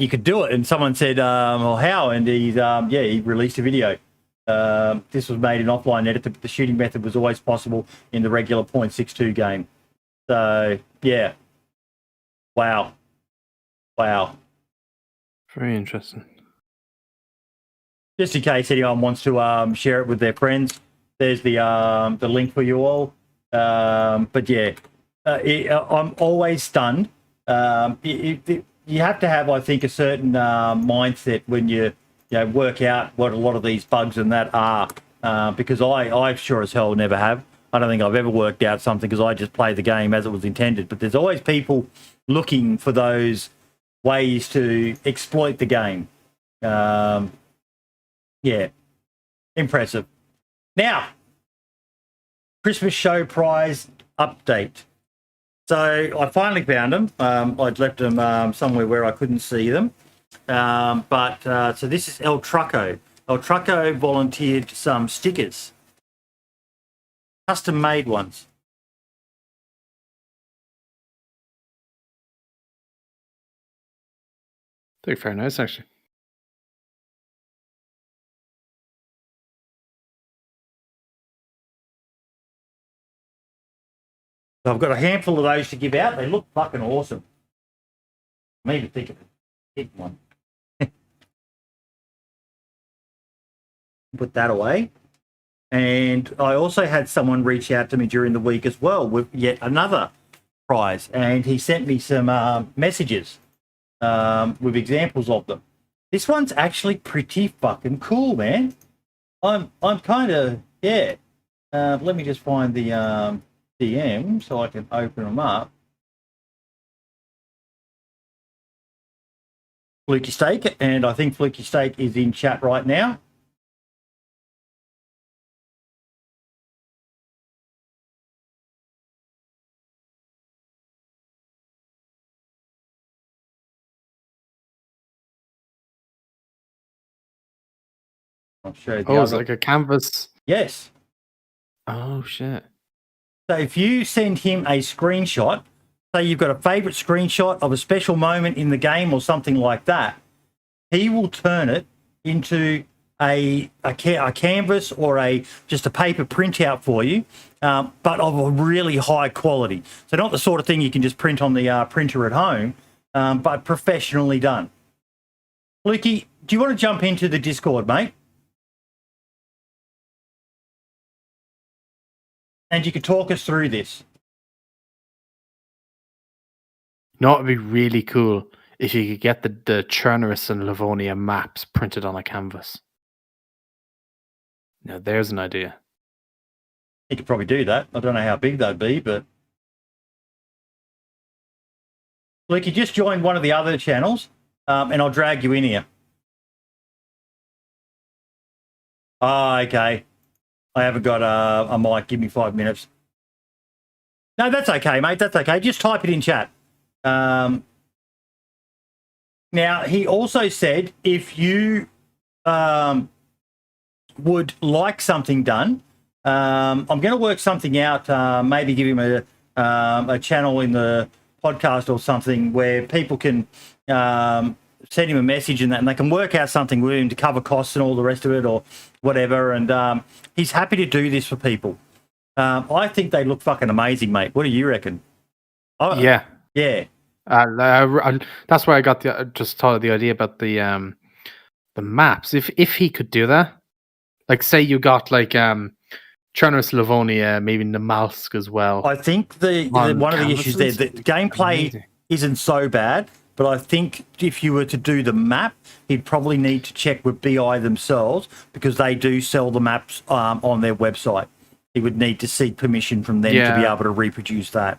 you could do it. And someone said, well, how? And he's, he released a video. This was made in offline edit. The shooting method was always possible in the regular .62 game. So, yeah. Wow. Very interesting. Just in case anyone wants to share it with their friends, there's the link for you all. But yeah, I'm always stunned. You have to have, I think, a certain mindset when you work out what a lot of these bugs and that are. because I sure as hell never have. I don't think I've ever worked out something because I just play the game as it was intended. But there's always people looking for those ways to exploit the game. Yeah, impressive. Now, Christmas show prize update. So I finally found them. I'd left them somewhere where I couldn't see them. So this is El Trucco. El Trucco volunteered some stickers. Custom made ones. They're very nice, actually. So I've got a handful of those to give out. They look fucking awesome. I need to think of a big one. Put that away. And I also had someone reach out to me during the week as well with yet another prize. And he sent me some messages with examples of them. This one's actually pretty fucking cool, man. I'm kind of, yeah. Let me just find the DM so I can open them up. Fluky Steak, and I think Fluky Steak is in chat right now. I'll show you. Oh, it's like a canvas. Yes. Oh, shit. So if you send him a screenshot, say you've got a favorite screenshot of a special moment in the game or something like that, he will turn it into a canvas or just a paper printout for you, but of a really high quality. So not the sort of thing you can just print on the printer at home, but professionally done. Lukey, do you want to jump into the Discord, mate? And you could talk us through this. You know, it'd be really cool if you could get the Chernobyl and Livonia maps printed on a canvas. Now, there's an idea. You could probably do that. I don't know how big they'd be, but... Luke, you just joined one of the other channels, and I'll drag you in here. Oh, okay. I haven't got a mic. Give me 5 minutes. No, that's okay, mate. That's okay. Just type it in chat. Now, he also said if you would like something done, I'm going to work something out, maybe give him a channel in the podcast or something where people can send him a message and that, and they can work out something with him to cover costs and all the rest of it or whatever. And he's happy to do this for people. I think they look fucking amazing, mate. What do you reckon? Yeah. Yeah. That's where I got just thought of the idea about the maps. If he could do that, like say you got like Chernobyl, Livonia, maybe Namalsk as well. I think one of the issues there, the gameplay isn't so bad, but I think if you were to do the map, he'd probably need to check with BI themselves because they do sell the maps on their website. He would need to seek permission from them to be able to reproduce that.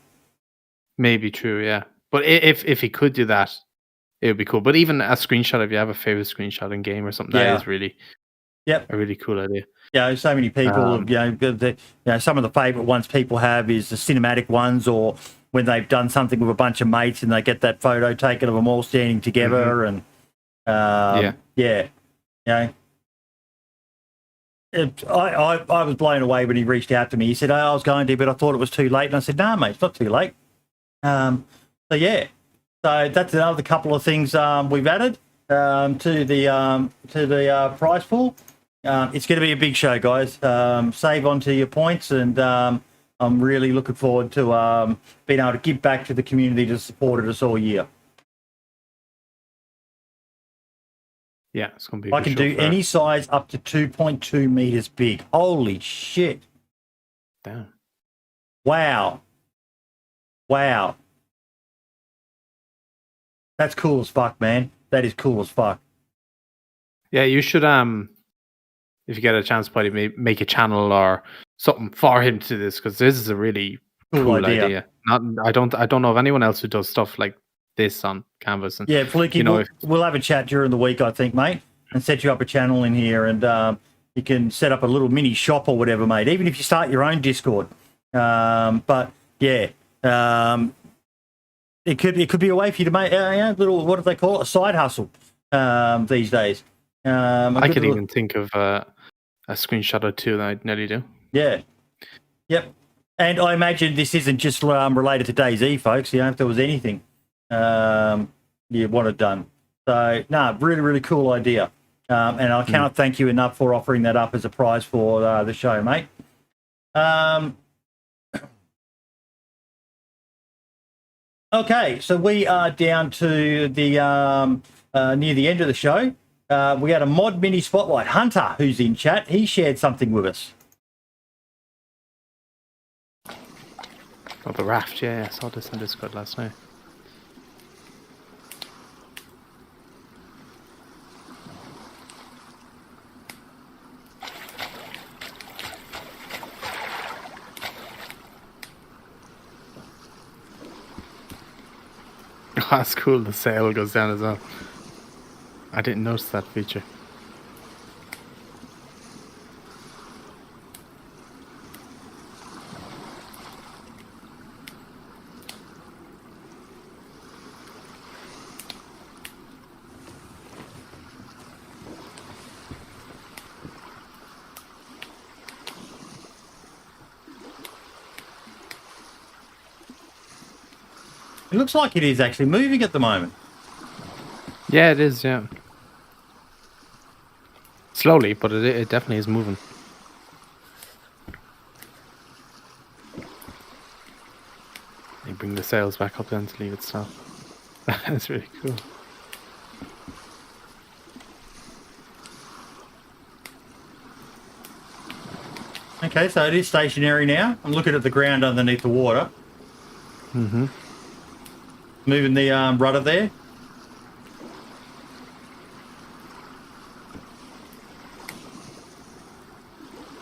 Maybe true, yeah. But if he could do that, it would be cool. But even a screenshot, if you have a favorite screenshot in game or something, that is really a really cool idea. Yeah, so many people, some of the favorite ones people have is the cinematic ones, or when they've done something with a bunch of mates and they get that photo taken of them all standing together. And I was blown away when he reached out to me. He said, "Oh, I was going to, but I thought it was too late." And I said, "No, mate, it's not too late." So that's another couple of things we've added to the prize pool. It's going to be a big show, guys. Save onto your points, and I'm really looking forward to being able to give back to the community that supported us all year. Yeah, it's going to be. I can do any size up to 2.2 meters big. Holy shit! Damn! Wow! That's cool as fuck, man. That is cool as fuck. Yeah, you should if you get a chance, probably make a channel or something for him to this, because this is a really cool idea. I don't know of anyone else who does stuff like this on Canvas. And yeah, Flicky, we'll have a chat during the week, I think, mate, and set you up a channel in here, and you can set up a little mini shop or whatever, mate. Even if you start your own Discord. But yeah, it could be a way for you to make a little, what do they call it, a side hustle these days. I could even think of a screenshot or two that I'd nearly do. Yeah. Yep. And I imagine this isn't just related to DayZ, folks. If there was anything you wanted done. So, no, really, really cool idea. And I cannot thank you enough for offering that up as a prize for the show, mate. Okay, so we are down to the near the end of the show. We had a mod mini spotlight. Hunter, who's in chat, he shared something with us. Oh, the raft, yeah, I saw this on Discord last night. Oh, that's cool, the sail goes down as well. I didn't notice that feature. It looks like it is actually moving at the moment. Yeah, it is, yeah. Slowly, but it definitely is moving. You bring the sails back up then to leave it still. That's really cool. Okay, so it is stationary now. I'm looking at the ground underneath the water. Mm-hmm. Moving the rudder there.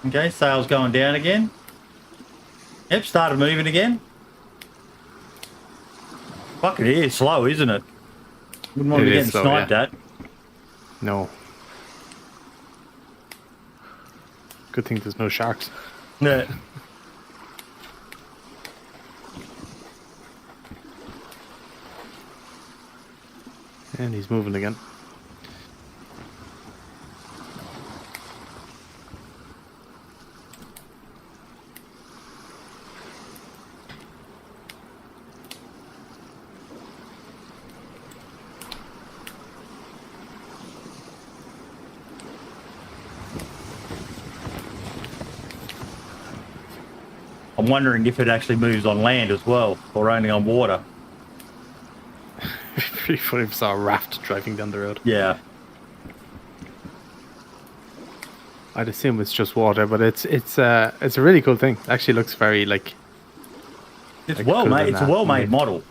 Okay, sail's going down again. Yep, started moving again. Fuck, it is slow, isn't it? Wouldn't want to be getting sniped at. No. Good thing there's no sharks. Yeah. And he's moving again. I'm wondering if it actually moves on land as well, or only on water. Pretty funny if I saw a raft driving down the road. Yeah. I'd assume it's just water, but it's a really cool thing. It actually looks very like. It's well made. It's a well-made model.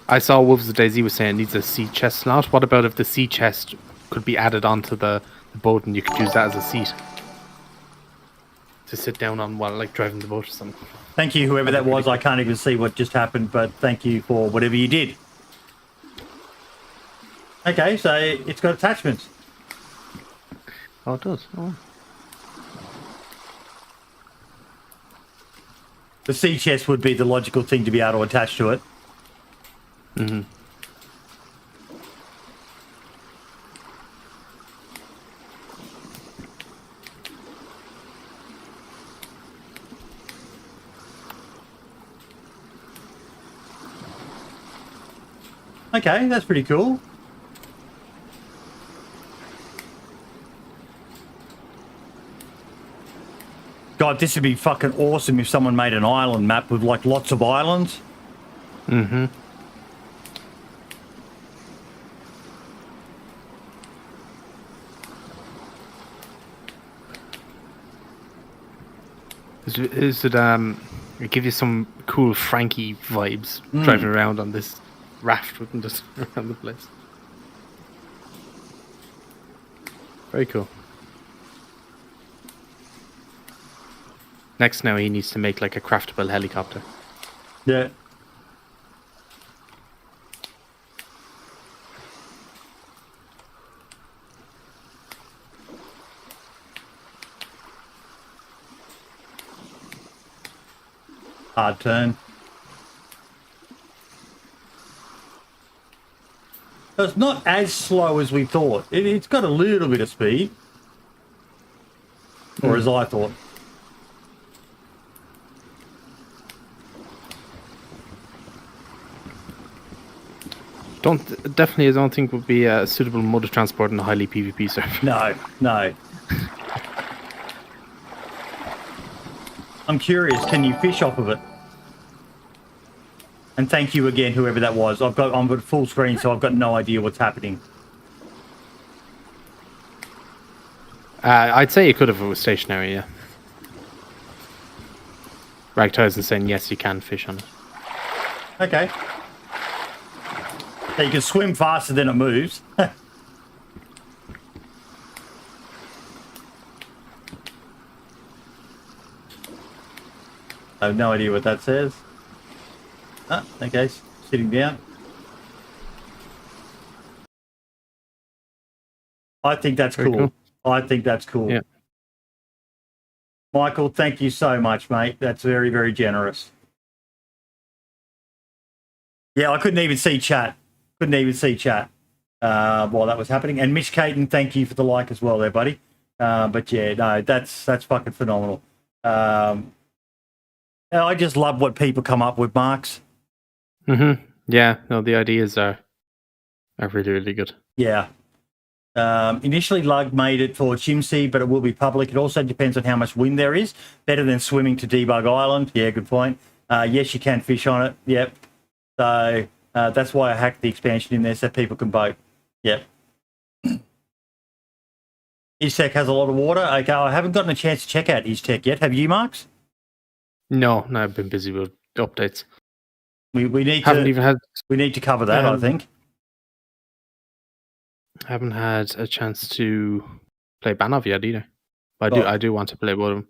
I saw Wolves of DayZ was saying it needs a sea chest slot. What about if the sea chest could be added onto the boat and you could use that as a seat to sit down on while like driving the boat or something? Thank you, whoever that was. I can't even see what just happened, but thank you for whatever you did. Okay, so it's got attachments. Oh, it does. Oh. The sea chest would be the logical thing to be able to attach to it. Mm-hmm. Okay, that's pretty cool. God, this would be fucking awesome if someone made an island map with like lots of islands. Mm-hmm. Is it it give you some cool Frankie vibes driving around on this raft with them just around the place. Very cool. Next, now he needs to make like a craftable helicopter. Yeah. Hard turn. So it's not as slow as we thought. It's got a little bit of speed. Or as I thought. Definitely I don't think would be a suitable mode of transport in a highly PvP server. No. I'm curious, can you fish off of it? And thank you again, whoever that was. I'm at full screen, so I've got no idea what's happening. I'd say you could if it was stationary, yeah. Ragtizing saying yes, you can fish on it. Okay. So you can swim faster than it moves. I have no idea what that says. Ah, okay, sitting down. I think that's cool. I think that's cool. Yeah. Michael, thank you so much, mate. That's very, very generous. Yeah, I couldn't even see chat. While that was happening. And Mitch Caton, thank you for the like as well there, buddy. But yeah, no, that's fucking phenomenal. I just love what people come up with, Marks. Mm-hmm. Yeah, no, the ideas are really, really good. Yeah. Initially, Lug made it for Chimsey, but it will be public. It also depends on how much wind there is. Better than swimming to Debug Island. Yeah, good point. Yes, you can fish on it. Yep. So that's why I hacked the expansion in there so people can boat. Yep. Iztech has a lot of water. Okay, I haven't gotten a chance to check out Iztech yet. Have you, Marks? No, I've been busy with updates. We need to cover that, I think. Haven't had a chance to play Banov yet either. But I do want to play both of them.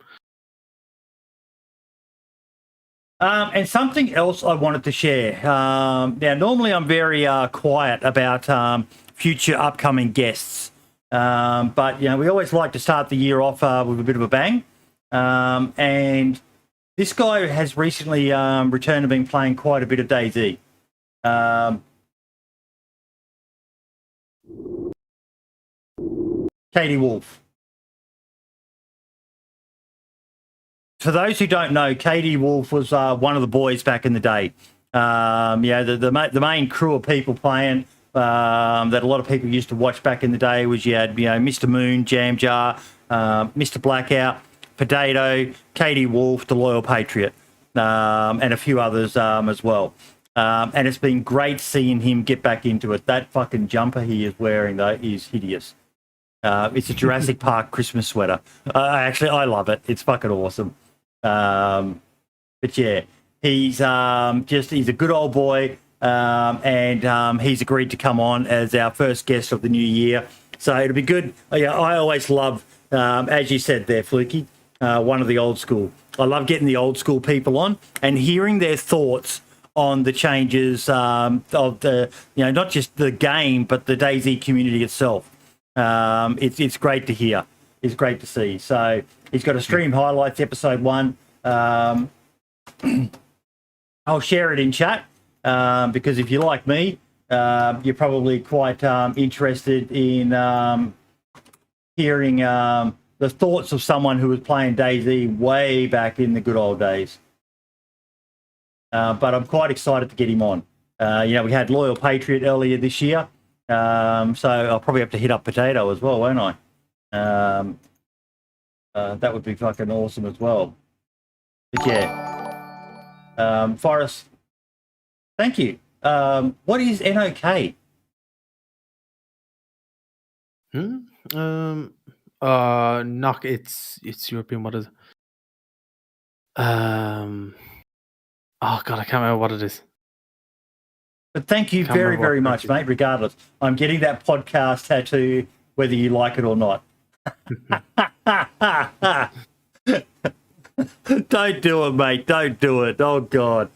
And something else I wanted to share. Now, normally I'm very quiet about future upcoming guests. But, we always like to start the year off with a bit of a bang. And this guy has recently returned and been playing quite a bit of DayZ. Katie Wolf. For those who don't know, Katie Wolf was one of the boys back in the day. The main crew of people playing that a lot of people used to watch back in the day was you had Mr. Moon, Jam Jar, Mr. Blackout, Potato, Katie Wolf, the Loyal Patriot, and a few others as well. And it's been great seeing him get back into it. That fucking jumper he is wearing, though, is hideous. It's a Jurassic Park Christmas sweater. I love it. It's fucking awesome. But yeah, he's a good old boy, and he's agreed to come on as our first guest of the new year. So it'll be good. I always love, as you said there, Fluky, one of the old school. I love getting the old school people on and hearing their thoughts on the changes of the, not just the game, but the DayZ community itself. It's great to hear. It's great to see. So he's got a stream highlights episode 1. I'll share it in chat because if you like me, you're probably quite interested in hearing the thoughts of someone who was playing DayZ way back in the good old days. But I'm quite excited to get him on. We had Loyal Patriot earlier this year. So I'll probably have to hit up Potato as well, won't I? That would be fucking awesome as well. But yeah. Forrest, thank you. What is NOK? Knock, it's European, what is it? Oh god, I can't remember what it is. But thank you very, very much, mate, regardless. I'm getting that podcast tattoo whether you like it or not. Don't do it, mate. Don't do it. Oh, God.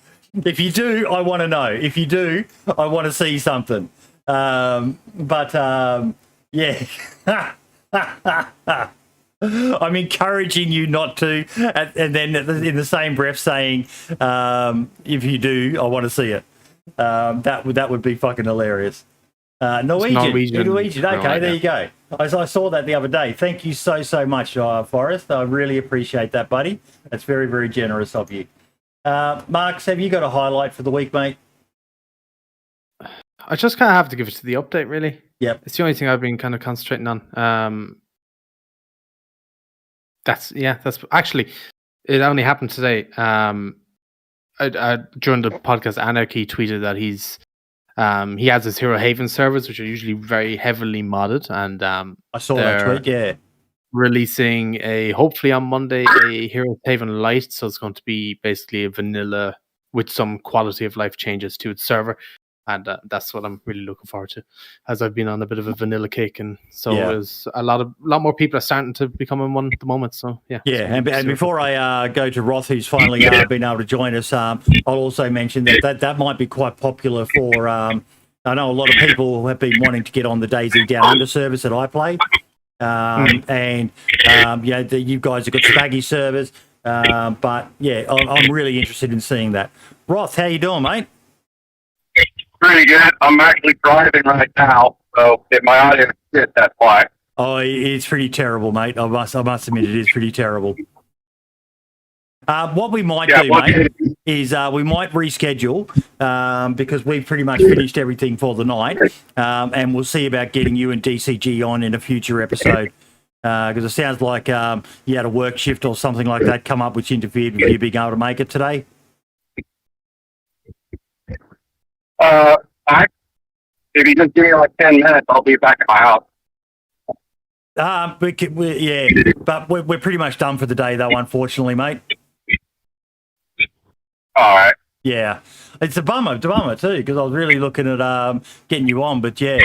If you do, I want to know. If you do, I want to see something. Yeah. I'm encouraging you not to, and then in the same breath saying, if you do, I want to see it. That would be fucking hilarious. Norwegian. Okay, there you go. I saw that the other day. Thank you so much, Forrest. I really appreciate that, buddy. That's very, very generous of you. Marks, have you got a highlight for the week, mate? I just kind of have to give it to the update, really. Yep. It's the only thing I've been kind of concentrating on. That's actually, it only happened today. During the podcast, Anarchy tweeted that he has his Hero Haven servers, which are usually very heavily modded, and I saw that tweet. Yeah, releasing hopefully on Monday a Hero Haven Lite, so it's going to be basically a vanilla with some quality of life changes to its server. And that's what I'm really looking forward to, as I've been on a bit of a vanilla kick, and so there's a lot more people are starting to become in one at the moment. So yeah, and before I go to Roth, who's finally been able to join us, I'll also mention that might be quite popular for. I know a lot of people have been wanting to get on the DayZ Down Under service that I play, and you guys have got Spaggy servers, but yeah, I'm really interested in seeing that. Roth, how you doing, mate? Pretty good. I'm actually driving right now, so if my audio shit, that's why. Oh, it's pretty terrible, mate. I must admit it is pretty terrible. What we might do, mate, is we might reschedule because we've pretty much finished everything for the night, and we'll see about getting you and DCG on in a future episode. Because it sounds like you had a work shift or something like that come up which interfered with you being able to make it today. If you just give me like 10 minutes, I'll be back at my house. But we're pretty much done for the day, though, unfortunately, mate. All right. Yeah, it's a bummer too, because I was really looking at getting you on, but yeah.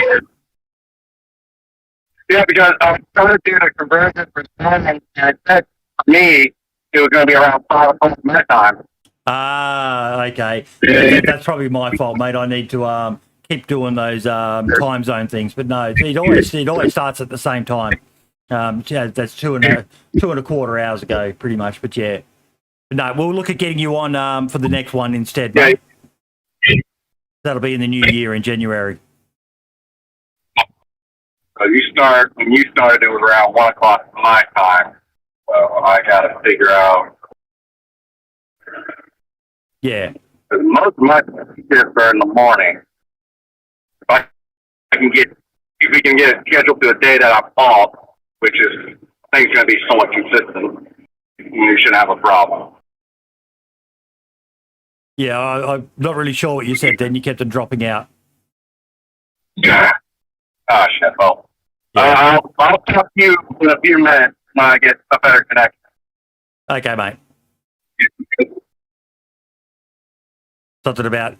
Yeah, because I'm trying to do the conversion for Simon, and it said for me it was going to be around 5 o'clock my time. Okay. Yeah, that's probably my fault, mate. I need to keep doing those time zone things, but no, it always starts at the same time. That's two and a quarter hours ago, pretty much. But yeah, no, we'll look at getting you on for the next one instead, mate. That'll be in the new year in January. So when you started, it was around 1 o'clock my time. So I got to figure out. Yeah. Most of my shifts are in the morning. If we can get it scheduled to a day that I'm off, which is, I think it's going to be somewhat consistent, you shouldn't have a problem. Yeah, I'm not really sure what you said then. You kept on dropping out. Oh, shit. Well, I'll talk to you in a few minutes when I get a better connection. Okay, mate. Something about,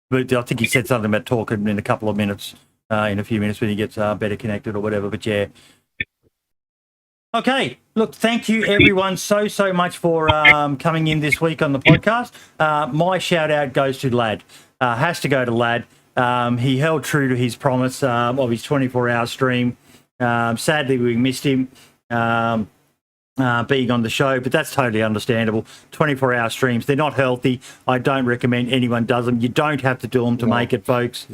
I think he said something about talking in a couple of minutes, in a few minutes when he gets better connected or whatever, but yeah. Okay, look, thank you everyone so much for coming in this week on the podcast. My shout out goes to Lad, has to go to Lad. He held true to his promise of his 24-hour stream. Sadly, we missed him. Being on the show, but that's totally understandable. 24-hour streams, they're not healthy. I don't recommend anyone does them. You don't have to do them to make it, folks.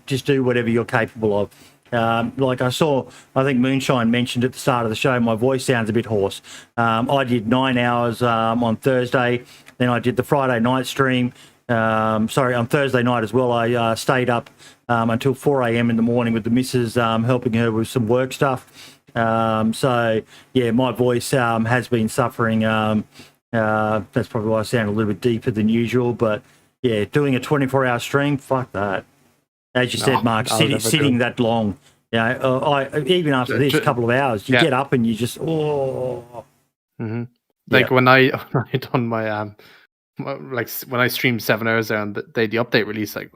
Just do whatever you're capable of. Like I think Moonshine mentioned at the start of the show, my voice sounds a bit hoarse. I did 9 hours on Thursday, then I did the Friday night stream. On Thursday night as well, I stayed up until 4 a.m. in the morning with the missus, helping her with some work stuff. So yeah, my voice has been suffering. That's probably why I sound a little bit deeper than usual. But yeah, doing a 24-hour stream, fuck that. As you said, Mark, sitting that long, even after this couple of hours, you get up and you just when I done my when I streamed 7 hours there on the day the update release, like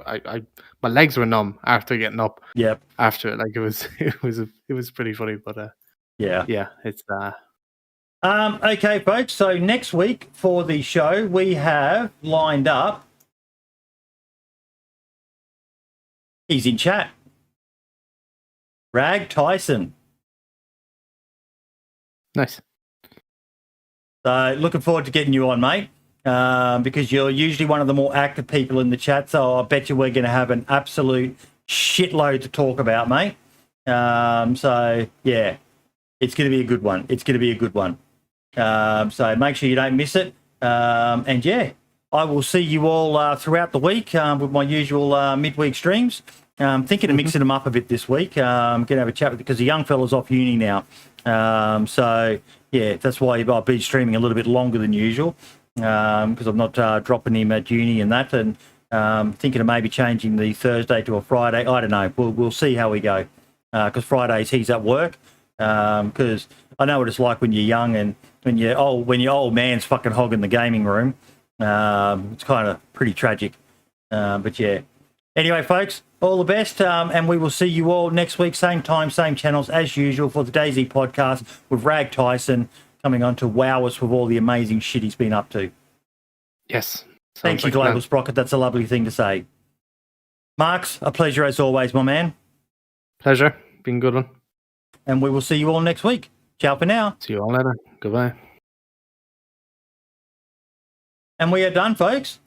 my legs were numb after getting up. Yep. After it, like it was pretty funny, but Yeah. Yeah, it's Okay, folks. So next week for the show, we have lined up. He's in chat. Rag Tyson. nice. So looking forward to getting you on, mate, because you're usually one of the more active people in the chat. So I bet you we're going to have an absolute shitload to talk about, mate. So, yeah, it's going to be a good one. It's going to be a good one. So make sure you don't miss it. And, yeah, I will see you all throughout the week with my usual midweek streams. Thinking of mixing them up a bit this week. I'm going to have a chat with because the young fella's off uni now. So, yeah, that's why I'll be streaming a little bit longer than usual because I'm not dropping him at uni and that. And thinking of maybe changing the Thursday to a Friday. I don't know. We'll see how we go because Fridays he's at work because I know what it's like when you're young and when your old man's fucking hogging the gaming room. It's kind of pretty tragic. But, yeah. Anyway, folks, all the best, and we will see you all next week, same time, same channels, as usual, for the DayZ podcast with Rag Tyson coming on to wow us with all the amazing shit he's been up to. Yes. Thank you, Global Sprocket. That's a lovely thing to say. Marks, a pleasure as always, my man. Pleasure. Been a good one. And we will see you all next week. Ciao for now. See you all later. Goodbye. And we are done, folks.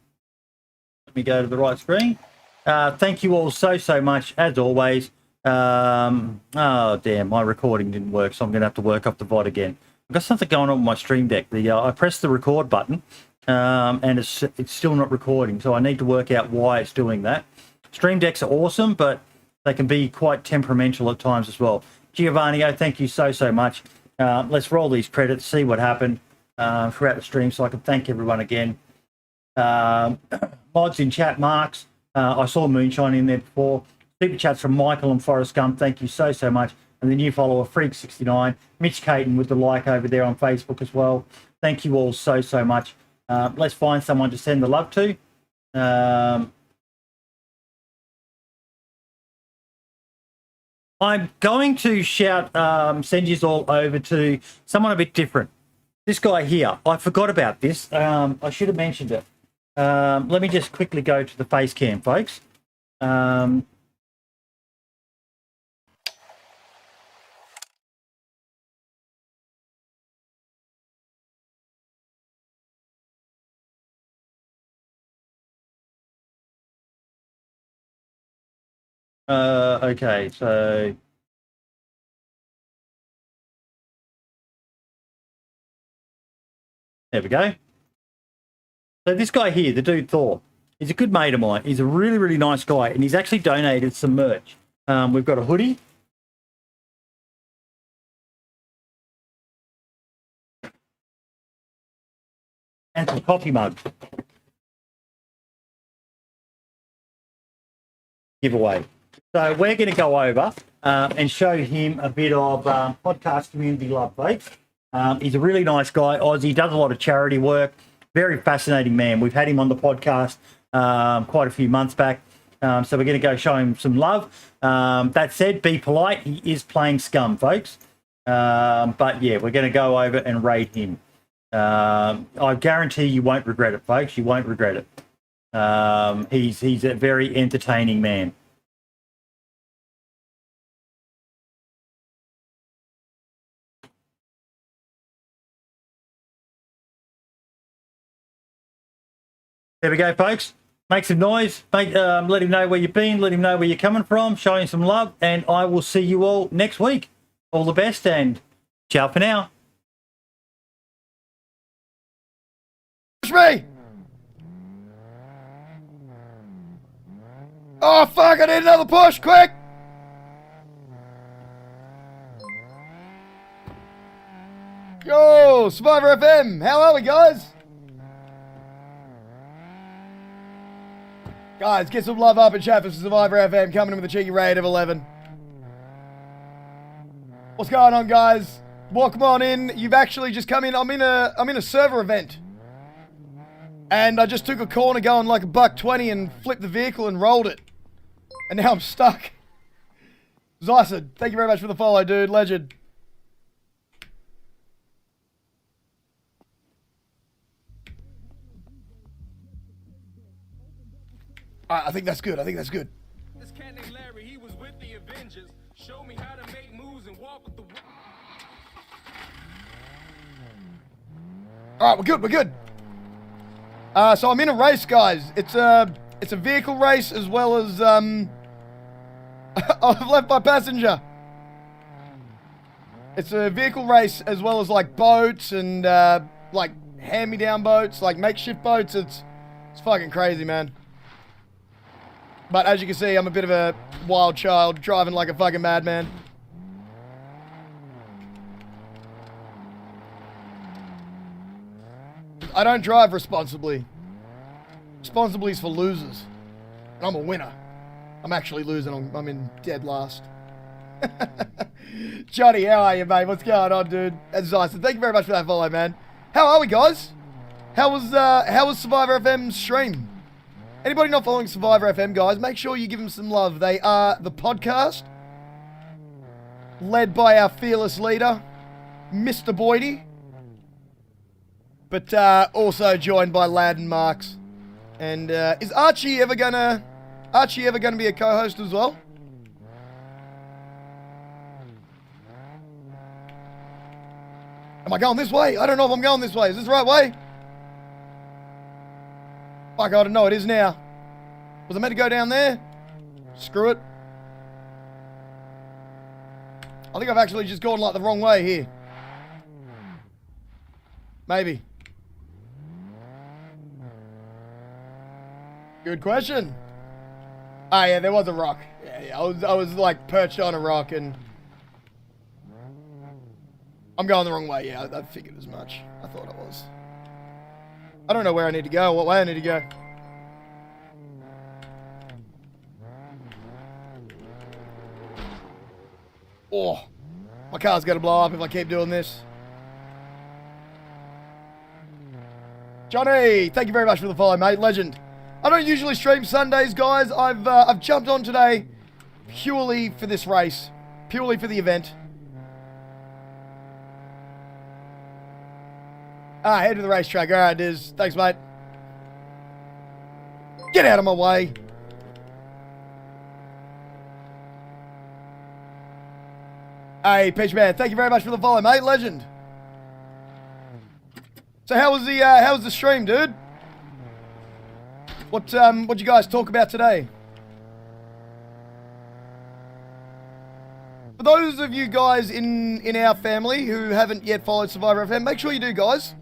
Let me go to the right screen. Thank you all so much, as always. Oh, damn, my recording didn't work, so I'm going to have to work up the VOD again. I've got something going on with my Stream Deck. I pressed the record button, and it's still not recording, so I need to work out why it's doing that. Stream Decks are awesome, but they can be quite temperamental at times as well. Giovanni, thank you so much. Let's roll these credits, see what happened throughout the stream, so I can thank everyone again. Mods in chat, Marks. I saw Moonshine in there before. Super chats from Michael and Forrest Gump. Thank you so much. And the new follower, Freak69. Mitch Caton with the like over there on Facebook as well. Thank you all so much. Let's find someone to send the love to. I'm going to send you all over to someone a bit different. This guy here. I forgot about this. I should have mentioned it. Let me just quickly go to the face cam, folks. Okay, so there we go. So this guy here, the dude Thor, he's a good mate of mine. He's a really nice guy, and he's actually donated some merch. We've got a hoodie. And some coffee mugs. Giveaway. So we're going to go over and show him a bit of podcast community love, folks. He's a really nice guy, Aussie, does a lot of charity work. Very fascinating man. We've had him on the podcast quite a few months back. So we're going to go show him some love. That said, be polite. He is playing scum, folks. But yeah, we're going to go over and raid him. I guarantee you won't regret it, folks. You won't regret it. He's a very entertaining man. There we go, folks. Make some noise. Let him know where you've been. Let him know where you're coming from. Show him some love. And I will see you all next week. All the best and ciao for now. Push me! Oh, fuck, I need another push, quick! Yo, Survivor FM, how are we, guys? Guys, get some love up in chat for Survivor FM coming in with a cheeky raid of 11. What's going on, guys? Welcome on in. You've actually just come in. I'm in a server event. And I just took a corner going like $1.20 and flipped the vehicle and rolled it. And now I'm stuck. Zyson, thank you very much for the follow, dude. Legend. I think that's good. This cat named Larry, he was with the Avengers. Showed me how to make moves and walk with the. All right, we're good. So I'm in a race, guys. It's a vehicle race as well as I've left my passenger. It's a vehicle race as well as like boats and like hand-me-down boats, like makeshift boats. It's fucking crazy, man. But as you can see, I'm a bit of a wild child, driving like a fucking madman. I don't drive responsibly. Responsibly is for losers. And I'm a winner. I'm actually losing. I'm in dead last. Johnny, how are you, mate? What's going on, dude? That's nice. And thank you very much for that follow, man. How are we, guys? How was Survivor FM's stream? Anybody not following Survivor FM, guys, make sure you give them some love. They are the podcast led by our fearless leader, Mr. Boydie, but also joined by Lad and Marks. And is Archie ever gonna be a co-host as well? Am I going this way? I don't know if I'm going this way. Is this the right way? Fuck, I don't know. It is now. Was I meant to go down there? Screw it. I think I've actually just gone like the wrong way here. Maybe. Good question. Ah, yeah, there was a rock. Yeah, I was like perched on a rock and I'm going the wrong way. Yeah, I figured as much. I thought I was. I don't know where I need to go, what way I need to go. Oh, my car's gonna blow up if I keep doing this. Johnny, thank you very much for the follow, mate. Legend. I don't usually stream Sundays, guys. I've jumped on today purely for this race, purely for the event. Ah, head to the racetrack. All right, Diz. Thanks, mate. Get out of my way. Hey, Peach Man, thank you very much for the follow, mate. Legend. So how was the stream, dude? What'd you guys talk about today? For those of you guys in our family who haven't yet followed Survivor FM, make sure you do, guys.